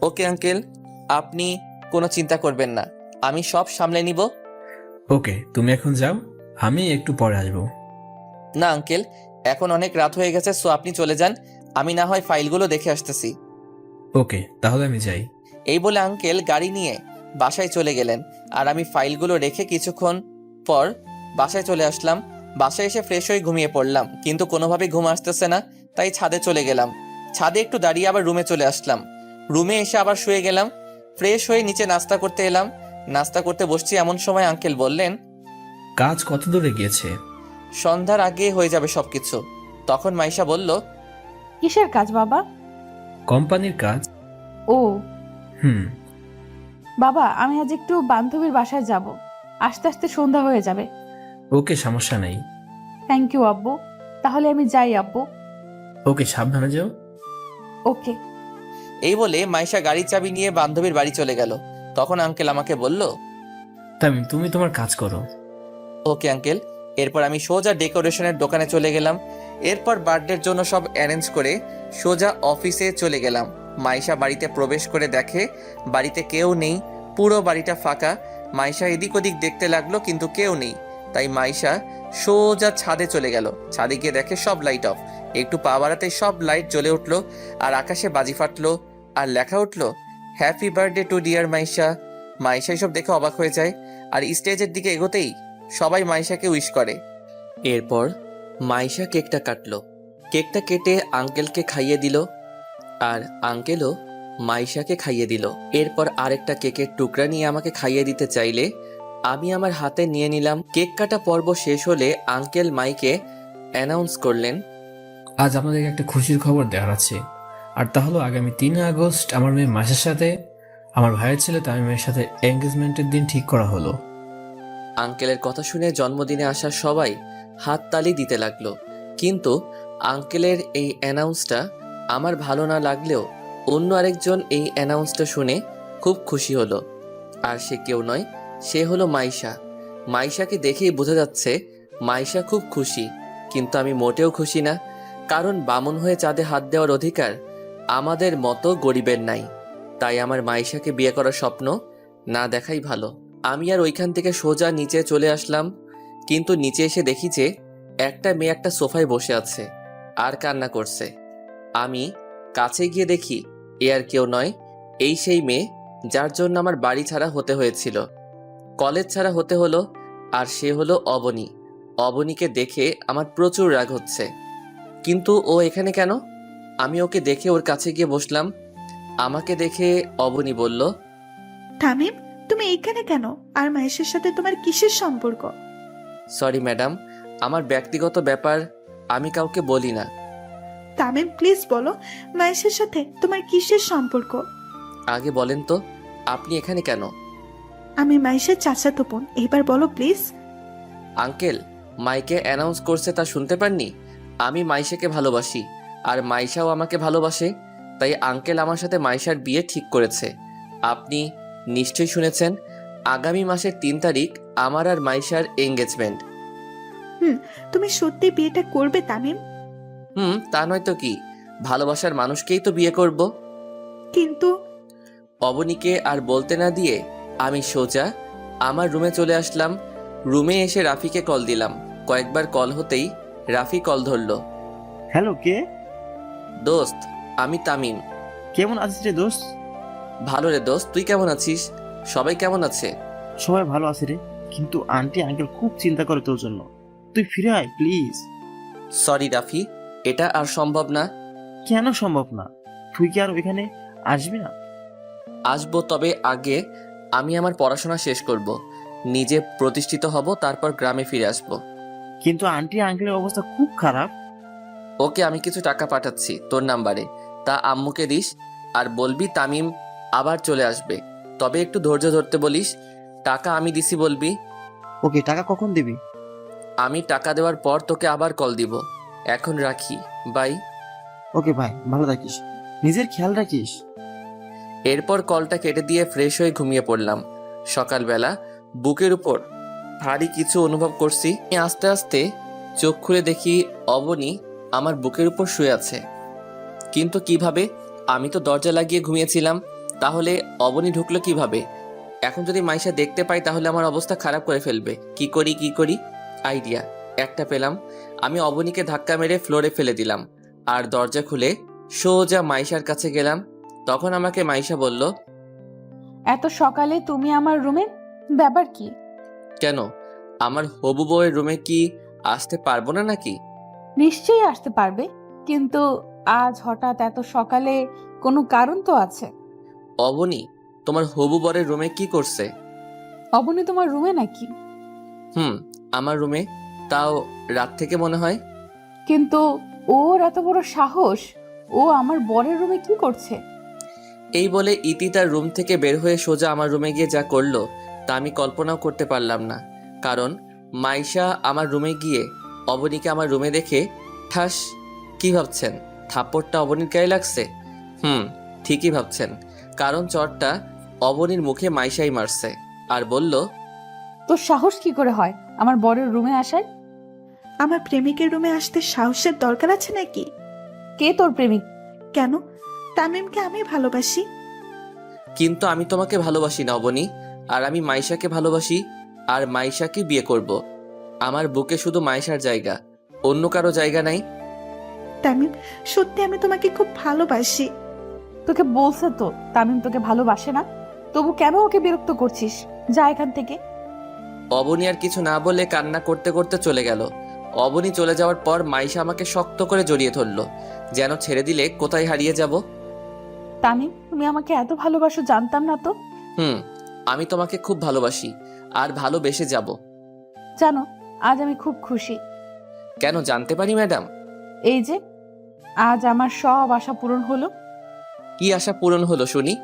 ওকে আঙ্কেল, আপনি কোনো চিন্তা করবেন না, আমি সব সামলে নিব। ওকে, তুমি এখন যাও, আমি একটু পরে আসবো। না আঙ্কেল, এখন অনেক রাত হয়ে গেছে, সো আপনি চলে যান। আমি না হয় ফাইলগুলো দেখে আসতেছি। ওকে, তাহলে আমি যাই। এই বলে আঙ্কেল গাড়ি নিয়ে বাসায় চলে গেলেন। আর আমি ফাইলগুলো রেখে কিছুক্ষণ পর বাসায় চলে আসলাম। বাসায় এসে ফ্রেশ হয়ে ঘুমিয়ে পড়লাম, কিন্তু কোনোভাবেই ঘুম আসতেছে না। তাই ছাদে চলে গেলাম। ছাদে একটু দাঁড়িয়ে আবার রুমে চলে আসলাম। রুমে এসে আবার শুয়ে গেলাম। ফ্রেশ হয়ে নিচে নাস্তা করতে এলাম। নাস্তা করতে বসছি, এমন সময় আঙ্কেল বললেন, কাজ কত দূরে গিয়েছে? সন্ধ্যার আগে হয়ে যাবে সবকিছু। তখন মাইশা বলল, কিসের কাজ বাবা? কোম্পানির কাজ। ও হুম। বাবা, আমি আজ একটু বান্ধবীর বাসায় যাব, আস্তে আস্তে সন্ধ্যা হয়ে যাবে। ওকে, সমস্যা নেই। থ্যাংক ইউ আব্বু, তাহলে আমি যাই আব্বু। ওকে, সাবধানে যাও। ওকে। এই বলে মাইশা গাড়ির চাবি নিয়ে বান্ধবীর বাড়ি চলে গেল। তখন আঙ্কেল আমাকে বলল, তামিম, তুমি তোমার কাজ করো। Okay uncle. এরপর আমি সোজা ডেকোরেশনের দোকানে চলে গেলাম। এরপর বার্থডের জন্য সব অ্যারেঞ্জ করে সোজা অফিসে চলে গেলাম। মাইশা বাড়িতে প্রবেশ করে দেখে বাড়িতে কেউ নেই, পুরো বাড়িটা ফাঁকা। মাইশা এদিক ওদিক দেখতে লাগলো, কিন্তু কেউ নেই। তাই মাইশা সোজা ছাদে চলে গেল। ছাদে গিয়ে দেখে সব লাইট অফ। একটু পা বাড়াতে সব লাইট জ্বলে উঠলো আর আকাশে বাজি ফাটলো আর লেখা উঠলো, happy birthday to dear Maisha. Maisha এসব দেখে অবাক হয়ে যায় আর স্টেজের দিকে এগোতেই সবাই মাইশাকে উইশ করে। এরপর মাইশা কেকটা কাটলো। কেকটা কেটে আঙ্কেলকে খাইয়ে দিল আর আঙ্কেলও মাইশাকে খাইয়ে দিল। এরপর আরেকটা কেকের টুকরা নিয়ে আমাকে খাইয়ে দিতে চাইলে আমি আমার হাতে নিয়ে নিলাম। কেক কাটা পর্ব শেষ হলে আঙ্কেল মাইকে অ্যানাউন্স করলেন, আজ আপনাদেরকে একটা খুশির খবর দেওয়ার আছে, আর তা হলো আগামী 3 আগস্ট আমার মেয়ে মাসের সাথে আমার ভাইয়ের ছেলে তামিমের সাথে এঙ্গেজমেন্টের দিন ঠিক করা হলো। আঙ্কেলের কথা শুনে জন্মদিনে আসা সবাই হাততালি দিতে লাগলো। কিন্তু আঙ্কেলের এই অ্যানাউন্সটা আমার ভালো না লাগলেও অন্য আরেকজন এই অ্যানাউন্সটা শুনে খুব খুশি হলো। আর সে কেউ নয়, সে হলো মাইশা। মাইশাকে দেখেই বোঝা যাচ্ছে মাইশা খুব খুশি, কিন্তু আমি মোটেও খুশি না। কারণ বামুন হয়ে চাঁদে হাত দেওয়ার অধিকার আমাদের মতো গরিবের নাই। তাই আমার মাইশাকে বিয়ে করার স্বপ্ন না দেখাই ভালো। আমি আর ওইখান থেকে সোজা নিচে চলে আসলাম। কিন্তু নিচে এসে দেখি যে একটা মেয়ে একটা সোফায় বসে আছে আর কান্না করছে। আমি কাছে গিয়ে দেখি এ আর কেউ নয়, এই সেই মেয়ে যার জন্য আমার বাড়ি ছাড়া হতে হয়েছিল, কলেজ ছাড়া হতে হলো। আর সে হলো অবনী। অবনীকে দেখে আমার প্রচুর রাগ হচ্ছে, কিন্তু ও এখানে কেন? আমি ওকে দেখে ওর কাছে গিয়ে বসলাম। আমাকে দেখে অবনী বলল, তামিম, তুমি এইখানে কেন? আর মাহেশের সাথে তোমার কিসের সম্পর্ক? সরি ম্যাডাম, আমার ব্যক্তিগত ব্যাপার আমি কাউকে বলি না। তামিম, প্লিজ বলো, মাহেশের সাথে তোমার কিসের সম্পর্ক? আগে বলেন তো, আপনি এখানে কেন? আমি মাহেশের চাচাতো বোন, এবার বলো প্লিজ। আঙ্কেল মাইকে অ্যানাউন্স করছে তা শুনতে পাননি? আমি মাইশাকে ভালোবাসি আর মাইশাও আমাকে ভালোবাসে, তাই আঙ্কেল আমার সাথে মাইশার বিয়ে ঠিক করেছে। আপনি নিশ্চয়ই শুনেছেন, আগামী মাসের 3 তারিখ আমার আর মাইশার এঙ্গেজমেন্ট। তুমি সত্যি বিয়েটা করবে তামিম? তা নয় তো কি, ভালোবাসার মানুষকেই তো বিয়ে করব। কিন্তু অবনীকে আর বলতে না দিয়ে আমি সোজা আমার রুমে চলে আসলাম। রুমে এসে রাফিকে কল দিলাম। কয়েকবার কল হতেই রাফি কল ধরলো। হ্যালো, কে? দোস্ত, আমি তামিম। কেমন আছিস রে দোস্ত? ভালো রে দোস্ত, তুই কেমন আছিস? সবাই কেমন আছে? সবাই ভালো আছে রে, কিন্তু আন্টি আঙ্কেল খুব চিন্তা করে তোর জন্য। তুই ফিরে আয় প্লিজ। সরি রাফি, এটা আর সম্ভব না। কেন সম্ভব না? তুই কি আর ওইখানে আসবি না? আসবো, তবে আগে আমি আমার পড়াশোনা শেষ করব, নিজে প্রতিষ্ঠিত হব, তারপর গ্রামে ফিরে আসব। কিন্তু আন্টি আঙ্কেলের অবস্থা খুব খারাপ। ওকে, আমি কিছু টাকা পাঠাচ্ছি তোর নাম্বারে, তা আম্মুকে দিস আর বলবি তামিম আবার চলে আসবে, তবে একটু ধৈর্য ধরতে বলিস। টাকা আমি দিছি বলবি। ওকে, টাকা কখন দিবি? আমি টাকা দেওয়ার পর তোকে আবার কল দিব। এখন রাখি, বাই। ওকে ভাই, ভালো থাকিস, নিজের খেয়াল রাখিস। এরপর কলটা কেটে দিয়ে ফ্রেশ হয়ে ঘুমিয়ে পড়লাম। সকালবেলা বুকের উপর ভারী কিছু অনুভব করছি। আমি আস্তে আস্তে চোখ খুলে দেখি অবনী আমার বুকের উপর শুয়ে আছে। কিন্তু কিভাবে? আমি তো দরজা লাগিয়ে ঘুমিয়েছিলাম, তাহলে অবনী ঢুকলো কিভাবে? এখন যদি মাইশা দেখতে পাই তাহলে আমার অবস্থা খারাপ করে ফেলবে। কি করি? আইডিয়া একটা পেলাম। আমি অবনীকে ধাক্কা মেরে ফ্লোরে ফেলে দিলাম আর দরজা খুলে সোজা মাইশার কাছে গেলাম। তখন আমাকে মাইশা বলল, এত সকালে তুমি আমার রুমে, ব্যাপার কি? কেন, আমার হবু বউয়ের রুমে কি আসতে পারবো না নাকি? নিশ্চয়ই আসতে পারবে, কিন্তু আজ হঠাৎ এত সকালে কোনো কারণ তো আছে। অবনী তোমার হবু বরের রুমে কি করছে? অবনী তোমার রুমে নাকি? আমার রুমে, তাও রাত থেকে মনে হয়। কিন্তু ওর এত বড় সাহস, ও আমার বরের রুমে কি করছে? এই বলে ইতি তার রুম থেকে বের হয়ে সোজা আমার রুমে গিয়ে যা করলো তা আমি কল্পনাও করতে পারলাম না। কারণ মাইশা আমার রুমে গিয়ে অবনীকে আমার রুমে দেখে ঠাস। কি ভাবছেন, থাপ্পড়টা অবনীর গায়ে লাগছে? ঠিকই ভাবছেন, কারণ চটটা অবনীর মুখে মাইশাই মারছে আর বলল, তোর সাহস কি করে হয় আমার বরের রুমে আসার? আমার প্রেমিকের রুমে আসতে সাহসের দরকার আছে নাকি? কে তোর প্রেমিক? কেন? তামিমকে আমি ভালোবাসি। কিন্তু আমি তোমাকে ভালোবাসি না অবনী, আর আমি মাইশাকে ভালোবাসি আর মাইশাকে বিয়ে করব। আমার বুকে শুধু মাইশার জায়গা, অন্য কারো জায়গা নাই। তামিম, সত্যি আমি তোমাকে খুব ভালোবাসি। তোকে বলছে তো তামিম তোকে ভালোবাসে না, তবু কেন ওকে বিরক্ত করছিস? যা এখান থেকে। অবনী আর কিছু না বলে কান্না করতে করতে চলে গেল। অবনী চলে যাওয়ার পর মাইশা আমাকে শক্ত করে জড়িয়ে ধরলো, যেন ছেড়ে দিলে কোথায় হারিয়ে যাব। তামিম, তুমি আমাকে এত ভালোবাসো জানতাম না তো। আমি তোমাকে খুব ভালোবাসি আর ভালোবেসে যাব। জানো, আজ আমি খুব খুশি। কেন, জানতে পারি ম্যাডাম? এই যে আজ আমার সব আশা পূরণ হলো। কি আশা পূরণ হলো শুনি?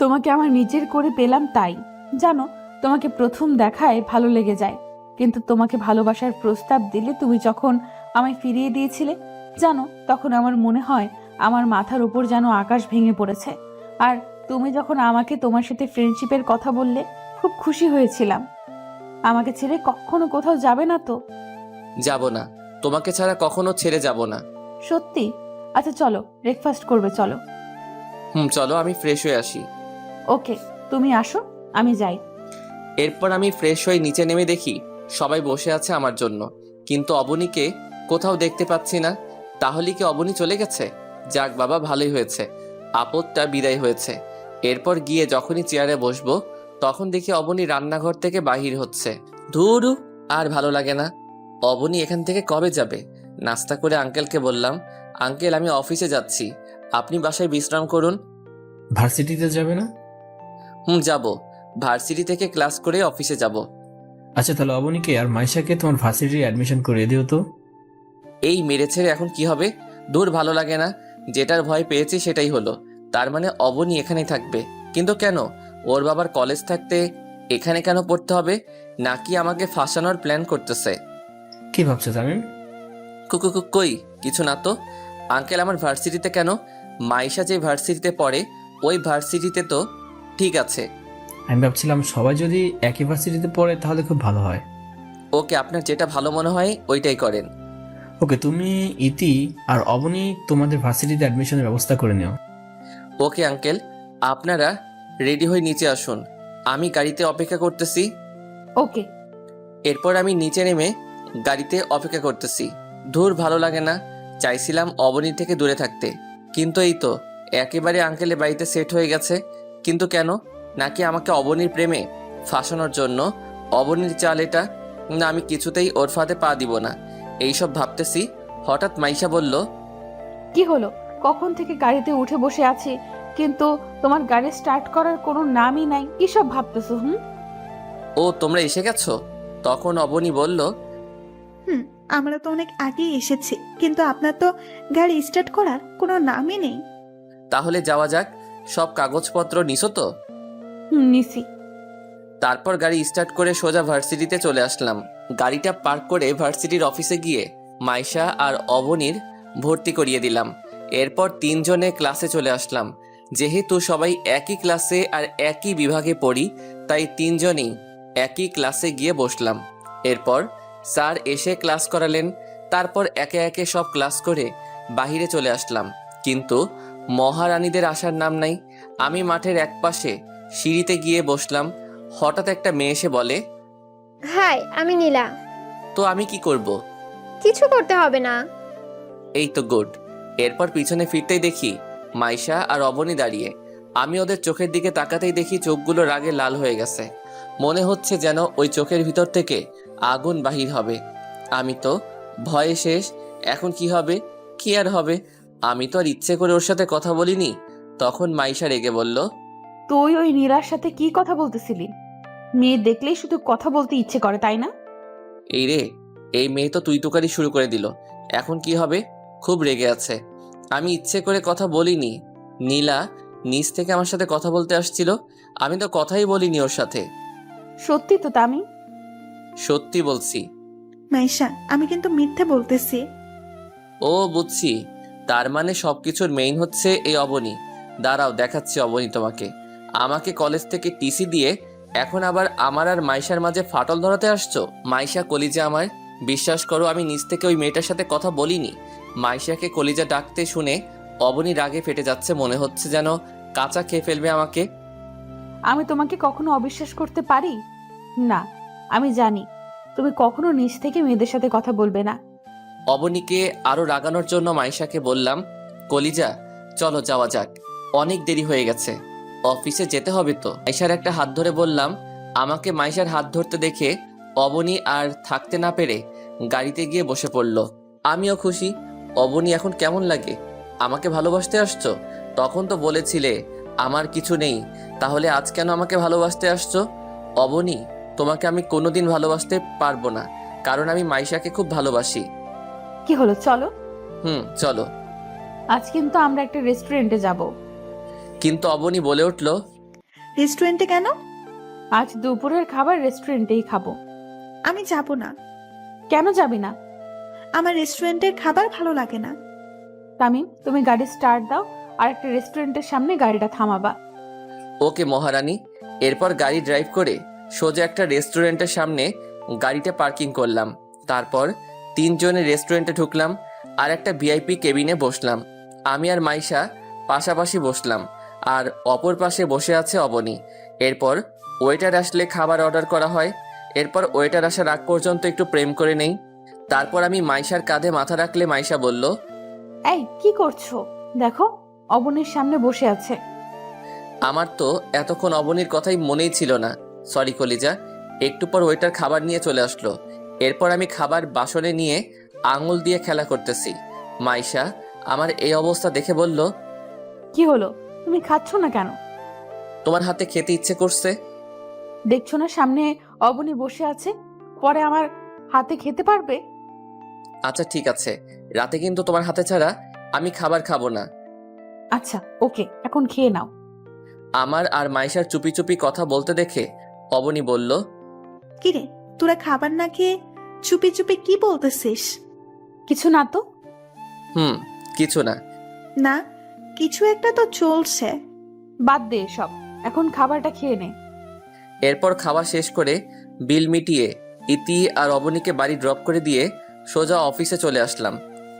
তোমাকে আমার নিজের করে পেলাম, তাই। জানো, তোমাকে প্রথম দেখায় ভালো লেগে যায়, কিন্তু তোমাকে ভালোবাসার প্রস্তাব দিলে তুমি যখন আমায় ফিরিয়ে দিয়েছিলে, জানো, তখন আমার মনে হয় আমার মাথার উপর যেন আকাশ ভেঙে পড়েছে। আর তুমি যখন আমাকে তোমার সাথে ফ্রেন্ডশিপের কথা বললে, খুব খুশি হয়েছিলাম। আমাকে ছেড়ে কখনো কোথাও যাবে না তো? যাব না, তোমাকে ছাড়া কখনো ছেড়ে যাব না। সত্যি? আচ্ছা চলো, ব্রেকফাস্ট করবে, চলো। চলো, আমি ফ্রেশ হয়ে আসি। ওকে, তুমি আসো, আমি যাই। এরপর আমি ফ্রেশ হয়ে নিচে নেমে দেখি সবাই বসে আছে আমার জন্য, কিন্তু অবনীকে কোথাও দেখতে পাচ্ছি না। তাহলে কি অবনী চলে গেছে? যাক বাবা, ভালোই হয়েছে, আপদটা বিদায় হয়েছে। এরপর গিয়ে যখনই চেয়ারে বসবো তখন দেখি অবনী রান্নাঘর থেকে বাহির হচ্ছে। ধুরু, আর ভালো লাগে না। অবনী এখান থেকে কবে যাবে? নাস্তা করে আঙ্কেলকে বললাম, আঙ্কেল আমি অফিসে যাচ্ছি, আপনি বাসায় বিশ্রাম করুন। ভার্সিটিতে যাবে না? যাব, ভার্সিটি থেকে ক্লাস করে অফিসে যাব। আচ্ছা, তাহলে অবনীকে আর মাইশাকে তোমার ভার্সিটির অ্যাডমিশন করিয়ে দিও তো। এই মেরে ছেড়ে এখন কি হবে? দূর, ভালো লাগে না। যেটার ভয় পেয়েছি সেটাই হলো। তার মানে অবনী এখানেই থাকবে? কিন্তু কেন? ওর বাবার কলেজ থাকতে এখানে কেন পড়তে হবে? নাকি আমাকে ফাঁসানোর প্ল্যান করতেছে? কি ভাবছো তামিম? কই কিছু না তো। আঙ্কেল আমার ভার্সিটিতে কেন? মাইশা যে ভার্সিটিতে পড়ে ওই ভার্সিটিতে তো। ঠিক আছে, আমি ভাবছিলাম সবাই যদি একই ভার্সিটিতে পড়ে তাহলে খুব ভালো হয়। ওকে, আপনার যেটা ভালো মনে হয় ওইটাই করেন। ওকে, তুমি ইতি আর অবনী তোমাদের ভার্সিটিতে অ্যাডমিশনের ব্যবস্থা করে নিও। ওকে আঙ্কেল, আপনারা রেডি হয়ে নিচে আসুন, আমি গাড়িতে অপেক্ষা করতেছি। ওকে। এরপর আমি নিচে নেমে গাড়িতে অপেক্ষা করতেছি। ধুর, ভালো লাগে না। চাইছিলাম অবনীর থেকে দূরে থাকতে, কিন্তু এই তো একেবারে আঙ্কেলের বাড়িতে সেট হয়ে গেছে। কিন্তু কেন? নাকি আমাকে অবনীর প্রেমে ফাঁসানোর জন্য? অবনীর চাল এটা। না, আমি কিছুতেই ওর ফাঁদে পা দিব না। এইসব ভাবতেছি, হঠাৎ মাইশা বলল, কি হলো? কখন থেকে গাড়িতে উঠে বসে আছি, কিন্তু তোমার গাড়ি স্টার্ট করার কোনো নামই নাই। কি সব ভাবতেছো? ও তোমরা এসে গেছো? তখন অবনী বলল, আমরা তো অনেক আগেই এসেছি, কিন্তু আপনার তো গাড়ি স্টার্ট করার কোনো নামই নেই। তাহলে যাওয়া যাক। সব কাগজপত্র নিছো তো? নিছি। তারপর গাড়ি স্টার্ট করে সোজা ভার্সিটিতে চলে আসলাম। গাড়িটা পার্ক করে ভার্সিটির অফিসে গিয়ে মাইশা আর অবনীর ভর্তি করিয়ে দিলাম। এরপর তিনজনে ক্লাসে চলে আসলাম। যেহেতু সবাই একই ক্লাসে আর একই বিভাগে পড়ি, তাই তিনজনেই একই ক্লাসে গিয়ে বসলাম। এরপর স্যার এসে ক্লাস করালেন। তারপর একে একে সব ক্লাস করে বাহিরে চলে আসলাম, কিন্তু মহারানীদের আসার নাম নাই। আমি মাঠের একপাশে সিঁড়িতে গিয়ে বসলাম। হঠাৎ একটা মেয়ে এসে বলে, হাই, আমি নীলা। তো আমি কি করব? কিছু করতে হবে না। এই তো গুড। এরপর পিছনে ফিরতেই দেখি মাইশা আর অবনী দাঁড়িয়ে। আমি ওদের চোখের দিকে তাকাতেই দেখি চোখগুলো রাগে লাল হয়ে গেছে। মনে হচ্ছে যেন ওই চোখের ভিতর থেকে আগুন বাহির হবে। আমি তো ভয়ে শেষ। এখন কি হবে? কি আর হবে? আমি তো আর ইচ্ছে করে ওর সাথে কথা বলিনি। তখন মাইশা রেগে বলল, তুই ওই নীলার সাথে কি কথা বলতেছিলি? মেয়ে দেখলেই শুধু কথা বলতে ইচ্ছে করে, তাই না? এই রে, এই মেয়ে তো তুই তুকারি শুরু করে দিল। এখন কি হবে? খুব রেগে আছে। আমি ইচ্ছে করে কথা বলিনি। নীলা নিজ থেকে আমার সাথে কথা বলতে আসছিল। আমি তো কথাই বলিনি ওর সাথে। সত্যি তো তামিম? সত্যি বলছি। মাইশা, আমি কিন্তু মিথ্যে বলতেছি। ও বুঝছি, তার মানে সবকিছুর মেইন হচ্ছে এই অবনী। দাঁড়াও, দেখাচ্ছি অবনী তোমাকে। আমাকে কলেজ থেকে টিসি দিয়ে এখন আবার আমার আর মাইশার মাঝে ফাটল ধরাতে আসছো? মাইশা কলিজা আমার, বিশ্বাস করো আমি নিজ থেকে ওই মেয়েটার সাথে কথা বলিনি। মাইশাকে কলিজা ডাকতে শুনে অবনী রাগে ফেটে যাচ্ছে। মনে হচ্ছে যেন কাঁচা খেয়ে ফেলবে আমাকে। আমি তোমাকে কখনো অবিশ্বাস করতে পারি না। আমি জানি তুমি কখনো নিজ থেকে মেয়েদের সাথে কথা বলবে না। অবনীকে আরো রাগানোর জন্য মাইশাকে বললাম, কলিজা চলো যাওয়া যাক, অনেক দেরি হয়ে গেছে, অফিসে যেতে হবে তো। মাইশার একটা হাত ধরে বললাম। আমাকে মাইশার হাত ধরতে দেখে অবনী আর থাকতে না পেরে গাড়িতে গিয়ে বসে পড়ল। আমিও খুশি। অবনী এখন কেমন লাগে? আমাকে ভালোবাসতে আসছো? তখন তো বলেছিলে আমার কিছু নেই, তাহলে আজ কেন আমাকে ভালোবাসতে আসছো? অবনী, তোমাকে আমি কোনোদিন ভালোবাসতে পারবো না, কারণ আমি মাইশাকে খুব ভালোবাসি। কি হলো, চলো। চলো। আজ কিন্তু আমরা একটা রেস্টুরেন্টে যাব। কিন্তু অবনী বলে উঠল, রেস্টুরেন্টে কেন? আজ দুপুরের খাবার রেস্টুরেন্টেই খাবো। আমি যাব না। কেন যাবি না? আমার রেস্টুরেন্টের খাবার ভালো লাগে না। তামিম, তুমি গাড়ি স্টার্ট দাও আর একটা রেস্টুরেন্টের সামনে গাড়িটা থামাবা। ওকে মহারানী। এরপর গাড়ি ড্রাইভ করে সোজা একটা রেস্টুরেন্টের সামনে গাড়িটা পার্কিং করলাম। তারপর তিনজনে রেস্টুরেন্টে ঢুকলাম আর একটা ভিআইপি কেবিনে বসলাম। আমি আর মাইশা পাশাপাশি বসলাম, আর অপর পাশে বসে আছে অবনী। এরপর ওয়েটার আসলে খাবার অর্ডার করা হয়। এরপর ওয়েটার আসার আগ পর্যন্ত একটু প্রেম করে নেই। তারপর আমি মাইশার কাঁধে মাথা রাখলে মাইশা বলল, এই কি করছো? দেখো, অবনীর সামনে বসে আছে। আমার তো এতক্ষণ অবনীর কথাই মনেই ছিল না। সরি কলিজা। একটু পর ওয়েটার খাবার নিয়ে চলে আসলো। এরপর আমি খাবার বাসনে নিয়ে আঙুল দিয়ে খেলা করতেছি। মাইশা আমার এই অবস্থা দেখে বলল, কি হলো, তুমি খাচ্ছ না কেন? তোমার হাতে খেতে ইচ্ছে করছে। দেখছো না সামনে অবনী বসে আছে, পরে আমার হাতে খেতে পারবে? আচ্ছা ঠিক আছে, রাতে কিন্তু তোমার হাতে ছাড়া আমি খাবার খাবো না। আচ্ছা ওকে, এখন খেয়ে নাও। আমার আর মাইশার চুপি চুপি কথা বলতে দেখে অবনী বলল, কিরে, তোরা খাবার না খেয়ে চুপি চুপি কি বলতেছিস? কিছু না তো। কিছু না। না, কিছু একটা তো চলছে। বাদ দে সব, এখন খাবারটা খেয়ে নে। এরপর খাওয়া শেষ করে বিল মিটিয়ে ইতি আর অবনীকে বাড়ি ড্রপ করে দিয়ে সোজা অফিসে চলে আসলাম।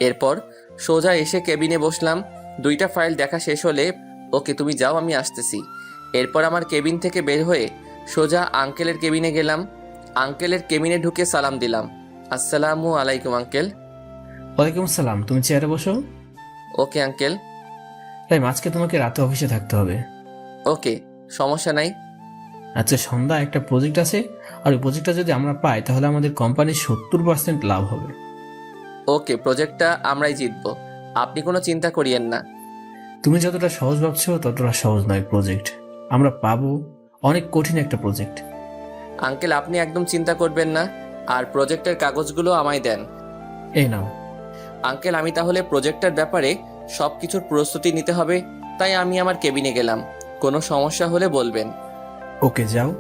এরপর সোজা এসে কেবিনে বসলাম। 2টা ফাইল দেখা শেষ হলে, ওকে তুমি যাও, আমি আসতেছি। এরপর আমার কেবিন থেকে বের হয়ে সোজা আঙ্কেলের কেবিনে গেলাম। আঙ্কেলের কেবিনে ঢুকে সালাম দিলাম। আসসালামু আলাইকুম আঙ্কেল। ওয়ালাইকুম আসসালাম, তুমি চেয়ারে বসো। Okay uncle. তাই আজকে তোমাকে রাতে অফিসে থাকতে হবে। ওকে, সমস্যা নাই। আচ্ছা, সন্ধ্যা একটা প্রজেক্ট আছে, আর ওই প্রজেক্টটা যদি আমরা পাই তাহলে আমাদের কোম্পানির 70% লাভ হবে। ওকে, প্রজেক্টটা আমরাই জিতবো, আপনি কোনো চিন্তা করিয়েন না। তুমি যতটা সহজ ভাবছো ততটা সহজ নয় প্রজেক্ট। আমরা পাবো, অনেক কঠিন একটা প্রজেক্ট। আঙ্কেল আপনি একদম চিন্তা করবেন না, আর প্রজেক্টের কাগজগুলো আমায় দেন। এই নাও। আঙ্কেল আমি তাহলে প্রজেক্টের ব্যাপারে সব কিছুর প্রস্তুতি নিতে হবে, তাই আমি আমার কেবিনে গেলাম। কোনো সমস্যা হলে বলবেন। ওকে যাও।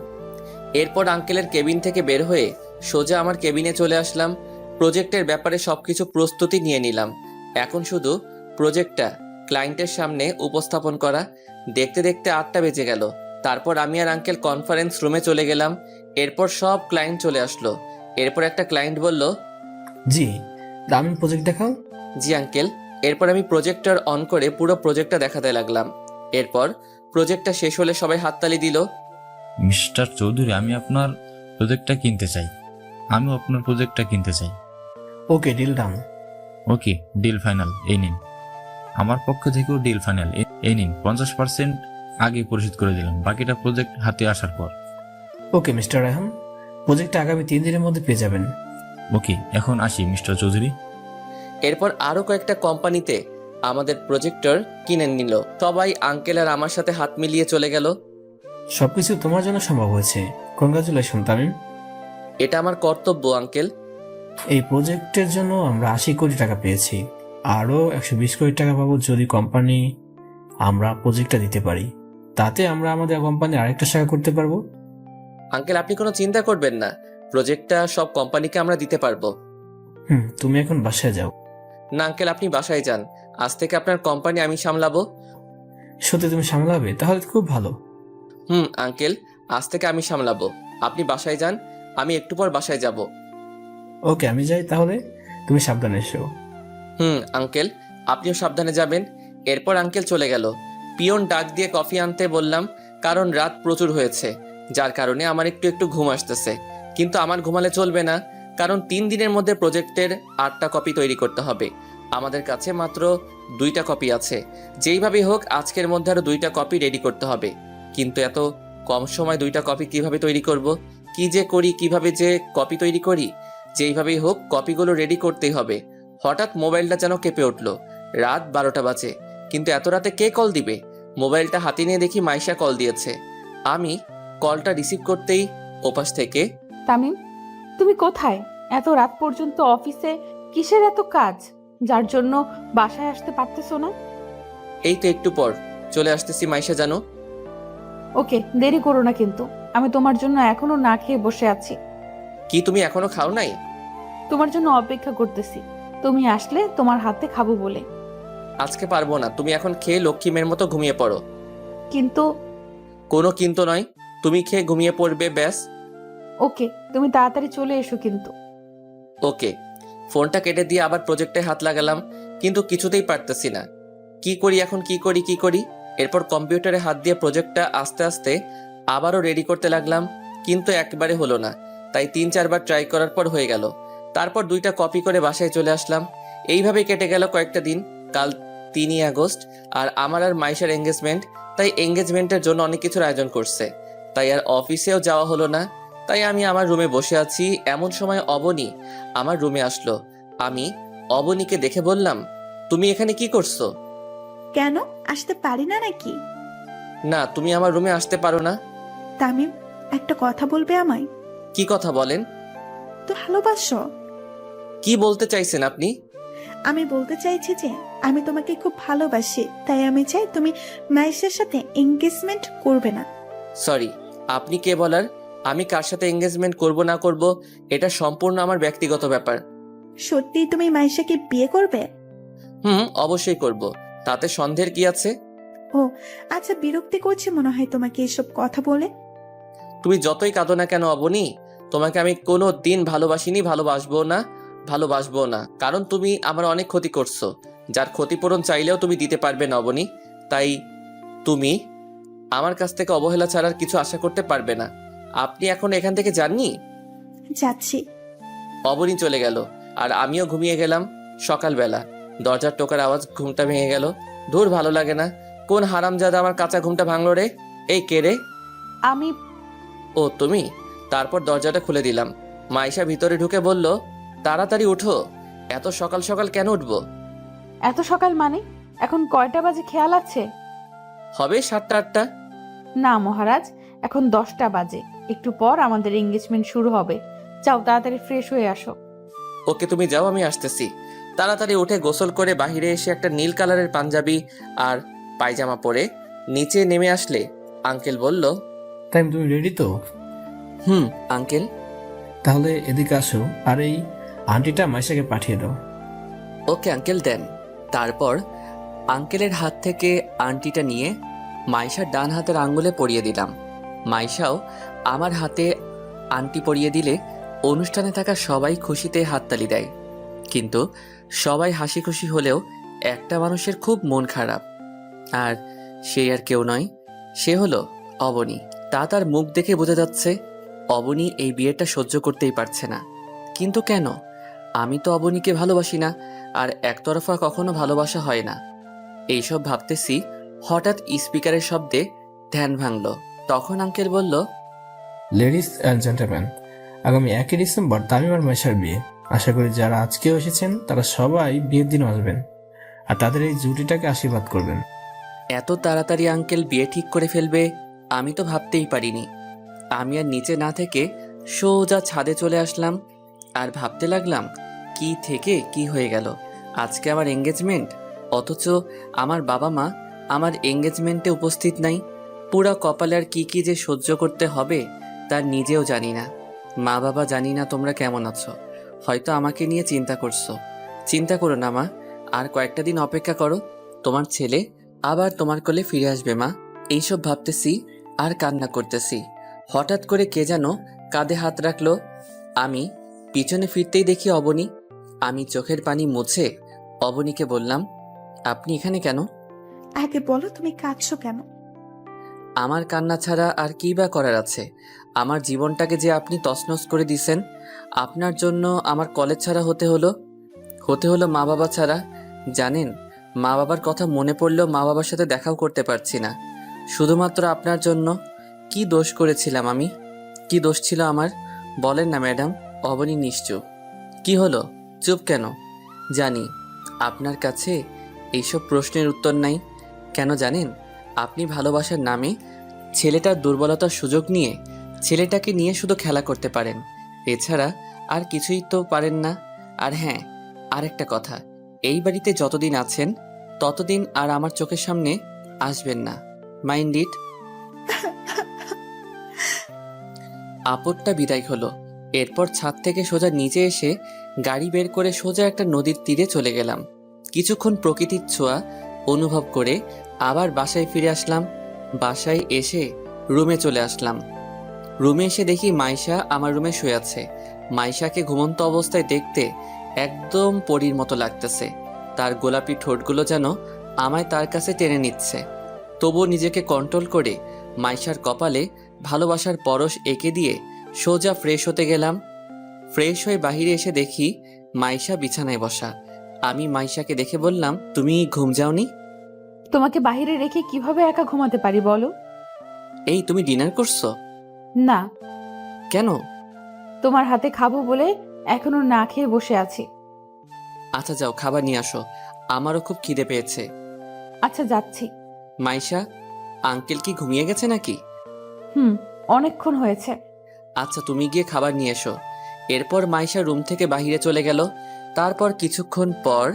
এরপর আঙ্কেলের কেবিন থেকে বের হয়ে সোজা আমার কেবিনে চলে আসলাম। প্রজেক্টের ব্যাপারে সবকিছু প্রস্তুতি নিয়ে নিলাম। এখন শুধু প্রজেক্টটা ক্লায়েন্টের সামনে উপস্থাপন করা। দেখতে দেখতে 8টা বেজে গেল। তারপর আমি আর আঙ্কেল কনফারেন্স রুমে চলে গেলাম। এরপর সব ক্লায়েন্ট চলে আসলো। এরপর একটা ক্লায়েন্ট বলল, জি, দামি প্রজেক্ট দেখাও। জি আঙ্কেল। এরপর আমি প্রজেক্টর অন করে পুরো প্রজেক্টটা দেখাতে লাগলাম। এরপর প্রজেক্টটা শেষ হলে সবাই হাততালি দিল। মিস্টার চৌধুরী, আমি আপনার প্রজেক্টটা কিনতে চাই। আমিও আপনার প্রজেক্টটা কিনতে চাই। ওকে, ডিল ডান। ওকে, ডিল ফাইনাল। এই নিন। আমার পক্ষ থেকেও ডিল ফাইনাল। এই নিন, 50% আগে পরিশোধ করে দিলাম, বাকিটা প্রজেক্ট হাতে আসার পর। ওকে মিস্টার রায়হান, প্রজেক্টটা আগামী 3 দিনের মধ্যে পেয়ে যাবেন। ওকে, এখন আসি মিস্টার চৌধুরী। এরপর আরো কয়েকটা কোম্পানিতে আমাদের প্রজেক্টর কিনে নিল। সবাই আঙ্কেল আর আমার সাথে হাত মিলিয়ে চলে গেল। সবকিছু তোমার জন্য সম্ভব হয়েছে। কনগ্রাচুলেশন তামিম। এটা আমার কর্তব্য আঙ্কেল। এই প্রজেক্টের জন্য আমরা 80 কোটি টাকা পেয়েছি, আরও 120 কোটি টাকা পাবো যদি কোম্পানি আমরা প্রজেক্টটা দিতে পারি। তাতে আমরা আমাদের কোম্পানির আরেকটা শাখা করতে পারবো। আঙ্কেল আপনি কোনো চিন্তা করবেন না, প্রজেক্টটা সব কোম্পানিকে আমরা দিতে পারবো। তুমি এখন বাসায় যাও। না আঙ্কেল, আপনি বাসায় যান। আজ থেকে আপনার কোম্পানি আমি সামলাবো। সত্যি তুমি সামলাবে? তাহলে তো খুব ভালো। আঙ্কেল, আজ থেকে আমি সামলাবো। আপনি বাসায় যান, আমি একটু পর বাসায় যাব। ওকে, আমি যাই তাহলে, তুমি সাবধানে এসো। আঙ্কেল আপনিও সাবধানে যাবেন। এরপর আঙ্কেল চলে গেল। পিয়ন ডাক দিয়ে কফি আনতে বললাম, কারণ রাত প্রচুর হয়েছে, যার কারণে আমার একটু একটু ঘুম আসতেছে। কিন্তু আমার ঘুমালে চলবে না, কারণ 3 দিনের মধ্যে প্রজেক্টের 8টা কপি তৈরি করতে হবে। আমাদের কাছে মাত্র 2টা কপি আছে। যেইভাবেই হোক আজকের মধ্যে আরো 2টা কপি রেডি করতে হবে। কিন্তু এত কম সময় 2টা কপি কিভাবে তৈরি করব, কি যে করি, কিভাবে যে কপি তৈরি করি। যেইভাবেই হোক কপিগুলো রেডি করতেই হবে। হঠাৎ মোবাইলটা যেন কেঁপে উঠলো। রাত 12টা বাজে, কিন্তু এত রাতে কে কল দিবে? মোবাইলটা হাতে নিয়ে দেখি মাইশা কল দিয়েছে। আমি কলটা রিসিভ করতেই ওপাশ থেকে, তামিম, তুমি কোথায়? এত রাত পর্যন্ত অফিসে কিসের এত কাজ, যার জন্য বাসায় আসতে পারতেছো না? এই তো একটু পর চলে আসতেছি মাইশা জানো। ওকে, দেরি করো না কিন্তু, আমি তোমার জন্য এখনো না খেয়ে বসে আছি। কি তুমি এখনো খাও নাই? তোমার জন্য অপেক্ষা করতেছি, তুমি আসলে তোমার হাতে খাবো বলে। আজকে পারবো না, তুমি এখন খেয়ে লক্ষ্মী মেয়ের মতো ঘুমিয়ে পড়ো। কিন্তু কোনো কিন্তু নয়, তুমি খেয়ে ঘুমিয়ে পড়বে ব্যাস। ওকে, তুমি তাড়াতাড়ি চলে এসো কিন্তু। ওকে। ফোনটা কেটে দিয়ে আবার প্রজেক্টে হাত লাগালাম, কিন্তু কিছুতেই পারতেছি না। কি করি এখন, কি করি? এরপর কম্পিউটারে হাত দিয়ে প্রজেক্টটা আস্তে আস্তে আবারও রেডি করতে লাগলাম, কিন্তু একবারে হলো না। তাই 3-4 বার ট্রাই করার পর হয়ে গেল। তারপর 2টা কপি করে বাসায় চলে আসলাম। এইভাবে কেটে গেল কয়েকটা দিন। কাল 3ই আগস্ট, আর আমার আর মাইশার এঙ্গেজমেন্ট। তাই এঙ্গেজমেন্টের জন্য অনেক কিছুর আয়োজন করছে, তাই আর অফিসেও যাওয়া হলো না। তাই আমি আমার রুমে বসে আছি, এমন সময় অবনী আমার রুমে আসলো। আমি অবনীকে দেখে বললাম, তুমি এখানে কি করছো? কেন আসতে পারি না নাকি? না, তুমি আমার রুমে আসতে পারো না। তামিম, একটা কথা বলবে আমায়? কি কথা বলেন? তো ভালোবাসো? কি বলতে চাইছেন আপনি? আমি বলতে চাইছি যে আমি তোমাকে খুব ভালোবাসি, তাই আমি চাই তুমি মাইশের সাথে এঙ্গেজমেন্ট করবে না। সরি, আপনি কে বলার? আমি কার সাথে এঙ্গেজমেন্ট করব না করব এটা সম্পূর্ণ আমার ব্যক্তিগত ব্যাপার। সত্যি তুমি মাইশাকে বিয়ে করবে? অবশ্যই করব, তাতে সন্দেহের কি আছে? ও আচ্ছা, বিরক্তি করছে মনে হয় তোমাকে এসব কথা বলে। তুমি যতই কাঁদো না কেন অবনী, তোমাকে আমি কোনো দিন ভালোবাসিনি, ভালোবাসবো না, কারণ তুমি আমার অনেক ক্ষতি করছো, যার ক্ষতিপূরণ চাইলেও তুমি দিতে পারবে না অবনী। তাই তুমি আমার কাছ থেকে অবহেলা ছাড়া আর কিছু আশা করতে পারবে না। আপনি এখন এখান থেকে যাননি? যাচ্ছি। অবনী চলে গেল আর আমিও ঘুমিয়ে গেলাম। সকালবেলা দরজার টোকার আওয়াজ, ঘুমটা ভেঙে গেল। ধুর, ভালো লাগে না। কোন হারামজাদা আমার কাঁচা ঘুমটা ভাঙলো রে? এই কে রে? আমি ও তুমি? তারপর দরজাটা খুলে দিলাম। মাইশা ভিতরে ঢুকে বলল, তাড়াতাড়ি উঠো। এত সকাল সকাল কেন উঠবো? এত সকাল মানে এখন কয়টা বাজে খেয়াল আছে? হবে 7টা 8টা। না মহারাজ, এখন 10টা বাজে। একটু পর আমাদের এঙ্গেজমেন্ট শুরু হবে। যাও তাড়াতাড়ি ফ্রেশ হয়ে আসো। ওকে, তুমি যাও, আমি আসতেছি। তাড়াতাড়ি উঠে গোসল করে বাহিরে এসে একটা নীল কালারের পাঞ্জাবি আর পায়জামা পরে নিচে নেমে আসলে আঙ্কেল বলল, তাই তুমি রেডি তো? আঙ্কেল। তাহলে এদিকে আসো, আর এই আন্টিটা মাইশাকে পাঠিয়ে দাও। ওকে আঙ্কেল, দেন। তারপর আঙ্কেলের হাত থেকে আংটিটা নিয়ে মাইশার ডান হাতের আঙ্গুলে পরিয়ে দিলাম। মাইশাও আমার হাতে আংটি পরিয়ে দিলে অনুষ্ঠানে থাকা সবাই খুশিতে হাততালি দেয়। কিন্তু সবাই হাসি খুশি হলেও একটা মানুষের খুব মন খারাপ, আর সে আর কেউ নয়, সে হলো অবনী। তার মুখ দেখে বোঝা যাচ্ছে অবনী এই বিয়েটা সহ্য করতেই পারছে না। কিন্তু কেন? আমি তো অবনীকে ভালোবাসি না, আর একতরফা কখনো ভালোবাসা হয় না। এইসব ভাবতেছি, হঠাৎ স্পিকারের শব্দে ধ্যান ভাঙল। তখন আঙ্কেল বলল, লেডিস অ্যান্ড জেন্টলম্যান, আগামী 1 ডিসেম্বর তামিম আর মাইশার বিয়ে। আশা করি যারা আজকেও এসেছেন তারা সবাই বিয়ের দিন আসবেন আর তাদের এই জুটিটাকে আশীর্বাদ করবেন। এত তাড়াতাড়ি আঙ্কেল বিয়ে ঠিক করে ফেলবে আমি তো ভাবতেই পারিনি। আমি আর নিচে না থেকে সোজা ছাদে চলে আসলাম আর ভাবতে লাগলাম, কি থেকে কি হয়ে গেল। আজকে আমার এঙ্গেজমেন্ট, অথচ আমার বাবা মা আমার এঙ্গেজমেন্টে উপস্থিত নাই। পুরা কপালে আর কি কি যে সহ্য করতে হবে তার নিজেও জানি না। মা বাবা, জানি না তোমরা কেমন আছো, হয়তো আমাকে নিয়ে চিন্তা করছো। চিন্তা করো না মা, আর কয়েকটা দিন অপেক্ষা করো, তোমার ছেলে আবার তোমার কোলে ফিরে আসবে মা। এইসব ভাবতেছি আর কান্না করতেছি। হঠাৎ করে কে যেন কাঁধে হাত রাখলো। আমি পিছনে ফিরতেই দেখি অবনী। আমি চোখের পানি মুছে অবনীকে বললাম, আপনি এখানে কেন? আগে বলো তুমি কাঁদছো কেন? আমার কান্না ছাড়া আর কি বা করার আছে? আমার জীবনটাকে যে আপনি তছনছ করে দিছেন। আপনার জন্য আমার কলেজ ছাড়া হতে হলো মা বাবা ছাড়া। জানেন, মা বাবার কথা মনে পড়লেও মা বাবার সাথে দেখাও করতে পারছি না, শুধুমাত্র আপনার জন্য। কি দোষ করেছিলাম আমি? কি দোষ ছিল আমার? বলেন না ম্যাডাম। অবনী নিশ্চুপ। কি হলো, চুপ কেন? জানি আপনার কাছে এইসব প্রশ্নের উত্তর নাই। কেন জানেন? আপনি ভালোবাসার নামে ছেলেটার দুর্বলতার সুযোগ নিয়ে ছেলেটাকে নিয়ে শুধু খেলা করতে পারেন, এছাড়া আর কিছুই তো পারেন না। আর হ্যাঁ, আরেকটা কথা, এই বাড়িতে যতদিন আছেন ততদিন আর আমার চোখের সামনে আসবেন না। Mind it. আপদটা বিদায় হলো। এরপর ছাদ থেকে সোজা নিচে এসে গাড়ি বের করে সোজা একটা নদীর তীরে চলে গেলাম। কিছুক্ষণ প্রকৃতির ছোঁয়া অনুভব করে আবার বাসায় ফিরে আসলাম। বাসায় এসে রুমে চলে আসলাম। রুমে এসে দেখি মাইশা আমার রুমে শুয়ে আছে। মাইশাকে ঘুমন্ত অবস্থায় দেখতে একদম পরীর মতো লাগতেছে। তার গোলাপি ঠোঁটগুলো যেন আমায় তার কাছে টেনে নিচ্ছে। তবুও নিজেকে কন্ট্রোল করে মাইশার কপালে ভালোবাসার পরশ এঁকে দিয়ে সোজা ফ্রেশ হতে গেলাম। ফ্রেশ হয়ে বাহিরে এসে দেখি মাইশা বিছানায় বসা। আমি মাইশাকে দেখে বললাম, তুমি ঘুম যাওনি? তোমাকে বাইরে রেখে কিভাবে একা ঘুমাতে পারি বলো? এই তুমি ডিনার করছো? না, কেন? তোমার হাতে খাবো বলে এখনো না খেয়ে বসে আছি। আচ্ছা যাও, খাবার নিয়ে আসো, আমারও খুব খিদে পেয়েছে। আচ্ছা যাচ্ছি। মাইশা, আঙ্কেল কি ঘুমিয়ে গেছে নাকি? হুম, অনেকক্ষণ হয়েছে। আচ্ছা তুমি গিয়ে খাবার নিয়ে এসো। এরপর মাইশা রুম থেকে বাইরে চলে গেল। তারপর কিছুক্ষণ পর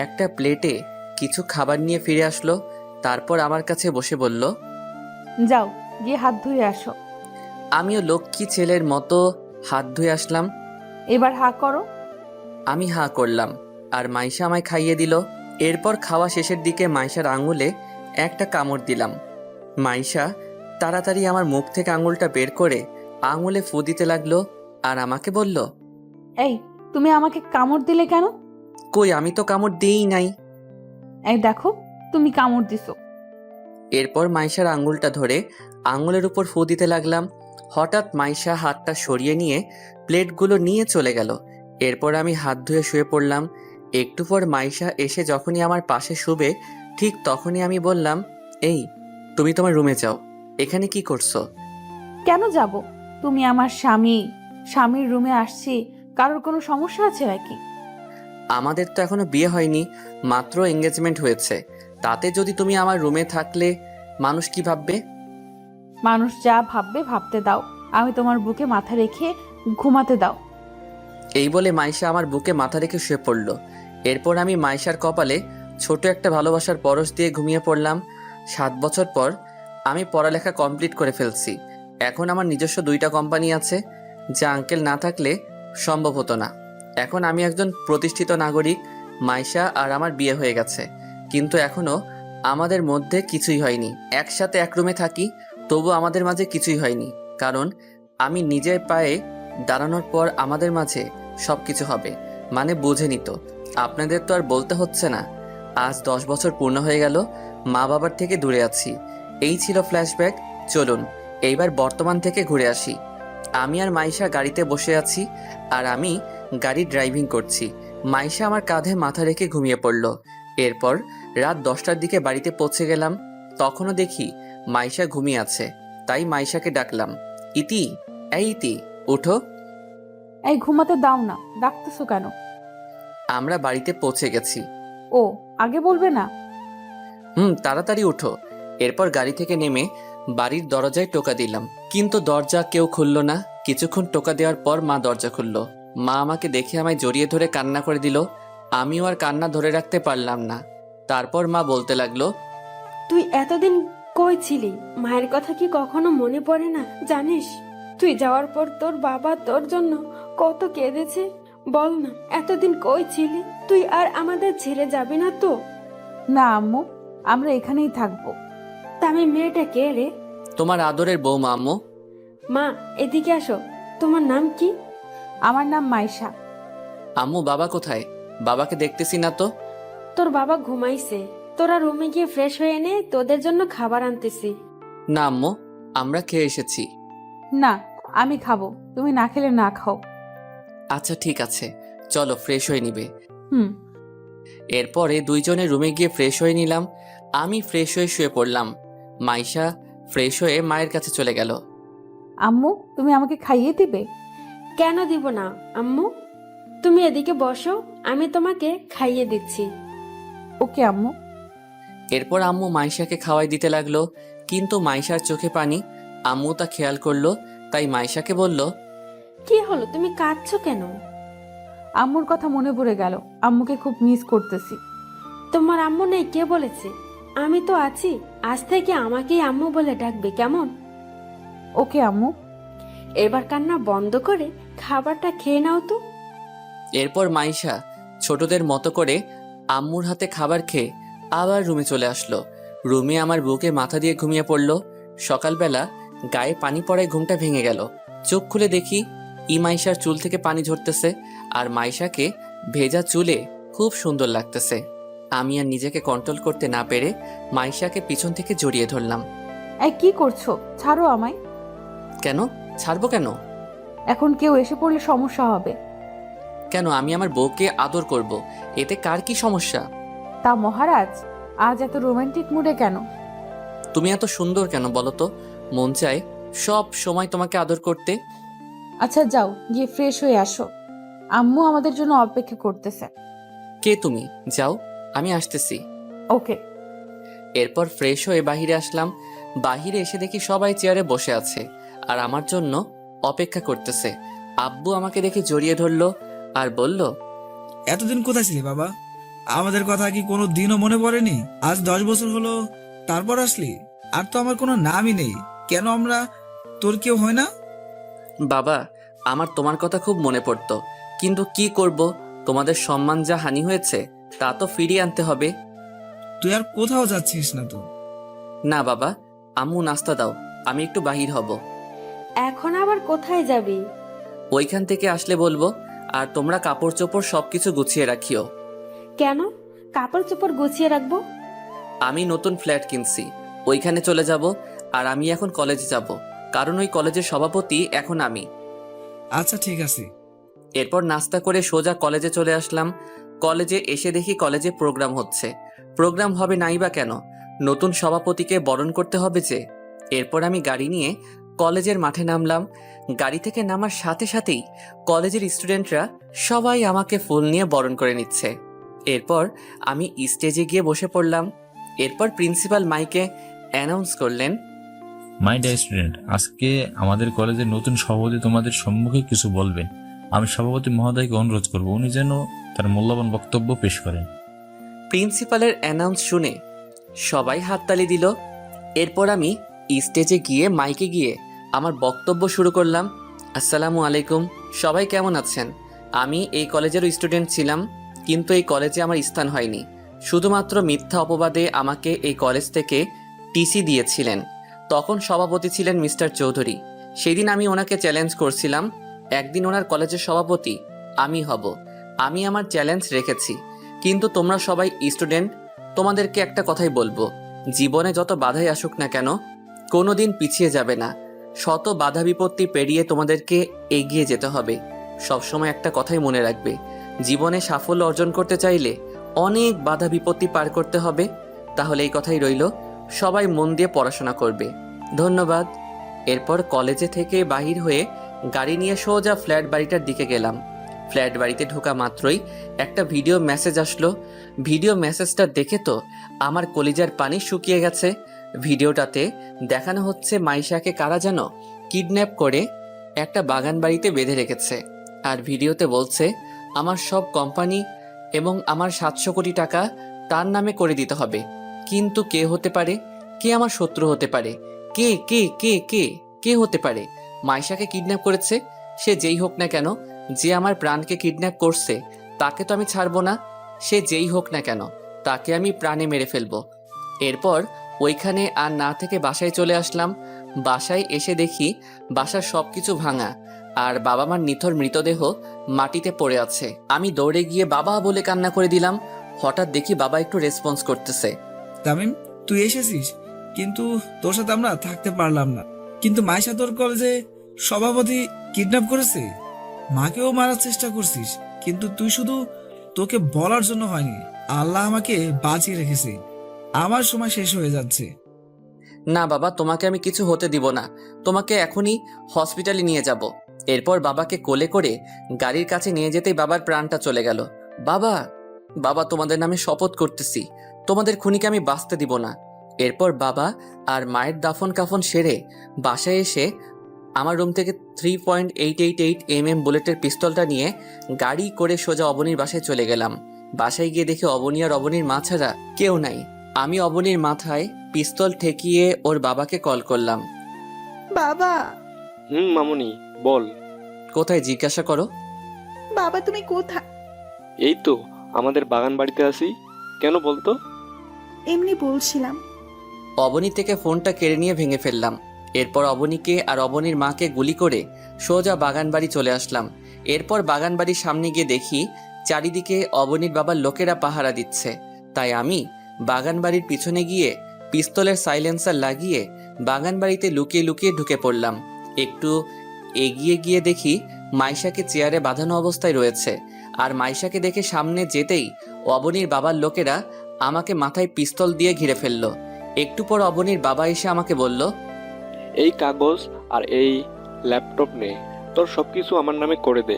একটা প্লেটে কিছু খাবার নিয়ে ফিরে আসলো। তারপর আমার কাছে বসে বলল, যাও গিয়ে হাত ধুয়ে আসো। আমিও লক্ষ্মী ছেলের মতো হাত ধুয়ে আসলাম। এবার হা করো। আমি হাঁ করলাম, আর মাইশা আমায় খাইয়ে দিল। এরপর খাওয়া শেষের দিকে মাইশার আঙুলে একটা কামড় দিলাম। মাইশা তাড়াতাড়ি আমার মুখ থেকে আঙুলটা বের করে আঙুলে ফু দিতে লাগলো, আর আমাকে বলল, এই তুমি আমাকে কামড় দিলে কেন? কই, আমি তো কামড় দিই নাই। এই দেখো, তুমি কামড় দিছো। এরপর মাইশার আঙুলটা ধরে আঙুলের উপর ফু দিতে লাগলাম। হঠাৎ মাইশা হাতটা সরিয়ে নিয়ে প্লেটগুলো নিয়ে চলে গেল। এরপর আমি হাত ধুয়ে শুয়ে পড়লাম। একটু পর মাইশা এসে যখনই আমার পাশে শুবে, ঠিক তখনই আমি বললাম, এই তুমি তোমার রুমে যাও, এখানে কি করছো? কেন যাব? তুমি আমার স্বামী, স্বামীর রুমে আসছি, কারোর কোনো সমস্যা আছে নাকি? আমাদের তো এখনো বিয়ে হয়নি, মাত্র এঙ্গেজমেন্ট হয়েছে। তাতে যদি তুমি আমার রুমে থাকলে মানুষ কি ভাববে? মানুষ যা ভাববে ভাবতে দাও, আমি তোমার বুকে মাথা রেখে ঘুমাতে দাও। এই বলে মাইশা আমার বুকে মাথা রেখে শুয়ে পড়ল। এরপর আমি মাইশার কপালে ছোট একটা ভালোবাসার পরশ দিয়ে ঘুমিয়ে পড়লাম। 7 বছর পর আমি পড়ালেখা কমপ্লিট করে ফেলছি। এখন আমার নিজস্ব 2টা কোম্পানি আছে, যা আঙ্কেল না থাকলে সম্ভব হতো না। এখন আমি একজন প্রতিষ্ঠিত নাগরিক। মাইশা আর আমার বিয়ে হয়ে গেছে, কিন্তু এখনো আমাদের মধ্যে কিছুই হয়নি। একসাথে এক রুমে থাকি, তবু আমাদের মাঝে কিছুই হয়নি, কারণ আমি নিজের পায়ে দাঁড়ানোর পর আমাদের মাঝে সব কিছু হবে। মানে বুঝে নিত। আপনাদের তো আর বলতে হচ্ছে না। আজ 10 বছর পূর্ণ হয়ে গেল, মা বাবার থেকে দূরে আছি। এই ছিল ফ্ল্যাশব্যাক। চলুন এইবার বর্তমান থেকে ঘুরে আসি। আমি আর মাইশা গাড়িতে বসে আছি, আর আমি গাড়ি ড্রাইভিং করছি। মাইশা আমার কাঁধে মাথা রেখে ঘুমিয়ে পড়ল। এরপর রাত 10টার দিকে বাড়িতে পৌঁছে গেলাম। তখনও দেখি মাইশা ঘুমিয়ে আছে, তাই মাইশাকে ডাকলাম, ইতি, এই ইতি, উঠো। এই ঘুমাতে দাও না, ডাকতেছো কেন? আমরা বাড়িতে পৌঁছে গেছি। ও, আগে বলবে না? তাড়াতাড়ি উঠো। এরপর গাড়ি থেকে নেমে বাড়ির দরজায় টোকা দিলাম, কিন্তু দরজা কেউ খুলল না। কিছুক্ষণ টোকা দেওয়ার পর মা দরজা খুলল। মা আমাকে দেখে আমায় জড়িয়ে ধরে কান্না করে দিল। আমিও আর কান্না ধরে রাখতে পারলাম না। তারপর মা বলতে লাগলো, তুই এতদিন কই ছিলি? মায়ের কথা কি কখনো মনে পড়ে না? জানিস, তুই যাওয়ার পর তোর বাবা তোর জন্য কত কেঁদেছে। বল না, এতদিন কই ছিলি? তুই আর আমাদের ছেড়ে যাবি না তো? না আম্মু, আমরা এখানেই থাকবো। তামিম মেয়েটা কে রে? তোমার আদরের বৌমা আম্মু। মা, এদিকে আসো। তোমার নাম কি? আমার নাম মাইশা। আম্মু, বাবা কোথায়? বাবাকে দেখতেছি না তো। তোর বাবা ঘুমাইছে। তোরা রুমে গিয়ে ফ্রেশ হয়ে নে, তোদের জন্য খাবার আনতেছি। না আম্মু, আমরা খেয়ে এসেছি। না, আমি খাবো, তুমি না খেলে না খাও। আচ্ছা ঠিক আছে, চলো ফ্রেশ হয়ে নিবে। হুম। এরপরে দুইজনে রুমে গিয়ে ফ্রেশ হয়ে নিলাম। আমি ফ্রেশ হয়ে শুয়ে পড়লাম। মাইশা ফ্রেশ হয়ে মায়ের কাছে চলে গেল। আম্মু, তুমি আমাকে খাইয়ে দিবে? কেন দিব না আম্মু? তুমি এদিকে বসো, আমি তোমাকে খাইয়ে দিচ্ছি। ওকে আম্মু। এরপর আম্মু মাইশাকে খাওয়াই দিতে লাগলো, কিন্তু মাইশার চোখে পানি। আম্মু তা খেয়াল করলো, তাই মাইশাকে বলল, কি হলো, তুমি কাঁদছো কেন? আম্মুর কথা মনে পড়ে গেল, আম্মুকে খুব মিস করতেছি। তোমার আম্মু নেই কে বলেছে? আমি তো আছি। আজ থেকে আমাকেই আম্মু বলে ডাকবে, কেমন? ওকে আম্মু। এবার কান্না বন্ধ করে খাবারটা খেয়ে নাও তো। এরপর মাইশা ছোটদের মতো করে আম্মুর হাতে খাবার খেয়ে আবার রুমে চলে আসলো। রুমে আমার বুকে মাথা দিয়ে ঘুমিয়ে পড়লো। সকালবেলা গায়ে পানি পড়ায় ঘুমটা ভেঙে গেল। চোখ খুলে দেখি মাইশার চুল থেকে পানি ঝরতেছে, আর মাইশাকে ভেজা চুলে খুব সুন্দর লাগতেছে। আমি আর নিজেকে কন্ট্রোল করতে না পেরে মাইশাকে পিছন থেকে জড়িয়ে ধরলাম। এই কি করছো? ছাড়ো আমায়। কেন ছাড়বো কেন? এখন কেউ এসে পড়লে সমস্যা হবে। কেন আমি আমার বউকে আদর করব, এতে কার কি সমস্যা? তা মহারাজ, আজ এত রোমান্টিক মুডে কেন? তুমি এত সুন্দর কেন বলো তো? মন চায় সব সময় তোমাকে আদর করতে। আচ্ছা যাও, গিয়ে ফ্রেশ হয়ে আসো, আম্মু আমাদের জন্য অপেক্ষা করতেছে। কে তুমি? যাও, আমি আসতেছি। ওকে। এরপর ফ্রেশ হয়ে বাহিরে আসলাম। বাহিরে এসে দেখি সবাই চেয়ারে বসে আছে আর আমার জন্য অপেক্ষা করতেছে। আব্বু আমাকে দেখে জড়িয়ে ধরলো আর বলল, এতদিন কোথায় ছিলি বাবা? আমাদের কথা কি কোনো দিনও মনে পড়েনি? আজ 10 বছর হলো, তারপর আসলি। আর তো আমার কোনো নামই নেই, কেন আমরা তোর কেউ হয় না? বাবা, আমার তোমার কথা খুব মনে পড়তো, কিন্তু কি করব, তোমাদের সম্মান যা হানি হয়েছে তা তো ফিরিয়ে আনতে হবে। তুই আর কোথাও যাচ্ছিস না তো? না বাবা, আম্মু নাস্তা দাও, আমি একটু বাহির হব। এখন আবার কোথায় যাবি? ওইখান থেকে আসলে বলবো। আর তোমরা কাপড় চোপড় সবকিছু গুছিয়ে রাখিও। কেন কাপড় চোপড় গুছিয়ে রাখবো? আমি নতুন ফ্ল্যাট কিনছি, ওইখানে চলে যাব। আর আমি এখন কলেজে যাব, কারণ ওই কলেজের সভাপতি এখন আমি। আচ্ছা ঠিক আছে। এরপর নাস্তা করে সোজা কলেজে চলে আসলাম। কলেজে এসে দেখি কলেজে প্রোগ্রাম হচ্ছে। প্রোগ্রাম হবে নাই বা কেন, নতুন সভাপতিকে বরণ করতে হবে যে। এরপর আমি গাড়ি নিয়ে কলেজের মাঠে নামলাম। গাড়ি থেকে নামার সাথে সাথেই কলেজের স্টুডেন্টরা সবাই আমাকে ফুল নিয়ে বরণ করে নিচ্ছে। এরপর আমি স্টেজে গিয়ে বসে পড়লাম। এরপর প্রিন্সিপাল মাইকে অ্যানাউন্স করলেন, মাই ডিয়ার স্টুডেন্ট, আজকে আমাদের কলেজের নতুন সভাপতি তোমাদের সম্মুখে কিছু বলবেন। আমি সভাপতি মহোদয়কে অনুরোধ করব উনি যেন তার মূল্যবান বক্তব্য পেশ করেন। প্রিন্সিপালের অ্যানাউন্স শুনে সবাই হাততালি দিল। এরপর আমি স্টেজে গিয়ে মাইকে গিয়ে আমার বক্তব্য শুরু করলাম। আসসালামু আলাইকুম, সবাই কেমন আছেন? আমি এই কলেজেরও স্টুডেন্ট ছিলাম, কিন্তু এই কলেজে আমার স্থান হয়নি। শুধুমাত্র মিথ্যা অপবাদে আমাকে এই কলেজ থেকে টিসি দিয়েছিলেন। তখন সভাপতি ছিলেন মিস্টার চৌধুরী। সেদিন আমি ওনাকে চ্যালেঞ্জ করছিলাম, একদিন ওনার কলেজের সভাপতি আমি হব। আমি আমার চ্যালেঞ্জ রেখেছি। কিন্তু তোমরা সবাই স্টুডেন্ট, তোমাদেরকে একটা কথাই বলবো, জীবনে যত বাধাই আসুক না কেন, কোনোদিন পিছিয়ে যাবে না। শত বাধা বিপত্তি পেরিয়ে তোমাদেরকে এগিয়ে যেতে হবে। সবসময় একটা কথাই মনে রাখবে, জীবনে সাফল্য অর্জন করতে চাইলে অনেক বাধা বিপত্তি পার করতে হবে। তাহলে এই কথাই রইল, সবাই মন দিয়ে পড়াশোনা করবে। ধন্যবাদ। এরপর কলেজে থেকে বাহির হয়ে গাড়ি নিয়ে সোজা ফ্ল্যাট বাড়িটার দিকে গেলাম। ফ্ল্যাট বাড়িতে ঢোকা মাত্রই একটা ভিডিও মেসেজ আসলো। ভিডিও মেসেজটা দেখে তো আমার কলিজার পানি শুকিয়ে গেছে। ভিডিওটাতে দেখানো হচ্ছে মাইশাকে কারা যেন কিডন্যাপ করে একটা বাগান বাড়িতে বেঁধে রেখেছে। আর ভিডিওতে বলছে আমার সব কোম্পানি এবং আমার 700 কোটি টাকা তার নামে করে দিতে হবে। কিন্তু কে হতে পারে? কে আমার শত্রু হতে পারে? কে কে কে কে কে হতে পারে? মাইশাকে কিডন্যাপ করেছে, সে যেই হোক না কেন, যে আমার প্রাণকে কিডন্যাপ করছে তাকে তো আমি ছাড়বো না। সে যেই হোক না কেন, তাকে আমি প্রাণে মেরে ফেলবো। এরপর ওইখানে আর না থেকে বাসায় চলে আসলাম। বাসায় এসে দেখি বাসার সবকিছু ভাঙা আর বাবা মার নিথর মৃতদেহ মাটিতে পড়ে আছে। আমি দৌড়ে গিয়ে বাবা বলে কান্না করে দিলাম। হঠাৎ দেখি বাবা একটু রেসপন্স করতেছে। তামিম, তুই এসেছিস, কিন্তু তোর সাথে আমরা থাকতে পারলাম না। কিন্তু মাইশা তোর কলেজে সভাপতি কিডন্যাপ করেছে, মাকেও মারার চেষ্টা করছিস, কিন্তু তুই শুধু তোকে বলার জন্য হয়নি, আল্লাহ আমাকে বাঁচিয়ে রেখেছে। আমার সময় শেষ হয়ে যাচ্ছে। না বাবা, তোমাকে আমি কিছু হতে দিব না, তোমাকে এখনই হসপিটালে নিয়ে যাব। এরপর বাবাকে কোলে করে গাড়ির কাছে নিয়ে যেতেই বাবার প্রাণটা চলে গেল। বাবা, বাবা তোমাদের নামে শপথ করতেছি, তোমাদের খুনিকে আমি বাঁচতে দিব না। এরপর বাবা আর মায়ের দাফন কাফন সেরে বাসায় এসে আমার রুম থেকে 3.888 mm বুলেটের পিস্তলটা নিয়ে গাড়ি করে সোজা অবনীর বাসায় চলে গেলাম। বাসায় গিয়ে দেখি অবনী আর অবনীর মা ছাড়া কেউ নাই। আমি অবনীর মাথায় পিস্তল ঠেকিয়ে ওর বাবাকে কল করলাম। বাবা। মামুনি বল। কোথায় জিজ্ঞাসা করো? বাবা তুমি কোথায়? এই তো আমাদের বাগান বাড়িতে আছি। কেন বলতো? এমনি বলছিলাম। অবনী থেকে ফোনটা কেড়ে নিয়ে ভেঙে ফেললাম। এরপর অবনীকে আর অবনীর মাকে গুলি করে সোজা বাগান বাড়ি চলে আসলাম। এরপর বাগান বাড়ির সামনে গিয়ে দেখি চারিদিকে অবনীর বাবার লোকেরা পাহারা দিচ্ছে। তাই আমি বাগান বাড়ির পিছনে গিয়ে পিস্তলের সাইলেন্সার লাগিয়ে বাগান বাড়িতে লুকিয়ে লুকিয়ে ঢুকে পড়লাম। একটু এগিয়ে গিয়ে দেখি মাইশাকে চেয়ারে বাঁধানো অবস্থায় রয়েছে আর মাইশাকে দেখে সামনে যেতেই অবনীর বাবার লোকেরা আমাকে মাথায় পিস্তল দিয়ে ঘিরে ফেললো। একটু পর অবনীর বাবা এসে আমাকে বলল, এই কাগজ আর এই ল্যাপটপ নে, তোর সব কিছু আমার নামে করে দে।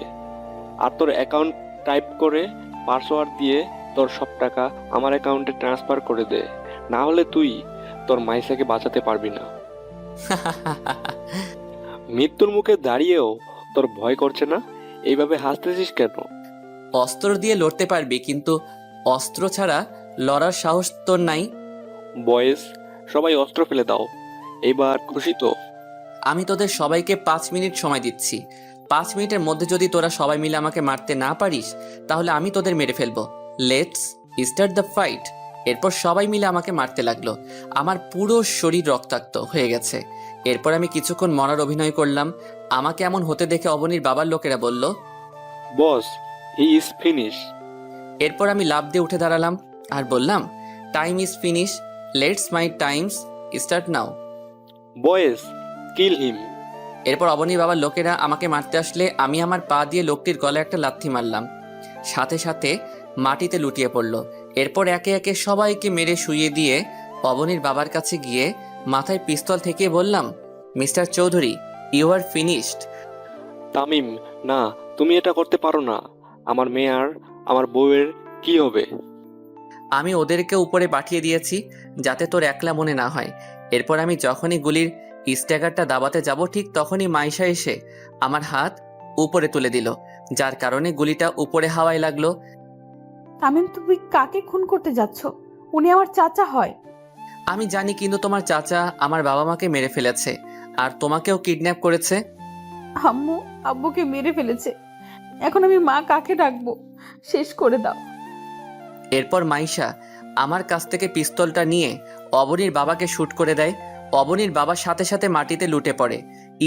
আর তোর অ্যাকাউন্ট টাইপ করে পাসওয়ার্ড দিয়ে তোর সব টাকা আমার অ্যাকাউন্টে ট্রান্সফার করে দে, না হলে তুই তোর মাইশাকে বাঁচাতে পারবি না। মৃত্যুর মুখে দাঁড়িয়েও তোর ভয় করছে না? এইভাবে হাসতেছিস কেন? অস্ত্র দিয়ে লড়তে পারবি, কিন্তু অস্ত্র ছাড়া লড়ার সাহস তোর নাই। বয়েস, সবাই অস্ত্র ফেলে দাও। এইবার খুশি তো? আমি তোদের সবাইকে 5 মিনিট সময় দিচ্ছি। 5 মিনিটের মধ্যে যদি তোরা সবাই মিলে আমাকে মারতে না পারিস, তাহলে আমি তোদের মেরে ফেলবো। Let's start the fight. এরপর সবাই মিলে আমাকে মারতে লাগলো। আমার পুরো শরীর রক্তাক্ত হয়ে গেছে। এরপর আমি কিছুক্ষণ মরার অভিনয় করলাম। আমাকে এমন হতে দেখে অবনীর বাবার লোকেরা বলল, বস, হি ইজ ফিনিশ। এরপর আমি লাফ দিয়ে উঠে দাঁড়ালাম আর বললাম, time is finish, let's my times start now. বয়েস, কিল হিম। এরপর অবনীর বাবার লোকেরা আমাকে মারতে আসলে আমি আমার পা দিয়ে লোকটির গলায় একটা লাথি মারলাম। সাথে সাথে মাটিতে লুটিয়ে পড়ল। এরপর একে একে সবাইকে মেরে শুইয়ে দিয়ে অবনীর বাবার কাছে গিয়ে মাথায় পিস্তল থেকে বললাম, Mister Chowdhury, you are finished. Tamim, না, তুমি এটা করতে পারো না। আমার মেয়ে আর আমার বউয়ের কি হবে? আমি ওদেরকে উপরে পাঠিয়ে দিয়েছি যাতে তোর একলা মনে না হয়। এরপর আমি যখনই গুলির স্ট্যাগারটা দাবাতে যাব, ঠিক তখনই মাইশা এসে আমার হাত উপরে তুলে দিল, যার কারণে গুলিটা উপরে হাওয়ায় লাগলো। তামিম, তুমি কাকে খুন করতে যাচ্ছ? উনি আমার চাচা হয়। আমি জানি, কিন্তু তোমার চাচা আমার বাবা মাকে মেরে ফেলেছে আর তোমাকেও কিডন্যাপ করেছে। আম্মু আব্বুকে মেরে ফেলেছে। এখন আমি মা কাকে ডাকবো? শেষ করে দাও। এরপর মাইশা আমার কাছ থেকে পিস্তলটা নিয়ে অবনীর বাবাকে শ্যুট করে দেয়। অবনীর বাবার সাথে সাথে মাটিতে লুটে পড়ে।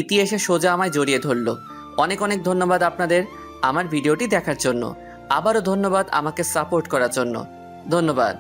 ইতি এসে সোজা আমায় জড়িয়ে ধরলো। অনেক অনেক ধন্যবাদ আপনাদের আমার ভিডিওটি দেখার জন্য। আবারও ধন্যবাদ আমাকে সাপোর্ট করার জন্য। ধন্যবাদ।